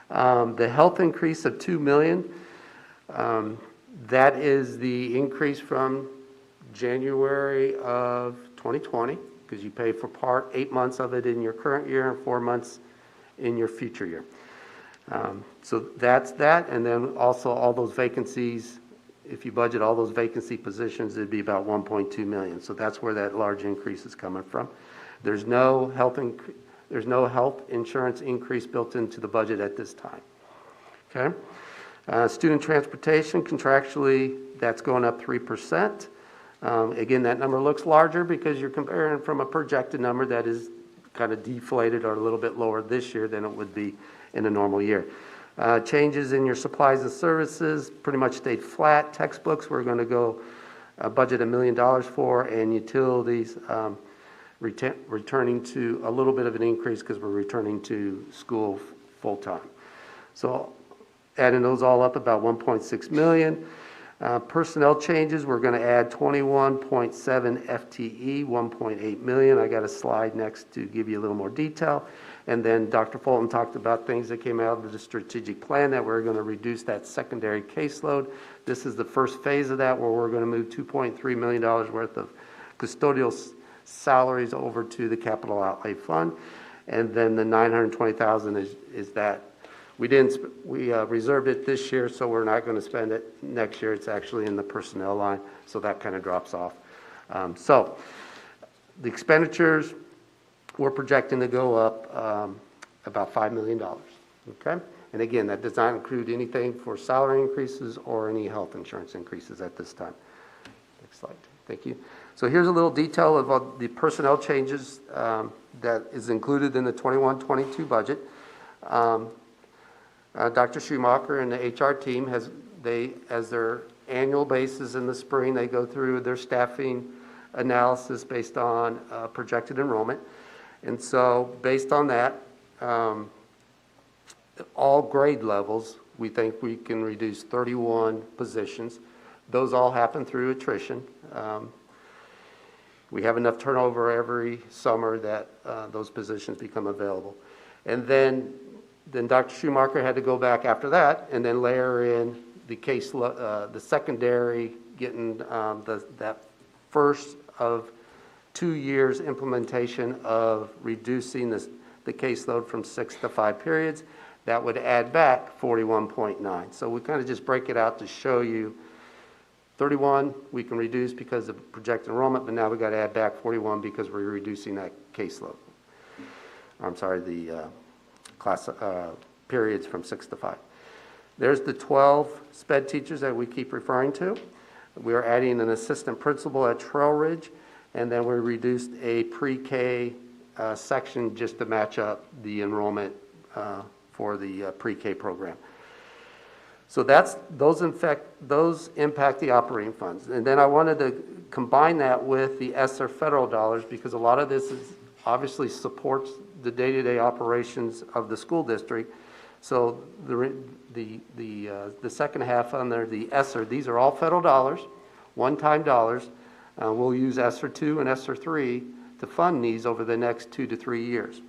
[SPEAKER 7] The health increase of $2 million, that is the increase from January of 2020, because you pay for 8 months of it in your current year and 4 months in your future year. So that's that, and then also all those vacancies. If you budget all those vacancy positions, it'd be about $1.2 million. So that's where that large increase is coming from. There's no health insurance increase built into the budget at this time. Okay. Student transportation, contractually, that's going up 3%. Again, that number looks larger because you're comparing from a projected number that is kind of deflated or a little bit lower this year than it would be in a normal year. Changes in your supplies and services pretty much stayed flat. Textbooks, we're going to go budget $1 million for, and utilities returning to a little bit of an increase because we're returning to school full time. So adding those all up, about $1.6 million. Personnel changes, we're going to add 21.7 FTE, $1.8 million. I got a slide next to give you a little more detail. And then Dr. Fulton talked about things that came out of the strategic plan that we're going to reduce that secondary caseload. This is the first phase of that, where we're going to move $2.3 million worth of custodial salaries over to the capital outlay fund. And then the $920,000 is that we reserved it this year, so we're not going to spend it next year. It's actually in the personnel line, so that kind of drops off. So the expenditures, we're projecting to go up about $5 million, okay? And again, that does not include anything for salary increases or any health insurance increases at this time. Next slide, thank you. So here's a little detail of the personnel changes that is included in the 21-22 budget. Dr. Schumacher and the HR team, as their annual basis in the spring, they go through their staffing analysis based on projected enrollment. And so based on that, all grade levels, we think we can reduce 31 positions. Those all happen through attrition. We have enough turnover every summer that those positions become available. And then Dr. Schumacher had to go back after that and then layer in the secondary, getting that first of 2 years implementation of reducing the caseload from 6 to 5 periods. That would add back 41.9. So we kind of just break it out to show you 31 we can reduce because of projected enrollment, but now we got to add back 41 because we're reducing that caseload. I'm sorry, the class periods from 6 to 5. There's the 12 SPED teachers that we keep referring to. We're adding an assistant principal at Trail Ridge, and then we reduced a pre-K section just to match up the enrollment for the pre-K program. So those impact the operating funds. And then I wanted to combine that with the ESSER federal dollars, because a lot of this obviously supports the day-to-day operations of the school district. So the second half under the ESSER, these are all federal dollars, one-time dollars. We'll use ESSER 2 and ESSER 3 to fund these over the next 2 to 3 years.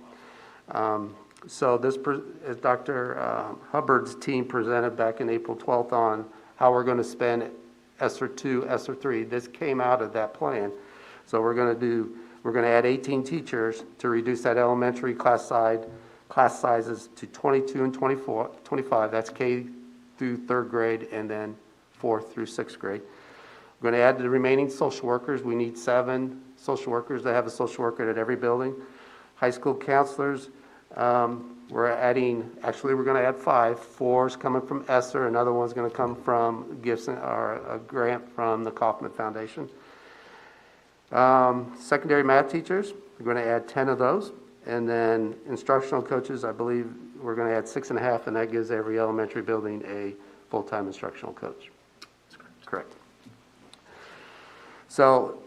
[SPEAKER 7] So this, as Dr. Hubbard's team presented back in April 12th on how we're going to spend ESSER 2, ESSER 3, this came out of that plan. So we're going to add 18 teachers to reduce that elementary class sizes to 22 and 25. That's K through 3rd grade, and then 4th through 6th grade. We're going to add the remaining social workers. We need 7 social workers to have a social worker at every building. High school counselors, we're going to add 5. 4 is coming from ESSER. Another one's going to come from gifts or a grant from the Kauffman Foundation. Secondary math teachers, we're going to add 10 of those. And then instructional coaches, I believe we're going to add 6.5, and that gives every elementary building a full-time instructional coach. Correct. So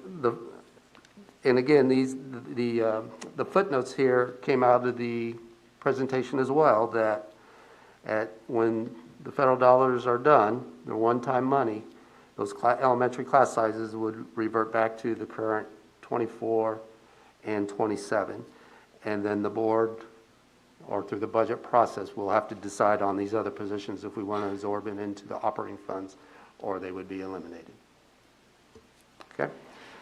[SPEAKER 7] and again, the footnotes here came out of the presentation as well, that when the federal dollars are done, the one-time money, those elementary class sizes would revert back to the current 24 and 27. And then the board, or through the budget process, will have to decide on these other positions if we want to absorb them into the operating funds, or they would be eliminated. Okay?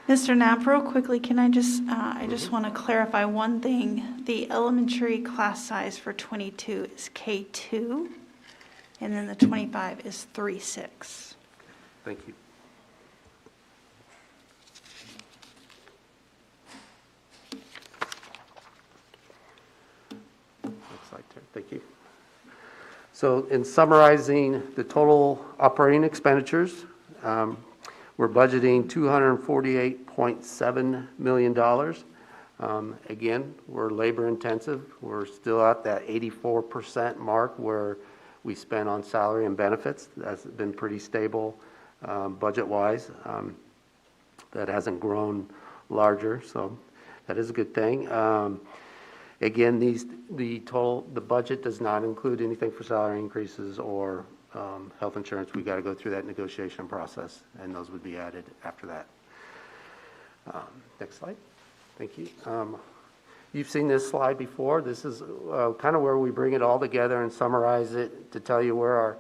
[SPEAKER 10] Mr. Knapp, real quickly, can I just want to clarify one thing. The elementary class size for 22 is K2, and then the 25 is 3-6.
[SPEAKER 7] Thank you. Next slide, Terry. Thank you. So in summarizing the total operating expenditures, we're budgeting $248.7 million. Again, we're labor intensive. We're still at that 84% mark where we spend on salary and benefits. That's been pretty stable budget-wise. That hasn't grown larger, so that is a good thing. Again, the budget does not include anything for salary increases or health insurance. We got to go through that negotiation process, and those would be added after that. Next slide. Thank you. You've seen this slide before. This is kind of where we bring it all together and summarize it to tell you where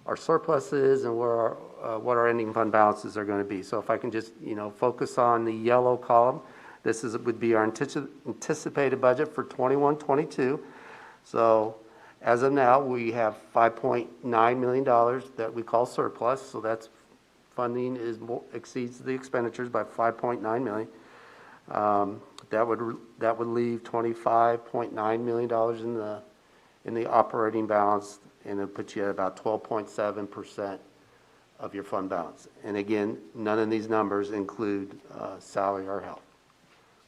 [SPEAKER 7] our surplus is and where what our ending fund balances are going to be. So if I can just focus on the yellow column, this would be our anticipated budget for 21-22. So as of now, we have $5.9 million that we call surplus. So that's funding exceeds the expenditures by $5.9 million. That would leave $25.9 million in the operating balance, and it puts you at about 12.7% of your fund balance. And again, none of these numbers include salary or health.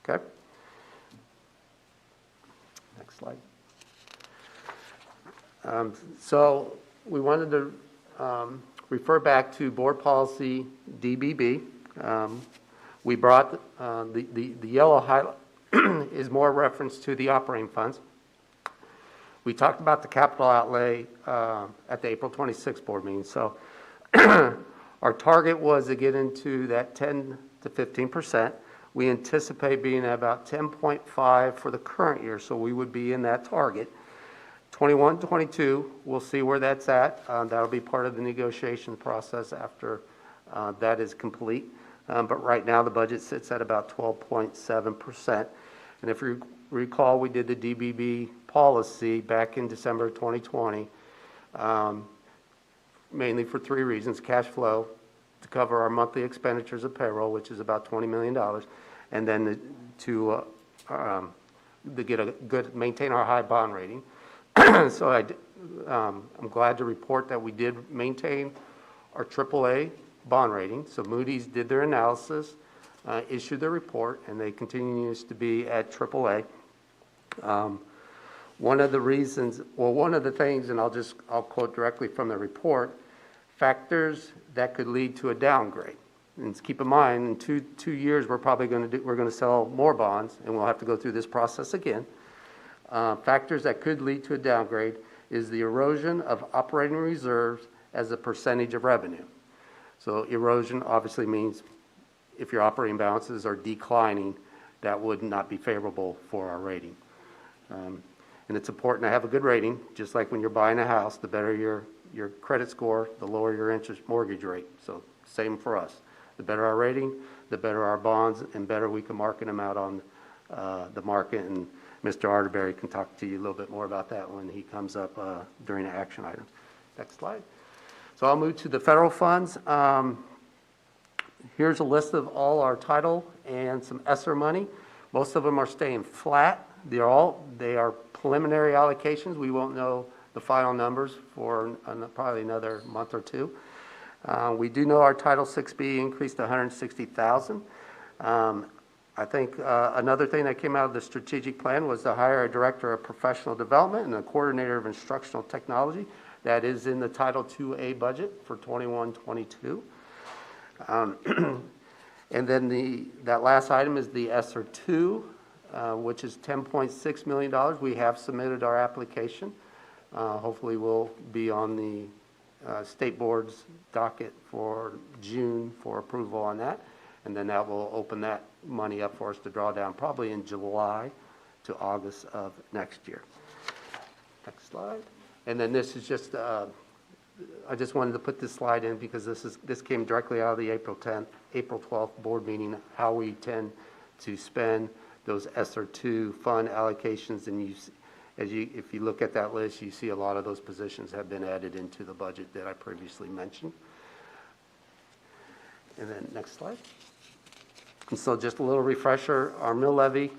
[SPEAKER 7] Okay. Next slide. So we wanted to refer back to board policy DBB. We brought the yellow highlight is more reference to the operating funds. We talked about the capital outlay at the April 26th board meeting. So our target was to get into that 10 to 15%. We anticipate being at about 10.5 for the current year, so we would be in that target. 21-22, we'll see where that's at. That'll be part of the negotiation process after that is complete. But right now the budget sits at about 12.7%. And if you recall, we did the DBB policy back in December of 2020, mainly for 3 reasons: cash flow, to cover our monthly expenditures of payroll, which is about $20 million, and then to get a good, maintain our high bond rating. So I'm glad to report that we did maintain our AAA bond rating. So Moody's did their analysis, issued their report, and they continues to be at AAA. One of the reasons, well, one of the things, and I'll quote directly from the report, factors that could lead to a downgrade. And keep in mind, in two years, we're going to sell more bonds, and we'll have to go through this process again. Factors that could lead to a downgrade is the erosion of operating reserves as a percentage of revenue. So erosion obviously means if your operating balances are declining, that would not be favorable for our rating. And it's important to have a good rating, just like when you're buying a house, the better your credit score, the lower your interest mortgage rate. So same for us. The better our rating, the better our bonds, and better we can market them out on the market. And Mr. Arterberry can talk to you a little bit more about that when he comes up during the action items. Next slide. So I'll move to the federal funds. Here's a list of all our title and some ESSER money. Most of them are staying flat. They are preliminary allocations. We won't know the final numbers for probably another month or two. We do know our Title 6B increased to $160,000. I think another thing that came out of the strategic plan was to hire a director of professional development and a coordinator of instructional technology. That is in the Title 2A budget for 21-22. And then that last item is the ESSER 2, which is $10.6 million. We have submitted our application. Hopefully we'll be on the state board's docket for June for approval on that. And then that will open that money up for us to draw down probably in July to August of next year. Next slide. And then this is just, I just wanted to put this slide in because this came directly out of the April 12th board meeting, how we tend to spend those ESSER 2 fund allocations. And if you look at that list, you see a lot of those positions have been added into the budget that I previously mentioned. And then next slide. And so just a little refresher, our mill levy,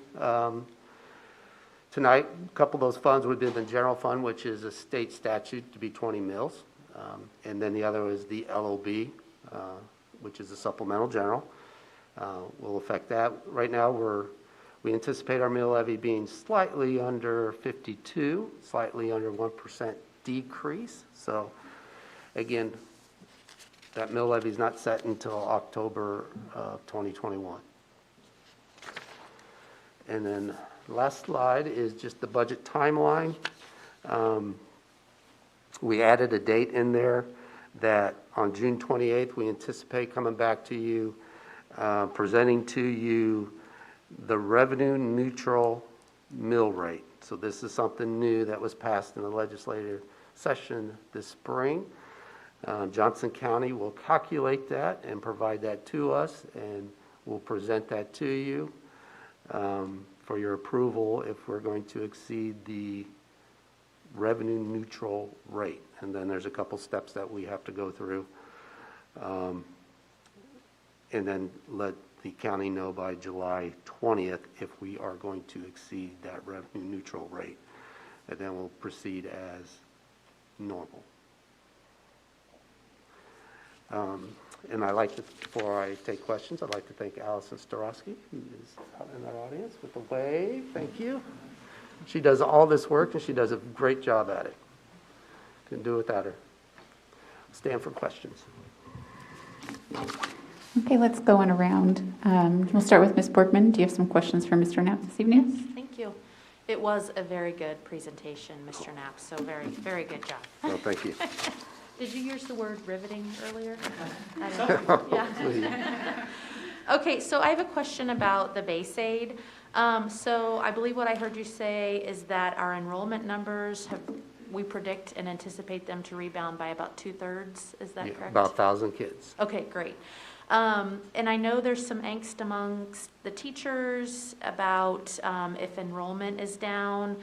[SPEAKER 7] tonight, a couple of those funds would be in the general fund, which is a state statute to be 20 mills. And then the other is the LOB, which is a supplemental general. Will affect that. Right now, we anticipate our mill levy being slightly under 52, slightly under 1% decrease. So again, that mill levy is not set until October of 2021. And then the last slide is just the budget timeline. We added a date in there that on June 28th, we anticipate coming back to you, presenting to you the revenue neutral mill rate. So this is something new that was passed in the legislative session this spring. Johnson County will calculate that and provide that to us, and we'll present that to you for your approval if we're going to exceed the revenue neutral rate. And then there's a couple steps that we have to go through, and then let the county know by July 20th if we are going to exceed that revenue neutral rate. And then we'll proceed as normal. And I like to, before I take questions, I'd like to thank Allison Starosky, who is out in our audience with the wave. Thank you. She does all this work, and she does a great job at it. Couldn't do it without her. Stand for questions.
[SPEAKER 1] Okay, let's go on around. We'll start with Ms. Borkman. Do you have some questions for Mr. Knapp this evening?
[SPEAKER 2] Yes, thank you. It was a very good presentation, Mr. Knapp, so very, very good job.
[SPEAKER 7] Well, thank you.
[SPEAKER 2] Did you use the word riveting earlier? I don't know. Yeah. Okay, so I have a question about the base aid. So I believe what I heard you say is that our enrollment numbers we predict and anticipate them to rebound by about 2/3. Is that correct?
[SPEAKER 7] About 1,000 kids.
[SPEAKER 2] Okay, great. And I know there's some angst amongst the teachers about if enrollment is down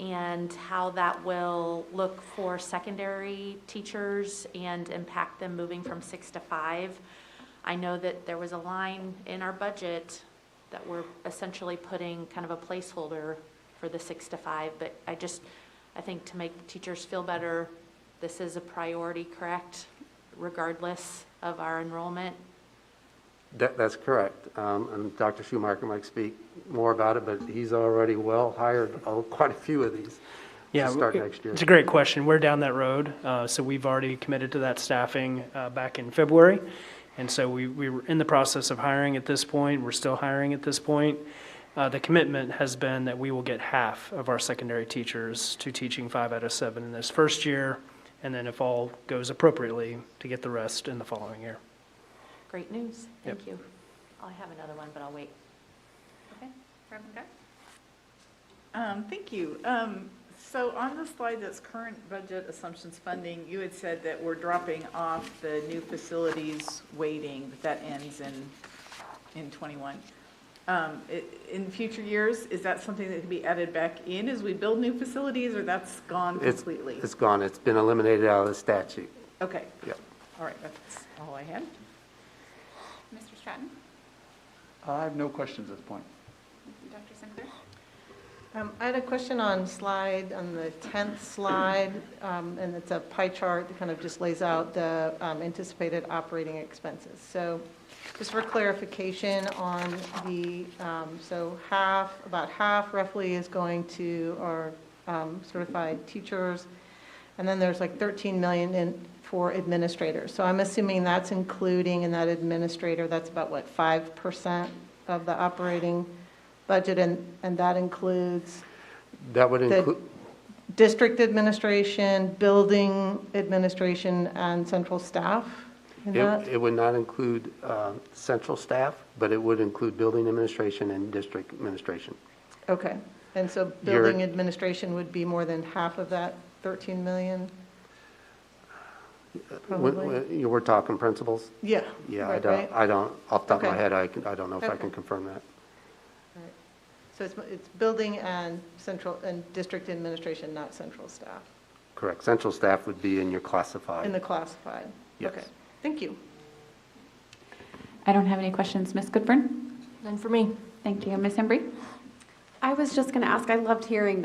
[SPEAKER 2] and how that will look for secondary teachers and impact them moving from 6 to 5. I know that there was a line in our budget that we're essentially putting kind of a placeholder for the 6 to 5, but I think to make teachers feel better, this is a priority, correct? regardless of our enrollment?
[SPEAKER 7] That's correct. And Dr. Schumacher might speak more about it, but he's already well hired quite a few of these to start next year.
[SPEAKER 11] It's a great question. We're down that road. So we've already committed to that staffing back in February. And so we were in the process of hiring at this point. We're still hiring at this point. The commitment has been that we will get half of our secondary teachers to teaching 5 out of 7 in this first year, and then if all goes appropriately, to get the rest in the following year.
[SPEAKER 2] Great news. Thank
[SPEAKER 11] Yep.
[SPEAKER 2] you. I have another one, but I'll wait.
[SPEAKER 1] Okay, Reverend Gar?
[SPEAKER 4] Thank you. So on the slide that's current budget assumptions funding, you had said that we're dropping off the new facilities weighting, that ends in 21. In future years, is that something that can be added back in as we build new facilities, or that's gone completely?
[SPEAKER 7] It's gone. It's been eliminated out of the statute.
[SPEAKER 4] Okay.
[SPEAKER 7] Yep.
[SPEAKER 4] All right, that's all I had.
[SPEAKER 1] Mr. Stratton?
[SPEAKER 6] I have no questions at this point.
[SPEAKER 1] Dr. Sinclair?
[SPEAKER 9] I had a question on the 10th slide, and it's a pie chart that kind of just lays out the anticipated operating expenses. So just for clarification on the, about half roughly is going to our certified teachers, and then there's like 13 million for administrators. So I'm assuming that's including in that administrator, that's about what, 5% of the operating budget, and that includes
[SPEAKER 7] That would include
[SPEAKER 9] district administration, building administration, and central staff in that?
[SPEAKER 7] it would not include central staff, but it would include building administration and district administration.
[SPEAKER 9] Okay, and so building administration would be more than half of that 13 million? Probably.
[SPEAKER 7] We're talking principals?
[SPEAKER 9] Yeah.
[SPEAKER 7] Yeah,
[SPEAKER 9] right.
[SPEAKER 7] I don't, off the top of my
[SPEAKER 9] Okay.
[SPEAKER 7] head, I don't know if I
[SPEAKER 9] Okay.
[SPEAKER 7] can confirm that.
[SPEAKER 9] Right. So it's building and central and district administration, not central staff,
[SPEAKER 7] Correct. Central staff would be in your classified.
[SPEAKER 9] in the classified?
[SPEAKER 7] Yes.
[SPEAKER 9] Okay, thank you.
[SPEAKER 1] I don't have any questions. Ms. Goodburn?
[SPEAKER 5] None for me.
[SPEAKER 1] Thank you. Ms. Embry?
[SPEAKER 3] I was just going to ask, I loved hearing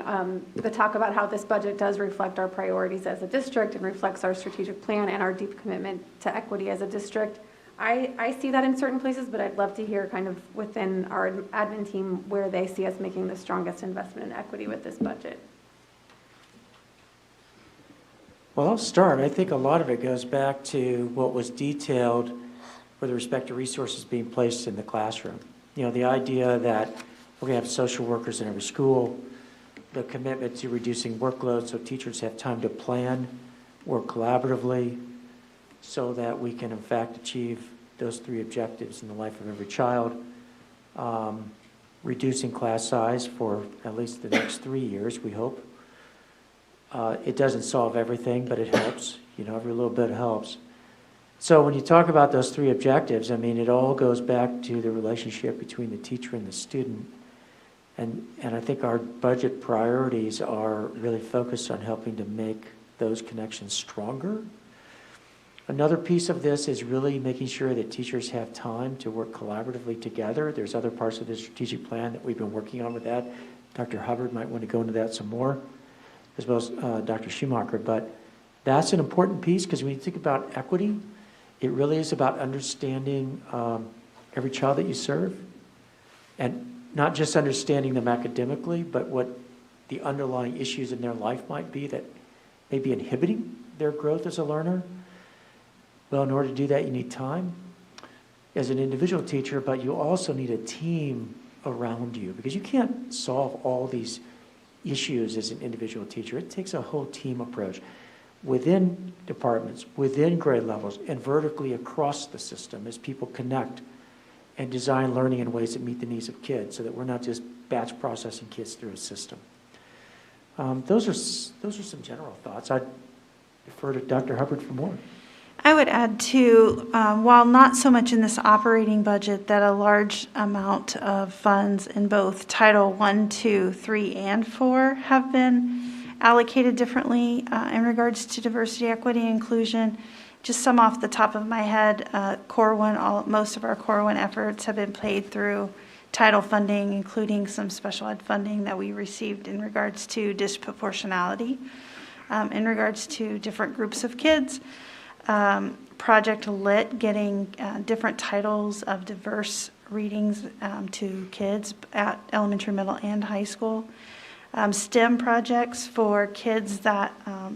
[SPEAKER 3] the talk about how this budget does reflect our priorities as a district and reflects our strategic plan and our deep commitment to equity as a district. I see that in certain places, but I'd love to hear kind of within our admin team where they see us making the strongest investment in equity with this budget.
[SPEAKER 16] Well, I'll start. I think a lot of it goes back to what was detailed with respect to resources being placed in the classroom. You know, the idea that we're going to have social workers in every school, the commitment to reducing workload so teachers have time to plan, work collaboratively, so that we can in fact achieve those 3 objectives in the life of every child. Reducing class size for at least the next 3 years, we hope. It doesn't solve everything, but it helps. You know, every little bit helps. So when you talk about those 3 objectives, I mean, it all goes back to the relationship between the teacher and the student. And I think our budget priorities are really focused on helping to make those connections stronger. Another piece of this is really making sure that teachers have time to work collaboratively together. There's other parts of the strategic plan that we've been working on with that. Dr. Hubbard might want to go into that some more, as well as Dr. Schumacher. But that's an important piece, because when you think about equity, it really is about understanding every child that you serve, and not just understanding them academically, but what the underlying issues in their life might be that may be inhibiting their growth as a learner. Well, in order to do that, you need time as an individual teacher, but you also need a team around you, because you can't solve all these issues as an individual teacher. It takes a whole team approach within departments, within grade levels, and vertically across the system as people connect and design learning in ways that meet the needs of kids, so that we're not just batch processing kids through a system. Those are some general thoughts. I'd defer to Dr. Hubbard for more.
[SPEAKER 10] I would add too, while not so much in this operating budget, that a large amount of funds in both Title I, II, III, and IV have been allocated differently in regards to diversity, equity, and inclusion. Just some off the top of my head, Core 1, most of our Core 1 efforts have been paid through title funding, including some special ed funding that we received in regards to disproportionality, in regards to different groups of kids. Project Lit, getting different titles of diverse readings to kids at elementary, middle, and high school. STEM projects for kids that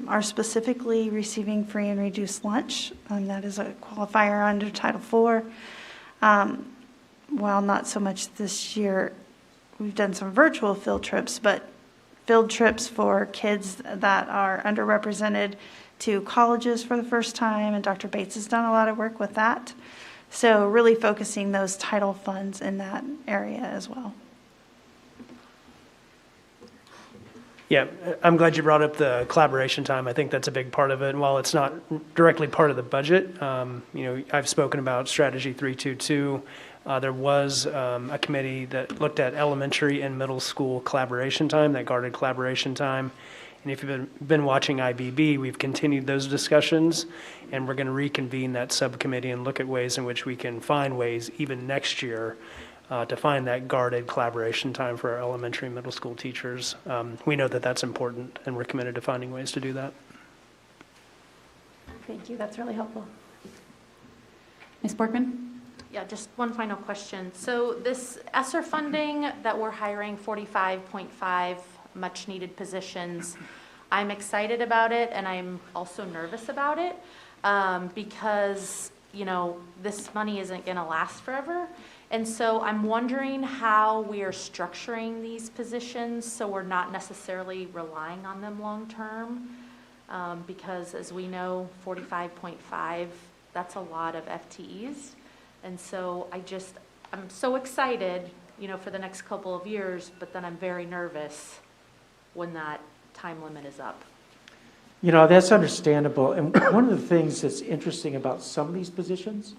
[SPEAKER 10] are specifically receiving free and reduced lunch. That is a qualifier under Title IV. While not so much this year, we've done some virtual field trips, but field trips for kids that are underrepresented to colleges for the first time, and Dr. Bates has done a lot of work with that. So really focusing those title funds in that area as well.
[SPEAKER 11] Yeah, I'm glad you brought up the collaboration time. I think that's a big part of it. And while it's not directly part of the budget, I've spoken about Strategy 322. There was a committee that looked at elementary and middle school collaboration time, that guarded collaboration time. And if you've been watching IBB, we've continued those discussions, and we're going to reconvene that subcommittee and look at ways in which we can find ways, even next year, to find that guarded collaboration time for our elementary and middle school teachers. We know that that's important, and we're committed to finding ways to do that.
[SPEAKER 3] Thank you, that's really helpful.
[SPEAKER 1] Ms. Borkman?
[SPEAKER 2] Yeah, just one final question. So this ESSER funding that we're hiring 45.5 much needed positions, I'm excited about it, and I'm also nervous about it because, this money isn't going to last forever. And so I'm wondering how we are structuring these positions so we're not necessarily relying on them long term. Because as we know, 45.5, that's a lot of FTEs. And so I'm so excited, for the next couple of years, but then I'm very nervous when that time limit is up.
[SPEAKER 16] That's understandable. And one of the things that's interesting about some of these positions,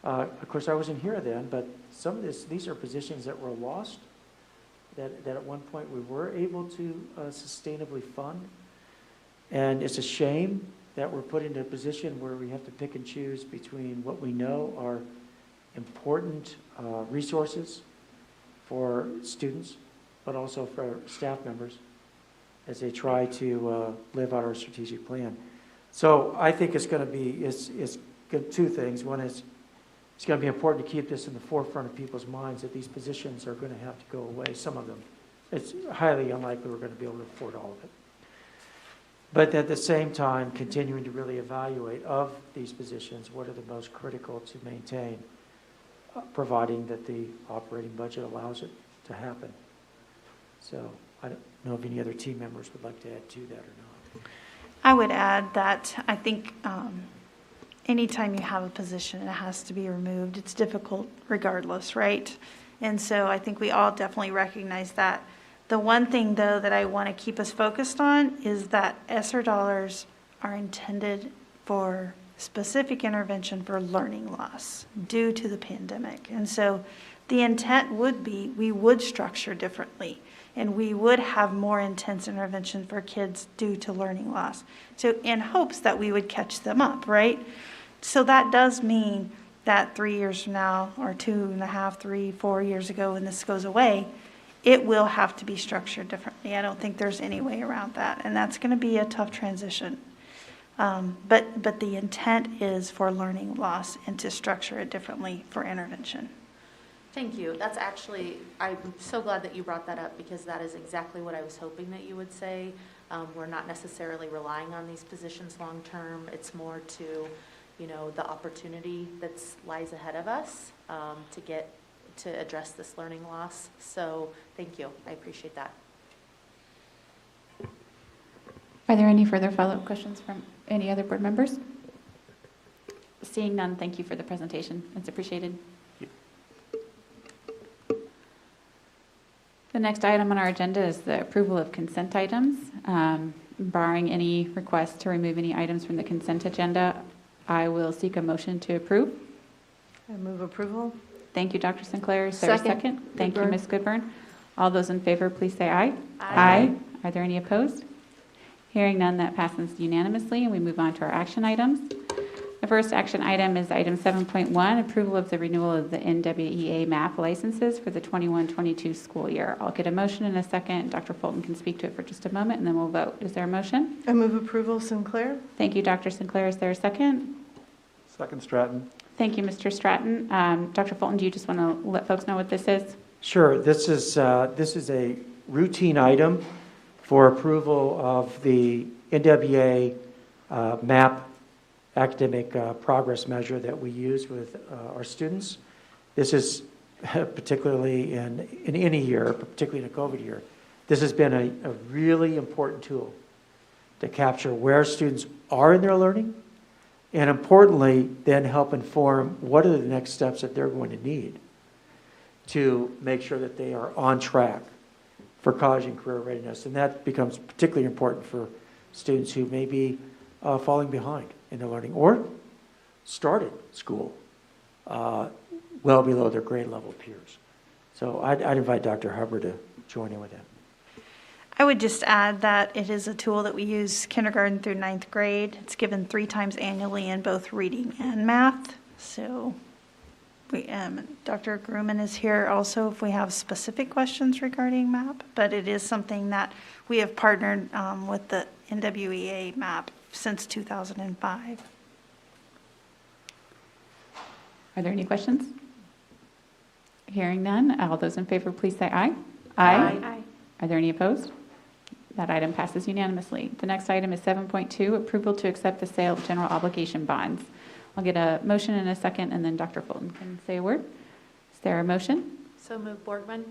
[SPEAKER 16] of course, I wasn't here then, but some of these are positions that were lost, that at one point we were able to sustainably fund. And it's a shame that we're put into a position where we have to pick and choose between what we know are important resources for students, but also for staff members as they try to live out our strategic plan. So I think it's going to be, it's two things. One is it's going to be important to keep this in the forefront of people's minds that these positions are going to have to go away, some of them. It's highly unlikely we're going to be able to afford all of it. But at the same time, continuing to really evaluate of these positions, what are the most critical to maintain, providing that the operating budget allows it to happen. So I don't know if any other team members would like to add to that or not.
[SPEAKER 10] I would add that I think anytime you have a position and it has to be removed, it's difficult regardless, right? And so I think we all definitely recognize that. The one thing, though, that I want to keep us focused on is that ESSER dollars are intended for specific intervention for learning loss due to the pandemic. And so the intent would be we would structure differently, and we would have more intense intervention for kids due to learning loss. So in hopes that we would catch them up, right? So that does mean that 3 years from now, or 2.5, 3, 4 years ago when this goes away, it will have to be structured differently. I don't think there's any way around that. And that's going to be a tough transition. But the intent is for learning loss and to structure it differently for intervention.
[SPEAKER 2] Thank you. That's actually, I'm so glad that you brought that up because that is exactly what I was hoping that you would say. We're not necessarily relying on these positions long term. It's more to, the opportunity that lies ahead of us to address this learning loss. So thank you. I appreciate that.
[SPEAKER 1] Are there any further follow-up questions from any other board members? Seeing none, thank you for the presentation. It's appreciated. The next item on our agenda is the approval of consent items. Barring any requests to remove any items from the consent agenda, I will seek a motion to approve.
[SPEAKER 9] I move approval.
[SPEAKER 1] Thank you, Dr. Sinclair. Is there a second? Thank you, Ms. Goodburn. All those in favor, please say aye. Aye. Are there any opposed? Hearing none, that passes unanimously, and we move on to our action items. The first action item is item 7.1, approval of the renewal of the NWEA MAP licenses for the 21-22 school year. I'll get a motion in a second. Dr. Fulton can speak to it for just a moment, and then we'll vote. Is there a motion?
[SPEAKER 9] I move approval, Sinclair.
[SPEAKER 1] Thank you, Dr. Sinclair. Is there a second?
[SPEAKER 6] Second, Stratton.
[SPEAKER 1] Thank you, Mr. Stratton. Dr. Fulton, do you just want to let folks know what this is?
[SPEAKER 16] Sure. This is a routine item for approval of the NWA MAP academic progress measure that we use with our students. This is particularly in any year, particularly in a COVID year, this has been a really important tool to capture where students are in their learning, and importantly, then help inform what are the next steps that they're going to need to make sure that they are on track for college and career readiness. And that becomes particularly important for students who may be falling behind in their learning or started school well below their grade level peers. So I'd invite Dr. Hubbard to join in with that.
[SPEAKER 10] I would just add that it is a tool that we use kindergarten through 9th grade. It's given 3 times annually in both reading and math. So Dr. Gruman is here also if we have specific questions regarding MAP, but it is something that we have partnered with the NWEA MAP since 2005.
[SPEAKER 1] Are there any questions? Hearing none, all those in favor, please say aye.
[SPEAKER 3] Aye.
[SPEAKER 1] Are there any opposed? That item passes unanimously. The next item is 7.2, approval to accept the sale of general obligation bonds. I'll get a motion in a second, and then Dr. Fulton can say a word. Is there a motion?
[SPEAKER 2] So move, Borgman.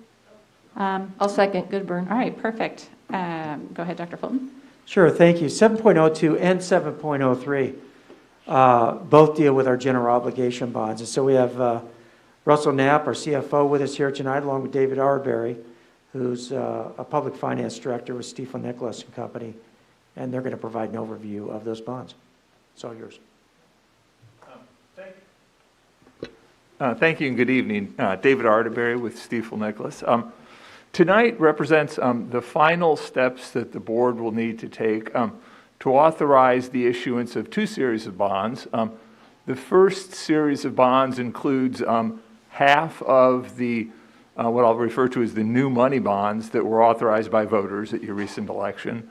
[SPEAKER 5] I'll second. Goodburn.
[SPEAKER 1] All right, perfect. Go ahead, Dr. Fulton.
[SPEAKER 16] Sure, thank you. 7.02 and 7.03 both deal with our general obligation bonds. And so we have Russell Knapp, our CFO, with us here tonight, along with David Arbery, who's a public finance director with Stiefel Nicholas and Company, and they're going to provide an overview of those bonds. It's all yours.
[SPEAKER 12] Thank you and good evening. David Arterberry with Stiefel Nicholas. Tonight represents the final steps that the board will need to take to authorize the issuance of 2 series of bonds. The first series of bonds includes half of the what I'll refer to as the new money bonds that were authorized by voters at your recent election.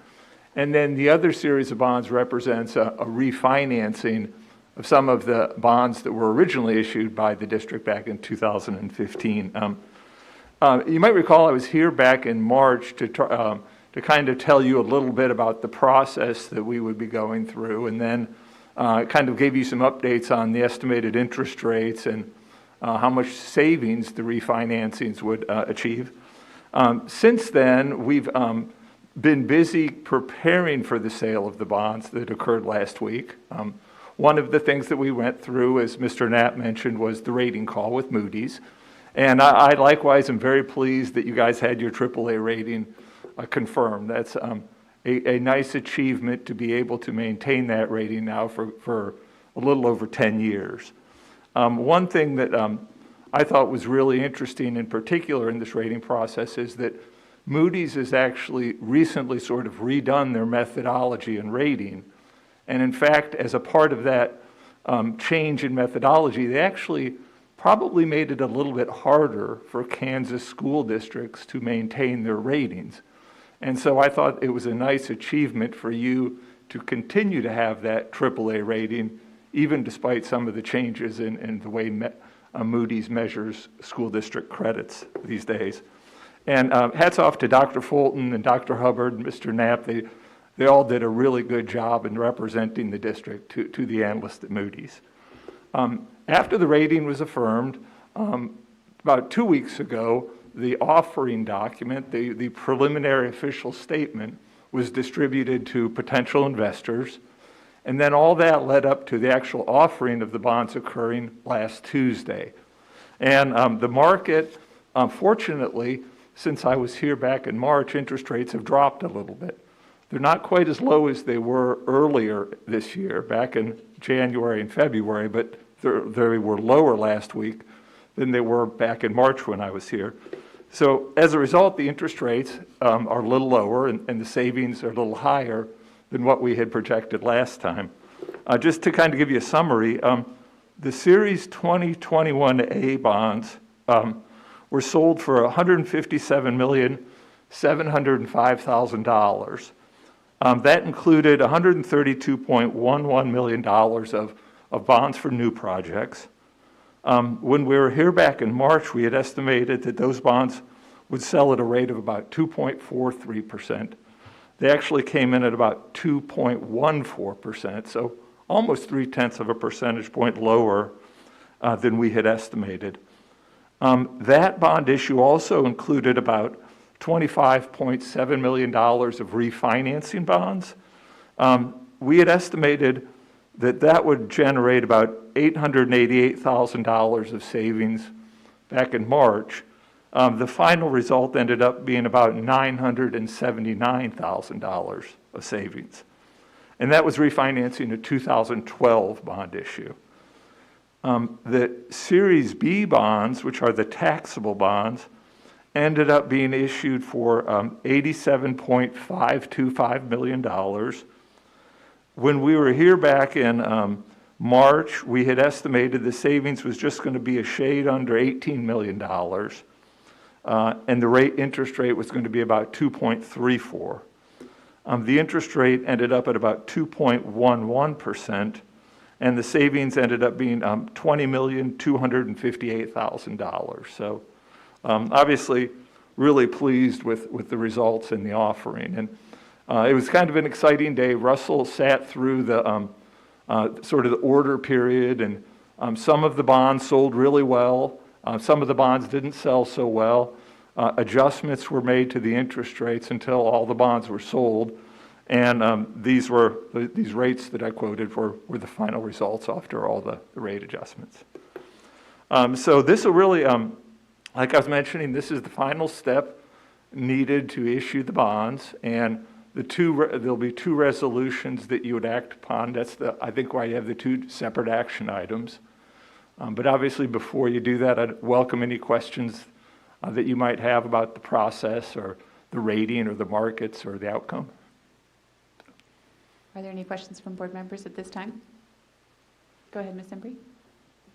[SPEAKER 12] And then the other series of bonds represents a refinancing of some of the bonds that were originally issued by the district back in 2015. You might recall I was here back in March to kind of tell you a little bit about the process that we would be going through, and then kind of gave you some updates on the estimated interest rates and how much savings the refinancings would achieve. Since then, we've been busy preparing for the sale of the bonds that occurred last week. One of the things that we went through, as Mr. Knapp mentioned, was the rating call with Moody's. And I likewise am very pleased that you guys had your AAA rating confirmed. That's a nice achievement to be able to maintain that rating now for a little over 10 years. One thing that I thought was really interesting in particular in this rating process is that Moody's has actually recently sort of redone their methodology and rating. And in fact, as a part of that change in methodology, they actually probably made it a little bit harder for Kansas school districts to maintain their ratings. And so I thought it was a nice achievement for you to continue to have that AAA rating, even despite some of the changes in the way Moody's measures school district credits these days. And hats off to Dr. Fulton and Dr. Hubbard and Mr. Knapp. They all did a really good job in representing the district to the analysts at Moody's. After the rating was affirmed, about 2 weeks ago, the offering document, the preliminary official statement, was distributed to potential investors. And then all that led up to the actual offering of the bonds occurring last Tuesday. And the market, fortunately, since I was here back in March, interest rates have dropped a little bit. They're not quite as low as they were earlier this year, back in January and February, but they were lower last week than they were back in March when I was here. So as a result, the interest rates are a little lower and the savings are a little higher than what we had projected last time. just to kind of give you a summary, the Series 2021A bonds were sold for $157,705,000. That included $132.11 million of bonds for new projects. When we were here back in March, we had estimated that those bonds would sell at a rate of about 2.43%. They actually came in at about 2.14%, so almost 0.3 of a percentage point lower than we had estimated. That bond issue also included about $25.7 million of refinancing bonds. We had estimated that that would generate about $888,000 of savings back in March. The final result ended up being about $979,000 of savings. And that was refinancing a 2012 bond issue. The Series B bonds, which are the taxable bonds, ended up being issued for $87.525 million. When we were here back in March, we had estimated the savings was just going to be a shade under $18 million, and the interest rate was going to be about 2.34. The interest rate ended up at about 2.11%, and the savings ended up being $20,258,000. So obviously really pleased with the results in the offering. And it was kind of an exciting day. Russell sat through the sort of the order period, and some of the bonds sold really well. Some of the bonds didn't sell so well. Adjustments were made to the interest rates until all the bonds were sold. And these rates that I quoted were the final results after all the rate adjustments. So this will really, like I was mentioning, this is the final step needed to issue the bonds. And there'll be two resolutions that you would act upon. That's I think why you have the two separate action items. But obviously before you do that, I'd welcome any questions that you might have about the process or the rating or the markets or the outcome.
[SPEAKER 1] Are there any questions from board members at this time? Go ahead, Ms. Embry.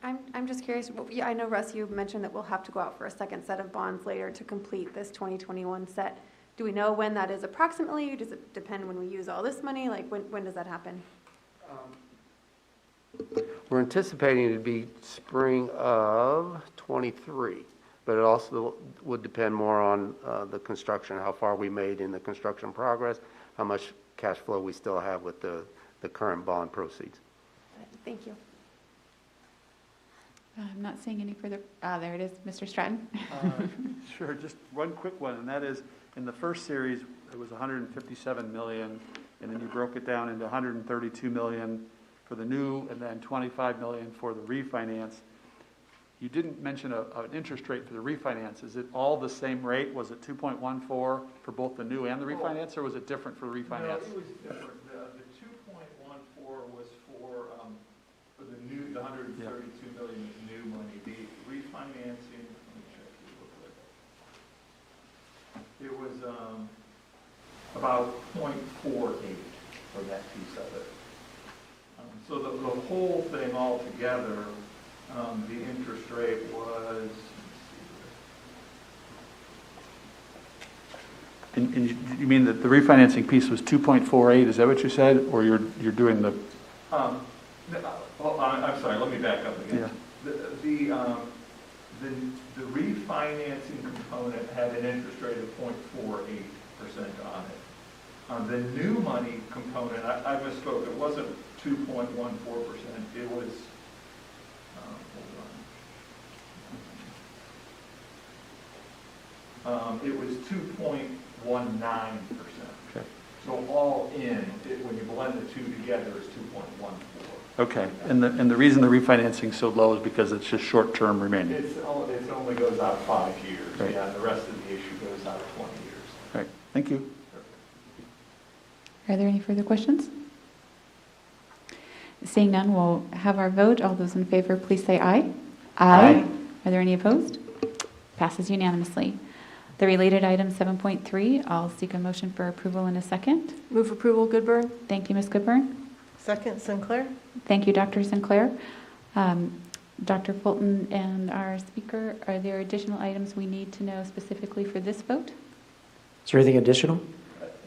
[SPEAKER 3] I'm just curious, I know, Russ, you mentioned that we'll have to go out for a second set of bonds later to complete this 2021 set. Do we know when that is approximately? Does it depend when we use all this money? Like, when does that happen?
[SPEAKER 7] We're anticipating it to be spring of '23, but it also would depend more on the construction, how far we made in the construction progress, how much cash flow we still have with the current bond proceeds.
[SPEAKER 3] Thank you.
[SPEAKER 1] I'm not seeing any further, there it is, Mr. Stratton.
[SPEAKER 6] Sure, just one quick one, and that is, in the first series, it was $157 million, and then you broke it down into $132 million for the new, and then $25 million for the refinance. You didn't mention an interest rate for the refinance. Is it all the same rate? Was it 2.14 for both the new and the refinance, or was it different for the refinance?
[SPEAKER 12] No, it was different. The 2.14 was for the new, the $132 million is new money. The refinancing, let me check real quick. It was about 0.48 for that piece of it. So the whole thing altogether, the interest rate was,
[SPEAKER 6] And you mean that the refinancing piece was 2.48, is that what you said? Or you're doing the...
[SPEAKER 12] I'm sorry, let me back up again.
[SPEAKER 6] Yeah.
[SPEAKER 12] The refinancing component had an interest rate of 0.48% on it. The new money component, I misspoke, it wasn't 2.14%, it was, it was 2.19%.
[SPEAKER 6] Okay.
[SPEAKER 12] So all in, when you blend the two together, it's 2.14.
[SPEAKER 6] Okay, and the reason the refinancing is so low is because it's just short-term remaining?
[SPEAKER 12] It only goes out 5 years,
[SPEAKER 6] Right.
[SPEAKER 12] yeah, and the rest of the issue goes out 20 years.
[SPEAKER 6] Right, thank you.
[SPEAKER 1] Are there any further questions? Seeing none, we'll have our vote. All those in favor, please say aye. Aye. Are there any opposed? Passes unanimously. The related item 7.3, I'll seek a motion for approval in a second.
[SPEAKER 5] Move approval, Goodburn.
[SPEAKER 1] Thank you, Ms. Goodburn.
[SPEAKER 9] Second, Sinclair.
[SPEAKER 1] Thank you, Dr. Sinclair. Dr. Fulton and our speaker, are there additional items we need to know specifically for this vote?
[SPEAKER 16] Is there anything additional?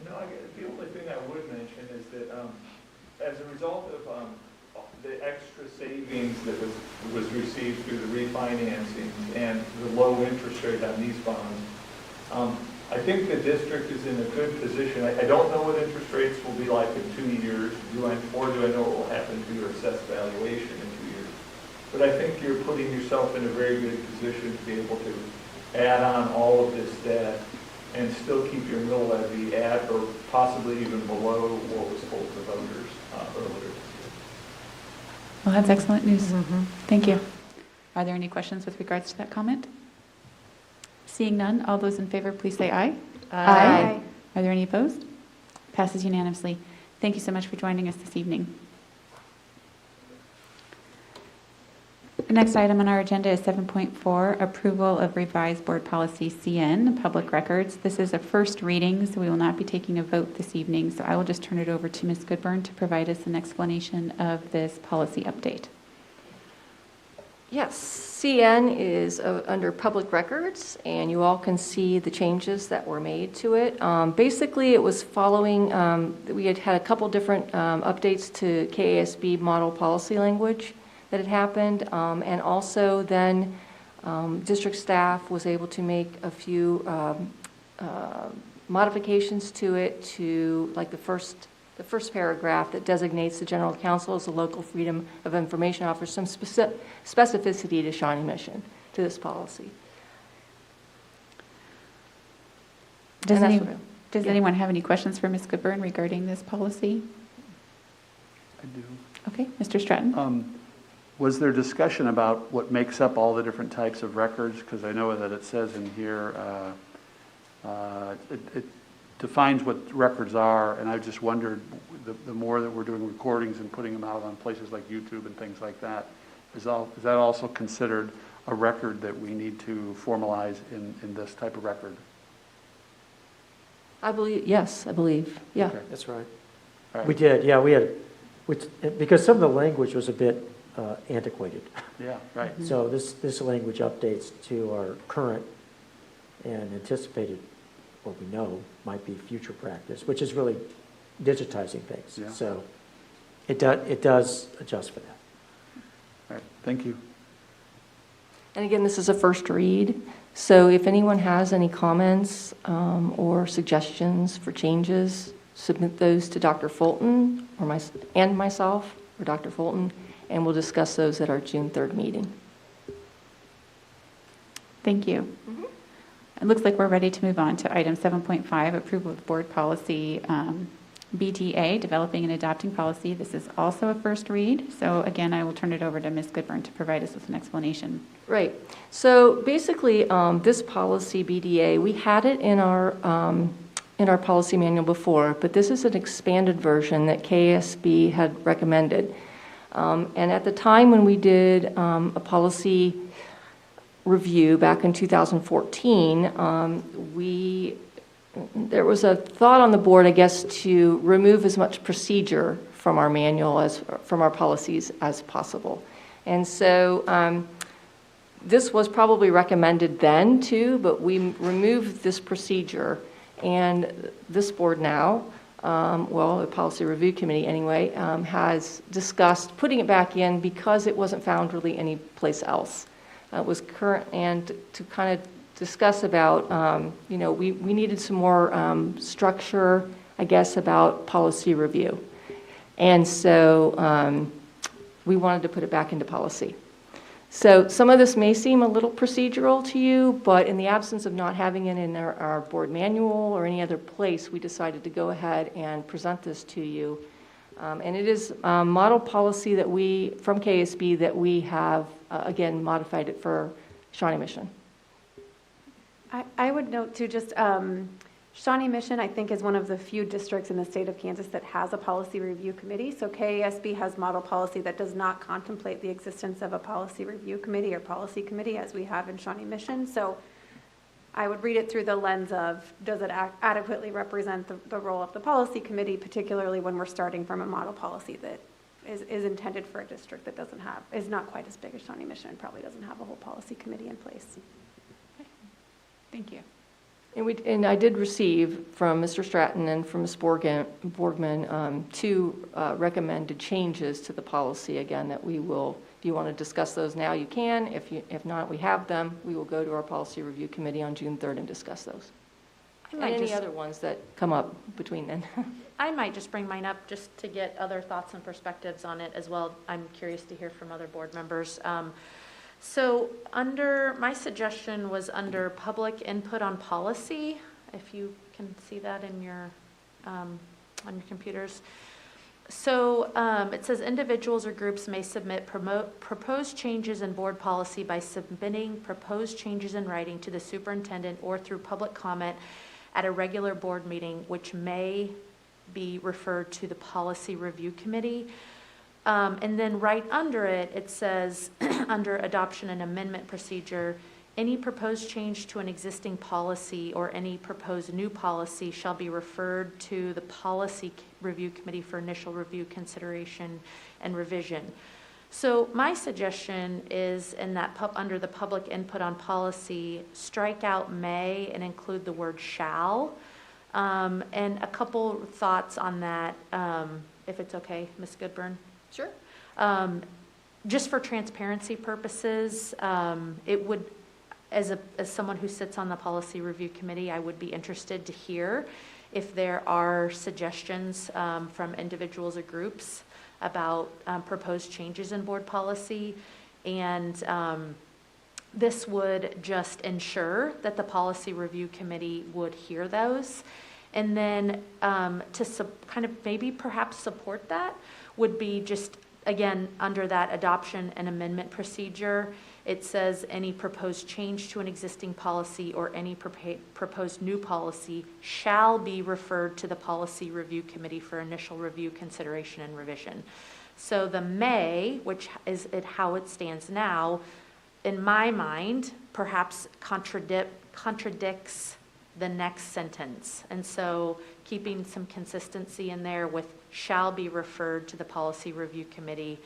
[SPEAKER 12] No, the only thing I would mention is that as a result of the extra savings that was received through the refinancing and the low interest rate on these bonds, I think the district is in a good position. I don't know what interest rates will be like in 2 years, or do I know what will happen to your assessed valuation in 2 years. But I think you're putting yourself in a very good position to be able to add on all of this debt and still keep your mill levy at or possibly even below what was told to voters earlier.
[SPEAKER 1] Well, that's excellent news. Thank you. Are there any questions with regards to that comment? Seeing none, all those in favor, please say aye.
[SPEAKER 3] Aye.
[SPEAKER 1] Are there any opposed? Passes unanimously. Thank you so much for joining us this evening. The next item on our agenda is 7.4, approval of revised board policy CN, public records. This is a first reading, so we will not be taking a vote this evening. So I will just turn it over to Ms. Goodburn to provide us an explanation of this policy update.
[SPEAKER 5] Yes, CN is under public records, and you all can see the changes that were made to it. Basically, it was following, we had a couple different updates to KASB model policy language that had happened, and also then district staff was able to make a few modifications to it, to like the first paragraph that designates the general counsel as the local freedom of information, offers some specificity to Shawnee Mission, to this policy.
[SPEAKER 1] Does anyone have any questions for Ms. Goodburn regarding this policy?
[SPEAKER 6] I do.
[SPEAKER 1] Okay, Mr. Stratton.
[SPEAKER 6] Was there discussion about what makes up all the different types of records? Because I know that it says in here, it defines what records are, and I just wondered, the more that we're doing recordings and putting them out on places like YouTube and things like that, is that also considered a record that we need to formalize in this type of record?
[SPEAKER 5] I believe, yes, I believe, yeah.
[SPEAKER 6] Okay.
[SPEAKER 16] That's right.
[SPEAKER 6] All right.
[SPEAKER 16] We did, yeah, we had, because some of the language was a bit antiquated.
[SPEAKER 6] Yeah, right.
[SPEAKER 16] So this language updates to our current and anticipated, what we know might be future practice, which is really digitizing things.
[SPEAKER 6] Yeah.
[SPEAKER 16] So it does adjust for that.
[SPEAKER 6] All right, thank you.
[SPEAKER 5] And again, this is a first read, so if anyone has any comments or suggestions for changes, submit those to Dr. Fulton and myself, or Dr. Fulton, and we'll discuss those at our June 3rd meeting.
[SPEAKER 1] Thank you. It looks like we're ready to move on to item 7.5, approval of board policy BTA, developing and adopting policy. This is also a first read. So again, I will turn it over to Ms. Goodburn to provide us with an explanation.
[SPEAKER 5] Right. So basically, this policy BDA, we had it in our policy manual before, but this is an expanded version that KASB had recommended. And at the time when we did a policy review back in 2014, there was a thought on the board, I guess, to remove as much procedure from our manual from our policies as possible. And so this was probably recommended then too, but we removed this procedure, and this board now, the policy review committee anyway, has discussed putting it back in because it wasn't found really any place else. It was current, and to kind of discuss about, we needed some more structure, I guess, about policy review. And so we wanted to put it back into policy. So some of this may seem a little procedural to you, but in the absence of not having it in our board manual or any other place, we decided to go ahead and present this to you. And it is model policy that from KASB that we have, again, modified it for Shawnee Mission.
[SPEAKER 3] I would note too, just Shawnee Mission, I think, is one of the few districts in the state of Kansas that has a policy review committee. So KASB has model policy that does not contemplate the existence of a policy review committee or policy committee as we have in Shawnee Mission. So I would read it through the lens of, does it adequately represent the role of the policy committee, particularly when we're starting from a model policy that is intended for a district that is not quite as big as Shawnee Mission, and probably doesn't have a whole policy committee in place.
[SPEAKER 1] Thank you.
[SPEAKER 5] And I did receive from Mr. Stratton and from Ms. Borgman two recommended changes to the policy, again, that we will, if you want to discuss those now, you can. If not, we have them. We will go to our policy review committee on June 3rd and discuss those. And any other ones that come up between then.
[SPEAKER 2] I might just bring mine up just to get other thoughts and perspectives on it as well. I'm curious to hear from other board members. So my suggestion was under public input on policy, if you can see that in on your computers. So it says individuals or groups may submit proposed changes in board policy by submitting proposed changes in writing to the superintendent or through public comment at a regular board meeting, which may be referred to the policy review committee. And then right under it, it says, under adoption and amendment procedure, any proposed change to an existing policy or any proposed new policy shall be referred to the policy review committee for initial review, consideration, and revision. So my suggestion is in that under the public input on policy, strike out may and include the word shall. And a couple thoughts on that, if it's okay, Ms. Goodburn.
[SPEAKER 5] Sure.
[SPEAKER 2] Just for transparency purposes, it would, as someone who sits on the policy review committee, I would be interested to hear if there are suggestions from individuals or groups about proposed changes in board policy. And this would just ensure that the policy review committee would hear those. And then to kind of maybe perhaps support that would be just, again, under that adoption and amendment procedure, it says any proposed change to an existing policy or any proposed new policy shall be referred to the policy review committee for initial review, consideration, and revision. So the may, which is how it stands now, in my mind, perhaps contradicts the next sentence. And so keeping some consistency in there with shall be referred to the policy review committee,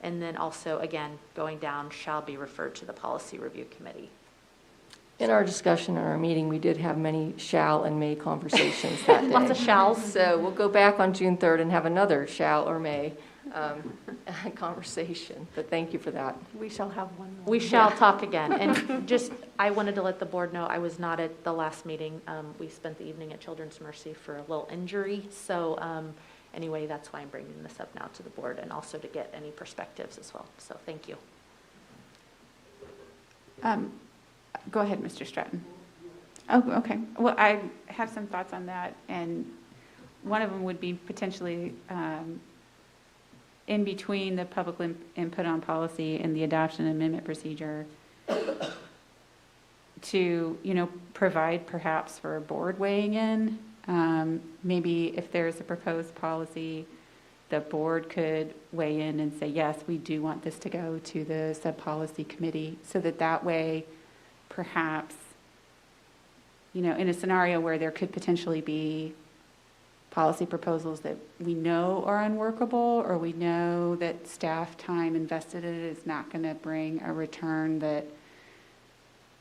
[SPEAKER 2] and then also, again, going down, shall be referred to the policy review committee.
[SPEAKER 5] In our discussion in our meeting, we did have many shall and may conversations that day.
[SPEAKER 2] Lots of shalls.
[SPEAKER 5] So we'll go back on June 3rd and have another shall or may conversation. But thank you for that.
[SPEAKER 3] We shall have one more.
[SPEAKER 2] We shall talk again. And just, I wanted to let the board know I was not at the last meeting. We spent the evening at Children's Mercy for a little injury. So anyway, that's why I'm bringing this up now to the board, and also to get any perspectives as well. So thank you.
[SPEAKER 1] Go ahead, Mr. Stratton. Oh, okay. Well, I have some thoughts on that, and one of them would be potentially in between the public input on policy and the adoption amendment procedure to, provide perhaps for a board weighing in. Maybe if there's a proposed policy, the board could weigh in and say, yes, we do want this to go to the sub-policy committee, so that way, perhaps, in a scenario where there could potentially be policy proposals that we know are unworkable, or we know that staff time invested in it is not going to bring a return that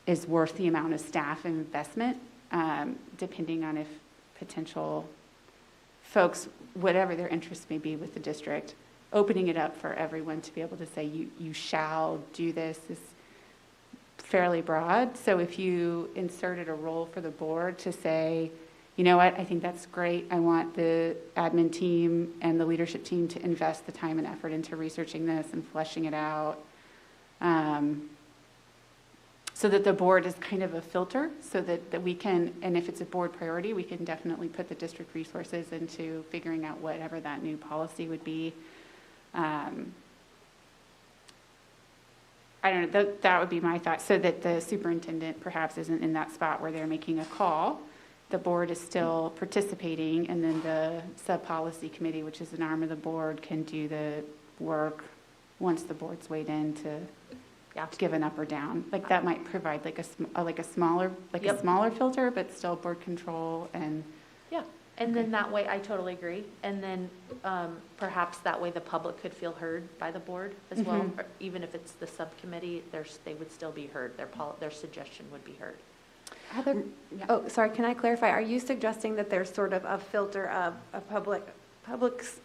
[SPEAKER 1] is worth the amount of staff investment, depending on if potential folks, whatever their interests may be with the district, opening it up for everyone to be able to say, you shall do this is fairly broad. So if you inserted a role for the board to say, you know what, I think that's great. I want the admin team and the leadership team to invest the time and effort into researching this and fleshing it out. So that the board is kind of a filter, so that we can, and if it's a board priority, we can definitely put the district resources into figuring out whatever that new policy would be. I don't know, that would be my thought, so that the superintendent perhaps isn't in that spot where they're making a call. The board is still participating, and then the sub-policy committee, which is an arm of the board, can do the work once the board's weighed in to
[SPEAKER 2] Yeah.
[SPEAKER 1] given up or down. Like that might provide like a smaller,
[SPEAKER 2] Yep.
[SPEAKER 1] a smaller filter, but still board control and.
[SPEAKER 2] Yeah, and then that way, I totally agree. And then perhaps that way the public could feel heard by the board as well.
[SPEAKER 1] Mhm.
[SPEAKER 2] Or even if it's the subcommittee, they would still be heard. Their suggestion would be heard.
[SPEAKER 3] Heather, oh, sorry, can I clarify? Are you suggesting that there's sort of a filter of a public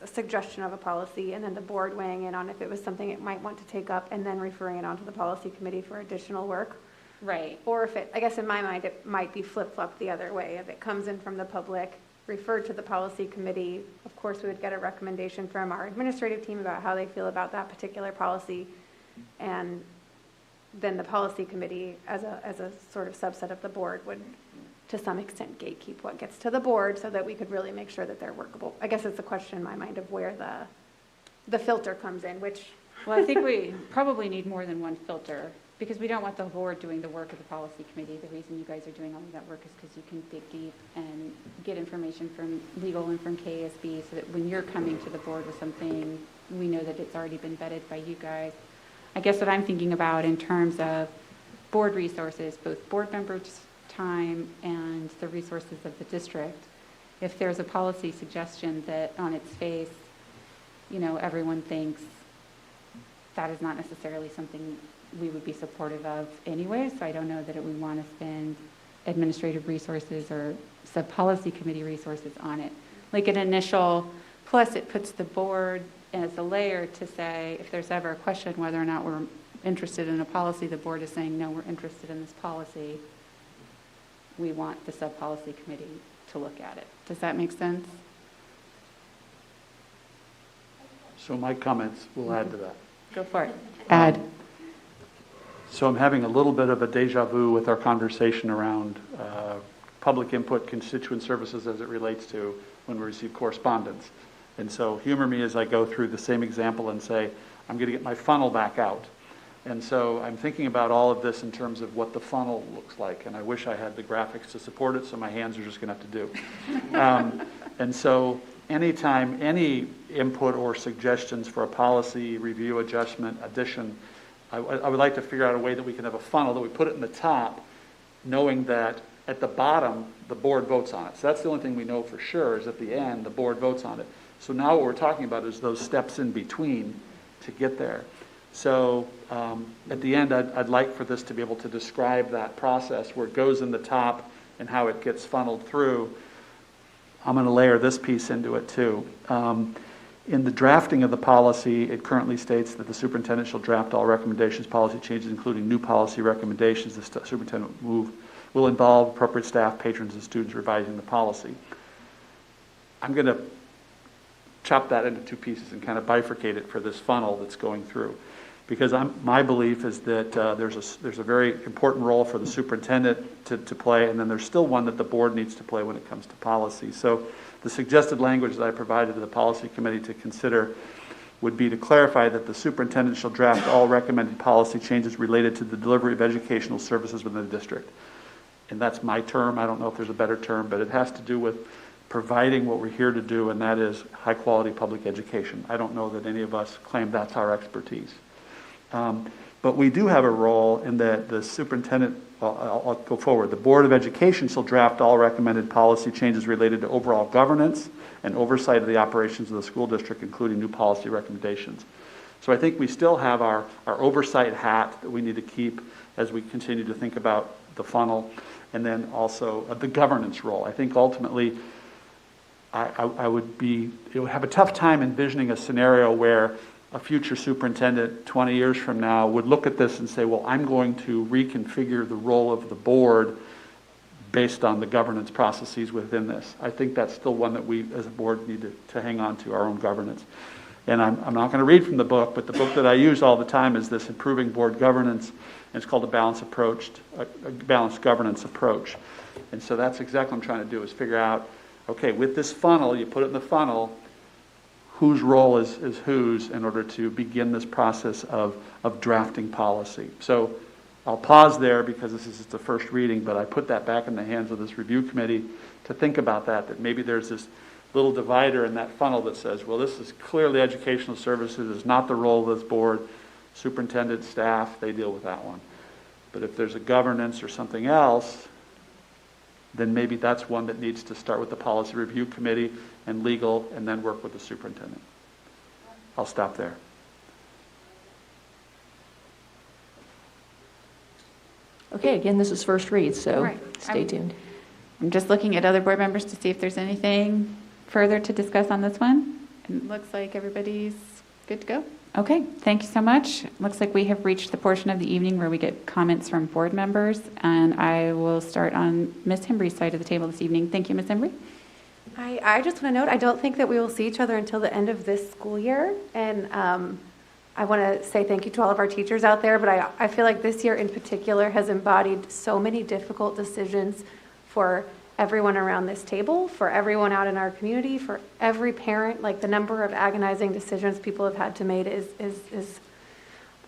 [SPEAKER 3] suggestion of a policy and then the board weighing in on if it was something it might want to take up and then referring it on to the policy committee for additional work?
[SPEAKER 1] Right.
[SPEAKER 3] Or if it, I guess in my mind, it might be flip-flopped the other way. If it comes in from the public, referred to the policy committee, of course, we would get a recommendation from our administrative team about how they feel about that particular policy. And then the policy committee, as a sort of subset of the board, would, to some extent, gatekeep what gets to the board so that we could really make sure that they're workable. I guess it's a question in my mind of where the filter comes in, which.
[SPEAKER 1] Well, I think we probably need more than one filter because we don't want the board doing the work of the policy committee. The reason you guys are doing all of that work is because you can dig deep and get information from legal and from KSB so that when you're coming to the board with something, we know that it's already been vetted by you guys. I guess what I'm thinking about in terms of board resources, both board members' time and the resources of the district, if there's a policy suggestion that on its face, everyone thinks that is not necessarily something we would be supportive of anyway, so I don't know that we want to spend administrative resources or sub-policy committee resources on it. Like an initial, plus it puts the board as a layer to say, if there's ever a question whether or not we're interested in a policy, the board is saying, no, we're interested in this policy. We want the sub-policy committee to look at it. Does that make sense?
[SPEAKER 6] So my comments will add to that.
[SPEAKER 1] Go for it. Add.
[SPEAKER 6] So I'm having a little bit of a deja vu with our conversation around public input, constituent services as it relates to when we receive correspondence. And so humor me as I go through the same example and say, I'm going to get my funnel back out. And so I'm thinking about all of this in terms of what the funnel looks like. And I wish I had the graphics to support it, so my hands are just going to have to do. And so anytime any input or suggestions for a policy review, adjustment, addition, I would like to figure out a way that we can have a funnel that we put it in the top, knowing that at the bottom, the board votes on it. So that's the only thing we know for sure is at the end, the board votes on it. So now what we're talking about is those steps in between to get there. So at the end, I'd like for this to be able to describe that process where it goes in the top and how it gets funneled through. I'm going to layer this piece into it too. In the drafting of the policy, it currently states that the superintendent shall draft all recommendations, policy changes, including new policy recommendations. The superintendent will involve appropriate staff, patrons, and students revising the policy. I'm going to chop that into two pieces and kind of bifurcate it for this funnel that's going through. Because my belief is that there's a very important role for the superintendent to play, and then there's still one that the board needs to play when it comes to policy. So the suggested language that I provided to the policy committee to consider would be to clarify that the superintendent shall draft all recommended policy changes related to the delivery of educational services within the district. And that's my term. I don't know if there's a better term, but it has to do with providing what we're here to do, and that is high-quality public education. I don't know that any of us claim that's our expertise. But we do have a role in that the superintendent, I'll go forward, the Board of Education shall draft all recommended policy changes related to overall governance and oversight of the operations of the school district, including new policy recommendations. So I think we still have our oversight hat that we need to keep as we continue to think about the funnel, and then also the governance role. I think ultimately I would have a tough time envisioning a scenario where a future superintendent 20 years from now would look at this and say, well, I'm going to reconfigure the role of the board based on the governance processes within this. I think that's still one that we as a board need to hang on to, our own governance. And I'm not going to read from the book, but the book that I use all the time is this Improving Board Governance, and it's called a balanced governance approach. And so that's exactly what I'm trying to do, is figure out, okay, with this funnel, you put it in the funnel, whose role is whose in order to begin this process of drafting policy. So I'll pause there because this is the first reading, but I put that back in the hands of this review committee to think about that maybe there's this little divider in that funnel that says, well, this is clearly educational services, it's not the role of this board. Superintendent, staff, they deal with that one. But if there's a governance or something else, then maybe that's one that needs to start with the policy review committee and legal, and then work with the superintendent. I'll stop there.
[SPEAKER 5] Okay, again, this is first read, so
[SPEAKER 1] Right.
[SPEAKER 5] stay tuned.
[SPEAKER 1] I'm just looking at other board members to see if there's anything further to discuss on this one. It looks like everybody's good to go. Okay, thank you so much. Looks like we have reached the portion of the evening where we get comments from board members, and I will start on Ms. Hembree's side of the table this evening. Thank you, Ms. Hembree.
[SPEAKER 3] I just want to note, I don't think that we will see each other until the end of this school year. And I want to say thank you to all of our teachers out there, but I feel like this year in particular has embodied so many difficult decisions for everyone around this table, for everyone out in our community, for every parent. Like, the number of agonizing decisions people have had to make is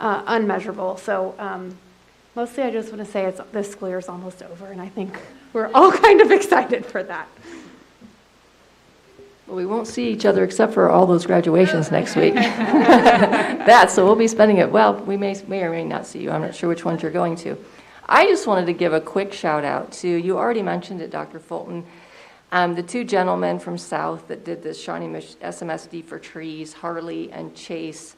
[SPEAKER 3] unmeasurable. So mostly I just want to say this school year is almost over, and I think we're all kind of excited for that.
[SPEAKER 5] Well, we won't see each other except for all those graduations next week. So we'll be spending it, well, we may or may not see you. I'm not sure which ones you're going to. I just wanted to give a quick shout out to, you already mentioned it, Dr. Fulton, the two gentlemen from South that did this Shawnee SMSD for trees, Harley and Chase.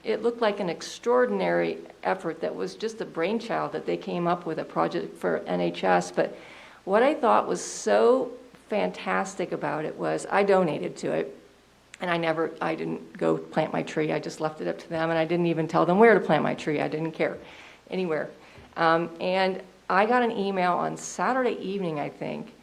[SPEAKER 5] It looked like an extraordinary effort that was just a brainchild that they came up with, a project for NHS. But what I thought was so fantastic about it was I donated to it, and I didn't go plant my tree. I just left it up to them, and I didn't even tell them where to plant my tree. I didn't care anywhere. And I got an email on Saturday evening, I think,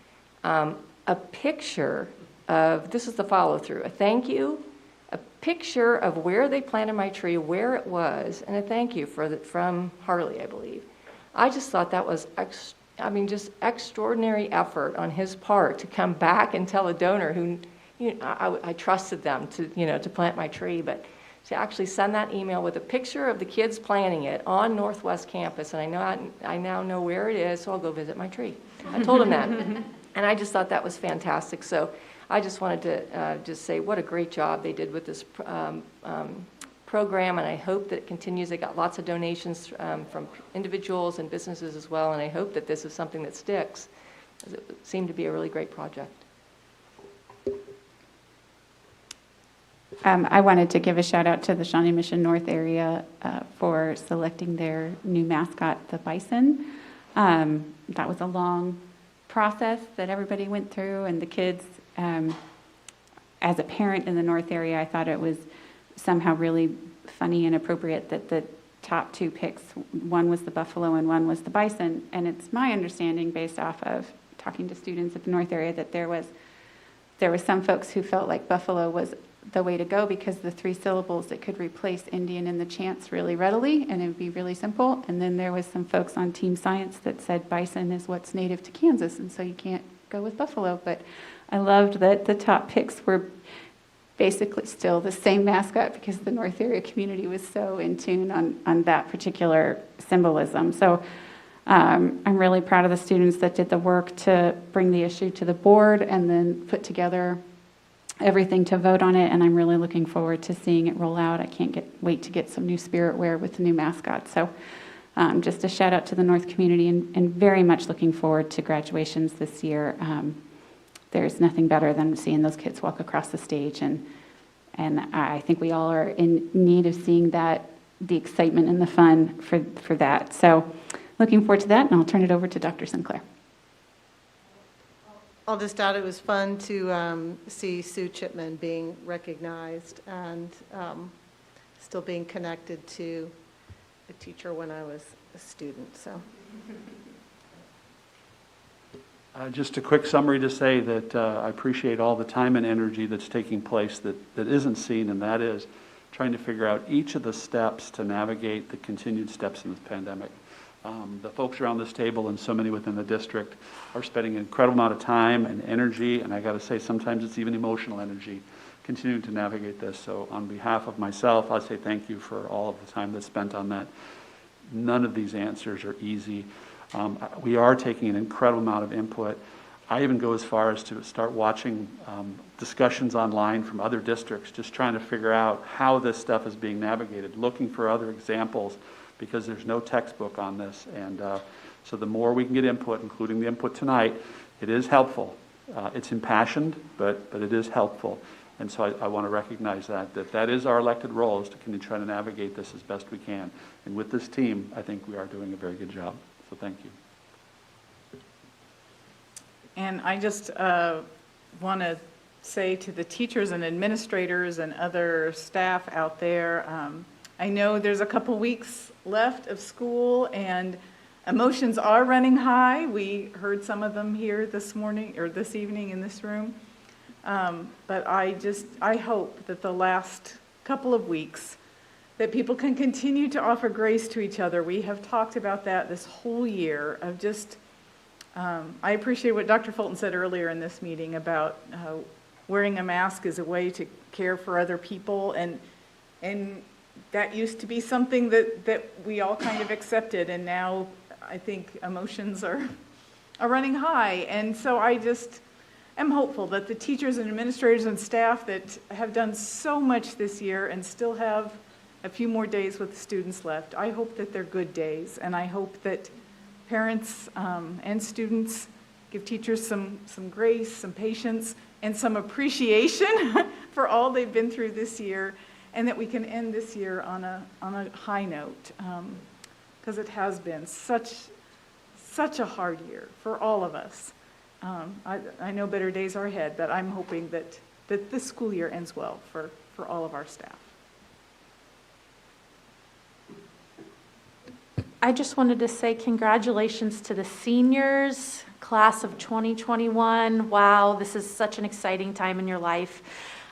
[SPEAKER 5] a picture of, this is the follow-through, a thank you, a picture of where they planted my tree, where it was, and a thank you from Harley, I believe. I just thought that was just extraordinary effort on his part to come back and tell a donor who, I trusted them to plant my tree, but to actually send that email with a picture of the kids planting it on Northwest Campus, and I now know where it is, so I'll go visit my tree. I told him that, and I just thought that was fantastic. So I just wanted to just say what a great job they did with this program, and I hope that it continues. They got lots of donations from individuals and businesses as well, and I hope that this is something that sticks, because it seemed to be a really great project.
[SPEAKER 1] I wanted to give a shout out to the Shawnee Mission North area for selecting their new mascot, the bison. That was a long process that everybody went through, and the kids, as a parent in the North area, I thought it was somehow really funny and appropriate that the top two picks, one was the buffalo and one was the bison. And it's my understanding, based off of talking to students at the North area, that there was some folks who felt like buffalo was the way to go because the 3 syllables that could replace Indian in the chants really readily, and it would be really simple. And then there was some folks on Team Science that said bison is what's native to Kansas, and so you can't go with buffalo. But I loved that the top picks were basically still the same mascot because the North area community was so in tune on that particular symbolism. So I'm really proud of the students that did the work to bring the issue to the board and then put together everything to vote on it, and I'm really looking forward to seeing it roll out. I can't wait to get some new spirit wear with the new mascot. So just a shout out to the North community, and very much looking forward to graduations this year. There's nothing better than seeing those kids walk across the stage, and I think we all are in need of seeing that, the excitement and the fun for that. So looking forward to that, and I'll turn it over to Dr. Sinclair.
[SPEAKER 9] I'll just add it was fun to see Sue Chipman being recognized and still being connected to a teacher when I was a student. So.
[SPEAKER 6] Just a quick summary to say that I appreciate all the time and energy that's taking place that isn't seen, and that is trying to figure out each of the steps to navigate the continued steps in this pandemic. The folks around this table and so many within the district are spending an incredible amount of time and energy, and I got to say sometimes it's even emotional energy, continuing to navigate this. So on behalf of myself, I'll say thank you for all of the time that's spent on that. None of these answers are easy. We are taking an incredible amount of input. I even go as far as to start watching discussions online from other districts, just trying to figure out how this stuff is being navigated, looking for other examples, because there's no textbook on this. And so the more we can get input, including the input tonight, it is helpful. It's impassioned, but it is helpful. And so I want to recognize that is our elected role, is to continue trying to navigate this as best we can. And with this team, I think we are doing a very good job. So thank you.
[SPEAKER 4] And I just want to say to the teachers and administrators and other staff out there, I know there's a couple weeks left of school and emotions are running high. We heard some of them here this morning or this evening in this room. But I hope that the last couple of weeks that people can continue to offer grace to each other. We have talked about that this whole year of just, I appreciate what Dr. Fulton said earlier in this meeting about wearing a mask is a way to care for other people. And that used to be something that we all kind of accepted. And now I think emotions are running high. And so I just am hopeful that the teachers and administrators and staff that have done so much this year and still have a few more days with the students left, I hope that they're good days. And I hope that parents and students give teachers some grace, some patience, and some appreciation for all they've been through this year, and that we can end this year on a high note, because it has been such a hard year for all of us. I know better days are ahead, but I'm hoping that this school year ends well for all of our staff.
[SPEAKER 2] I just wanted to say congratulations to the seniors, class of 2021. Wow, this is such an exciting time in your life.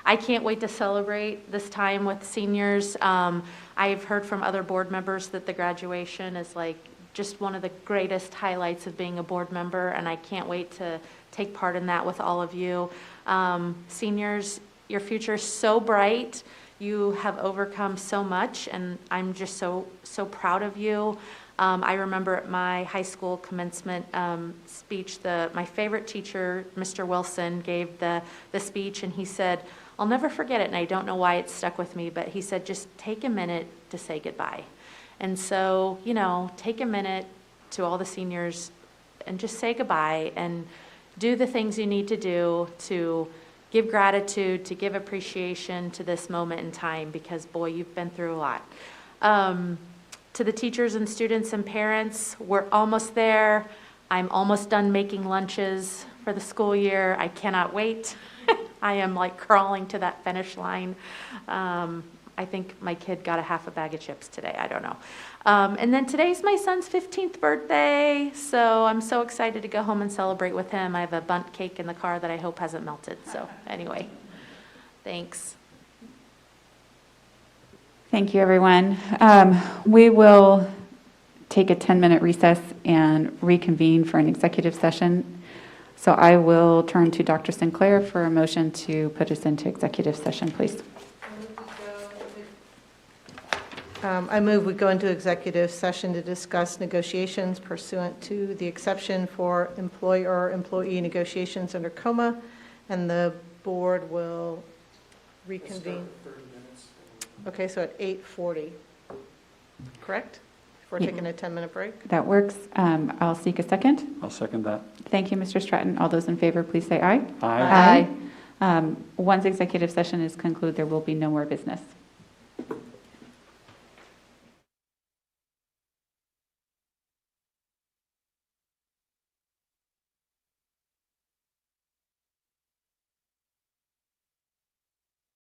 [SPEAKER 2] I can't wait to celebrate this time with seniors. I've heard from other board members that the graduation is like just one of the greatest highlights of being a board member, and I can't wait to take part in that with all of you. Seniors, your future is so bright. You have overcome so much, and I'm just so proud of you. I remember at my high school commencement speech, my favorite teacher, Mr. Wilson, gave the speech, and he said, I'll never forget it, and I don't know why it stuck with me, but he said, just take a minute to say goodbye. And so, take a minute to all the seniors and just say goodbye and do the things you need to do to give gratitude, to give appreciation to this moment in time, because boy, you've been through a lot. To the teachers and students and parents, we're almost there. I'm almost done making lunches for the school year. I cannot wait. I am like crawling to that finish line. I think my kid got a half a bag of chips today. I don't know. And then today's my son's 15th birthday, so I'm so excited to go home and celebrate with him. I have a bundt cake in the car that I hope hasn't melted. So anyway, thanks.
[SPEAKER 1] Thank you, everyone. We will take a 10-minute recess and reconvene for an executive session. So I will turn to Dr. Sinclair for a motion to put us into executive session, please.
[SPEAKER 9] I move we go into executive session to discuss negotiations pursuant to the exception for employer-employee negotiations under COMA, and the board will reconvene. 30 minutes. Okay, so at 8:40, correct? If we're taking a 10-minute break?
[SPEAKER 1] That works. I'll seek a second.
[SPEAKER 6] I'll second that.
[SPEAKER 1] Thank you, Mr. Stratton. All those in favor, please say aye.
[SPEAKER 6] Aye.
[SPEAKER 1] Once executive session is concluded, there will be no more business.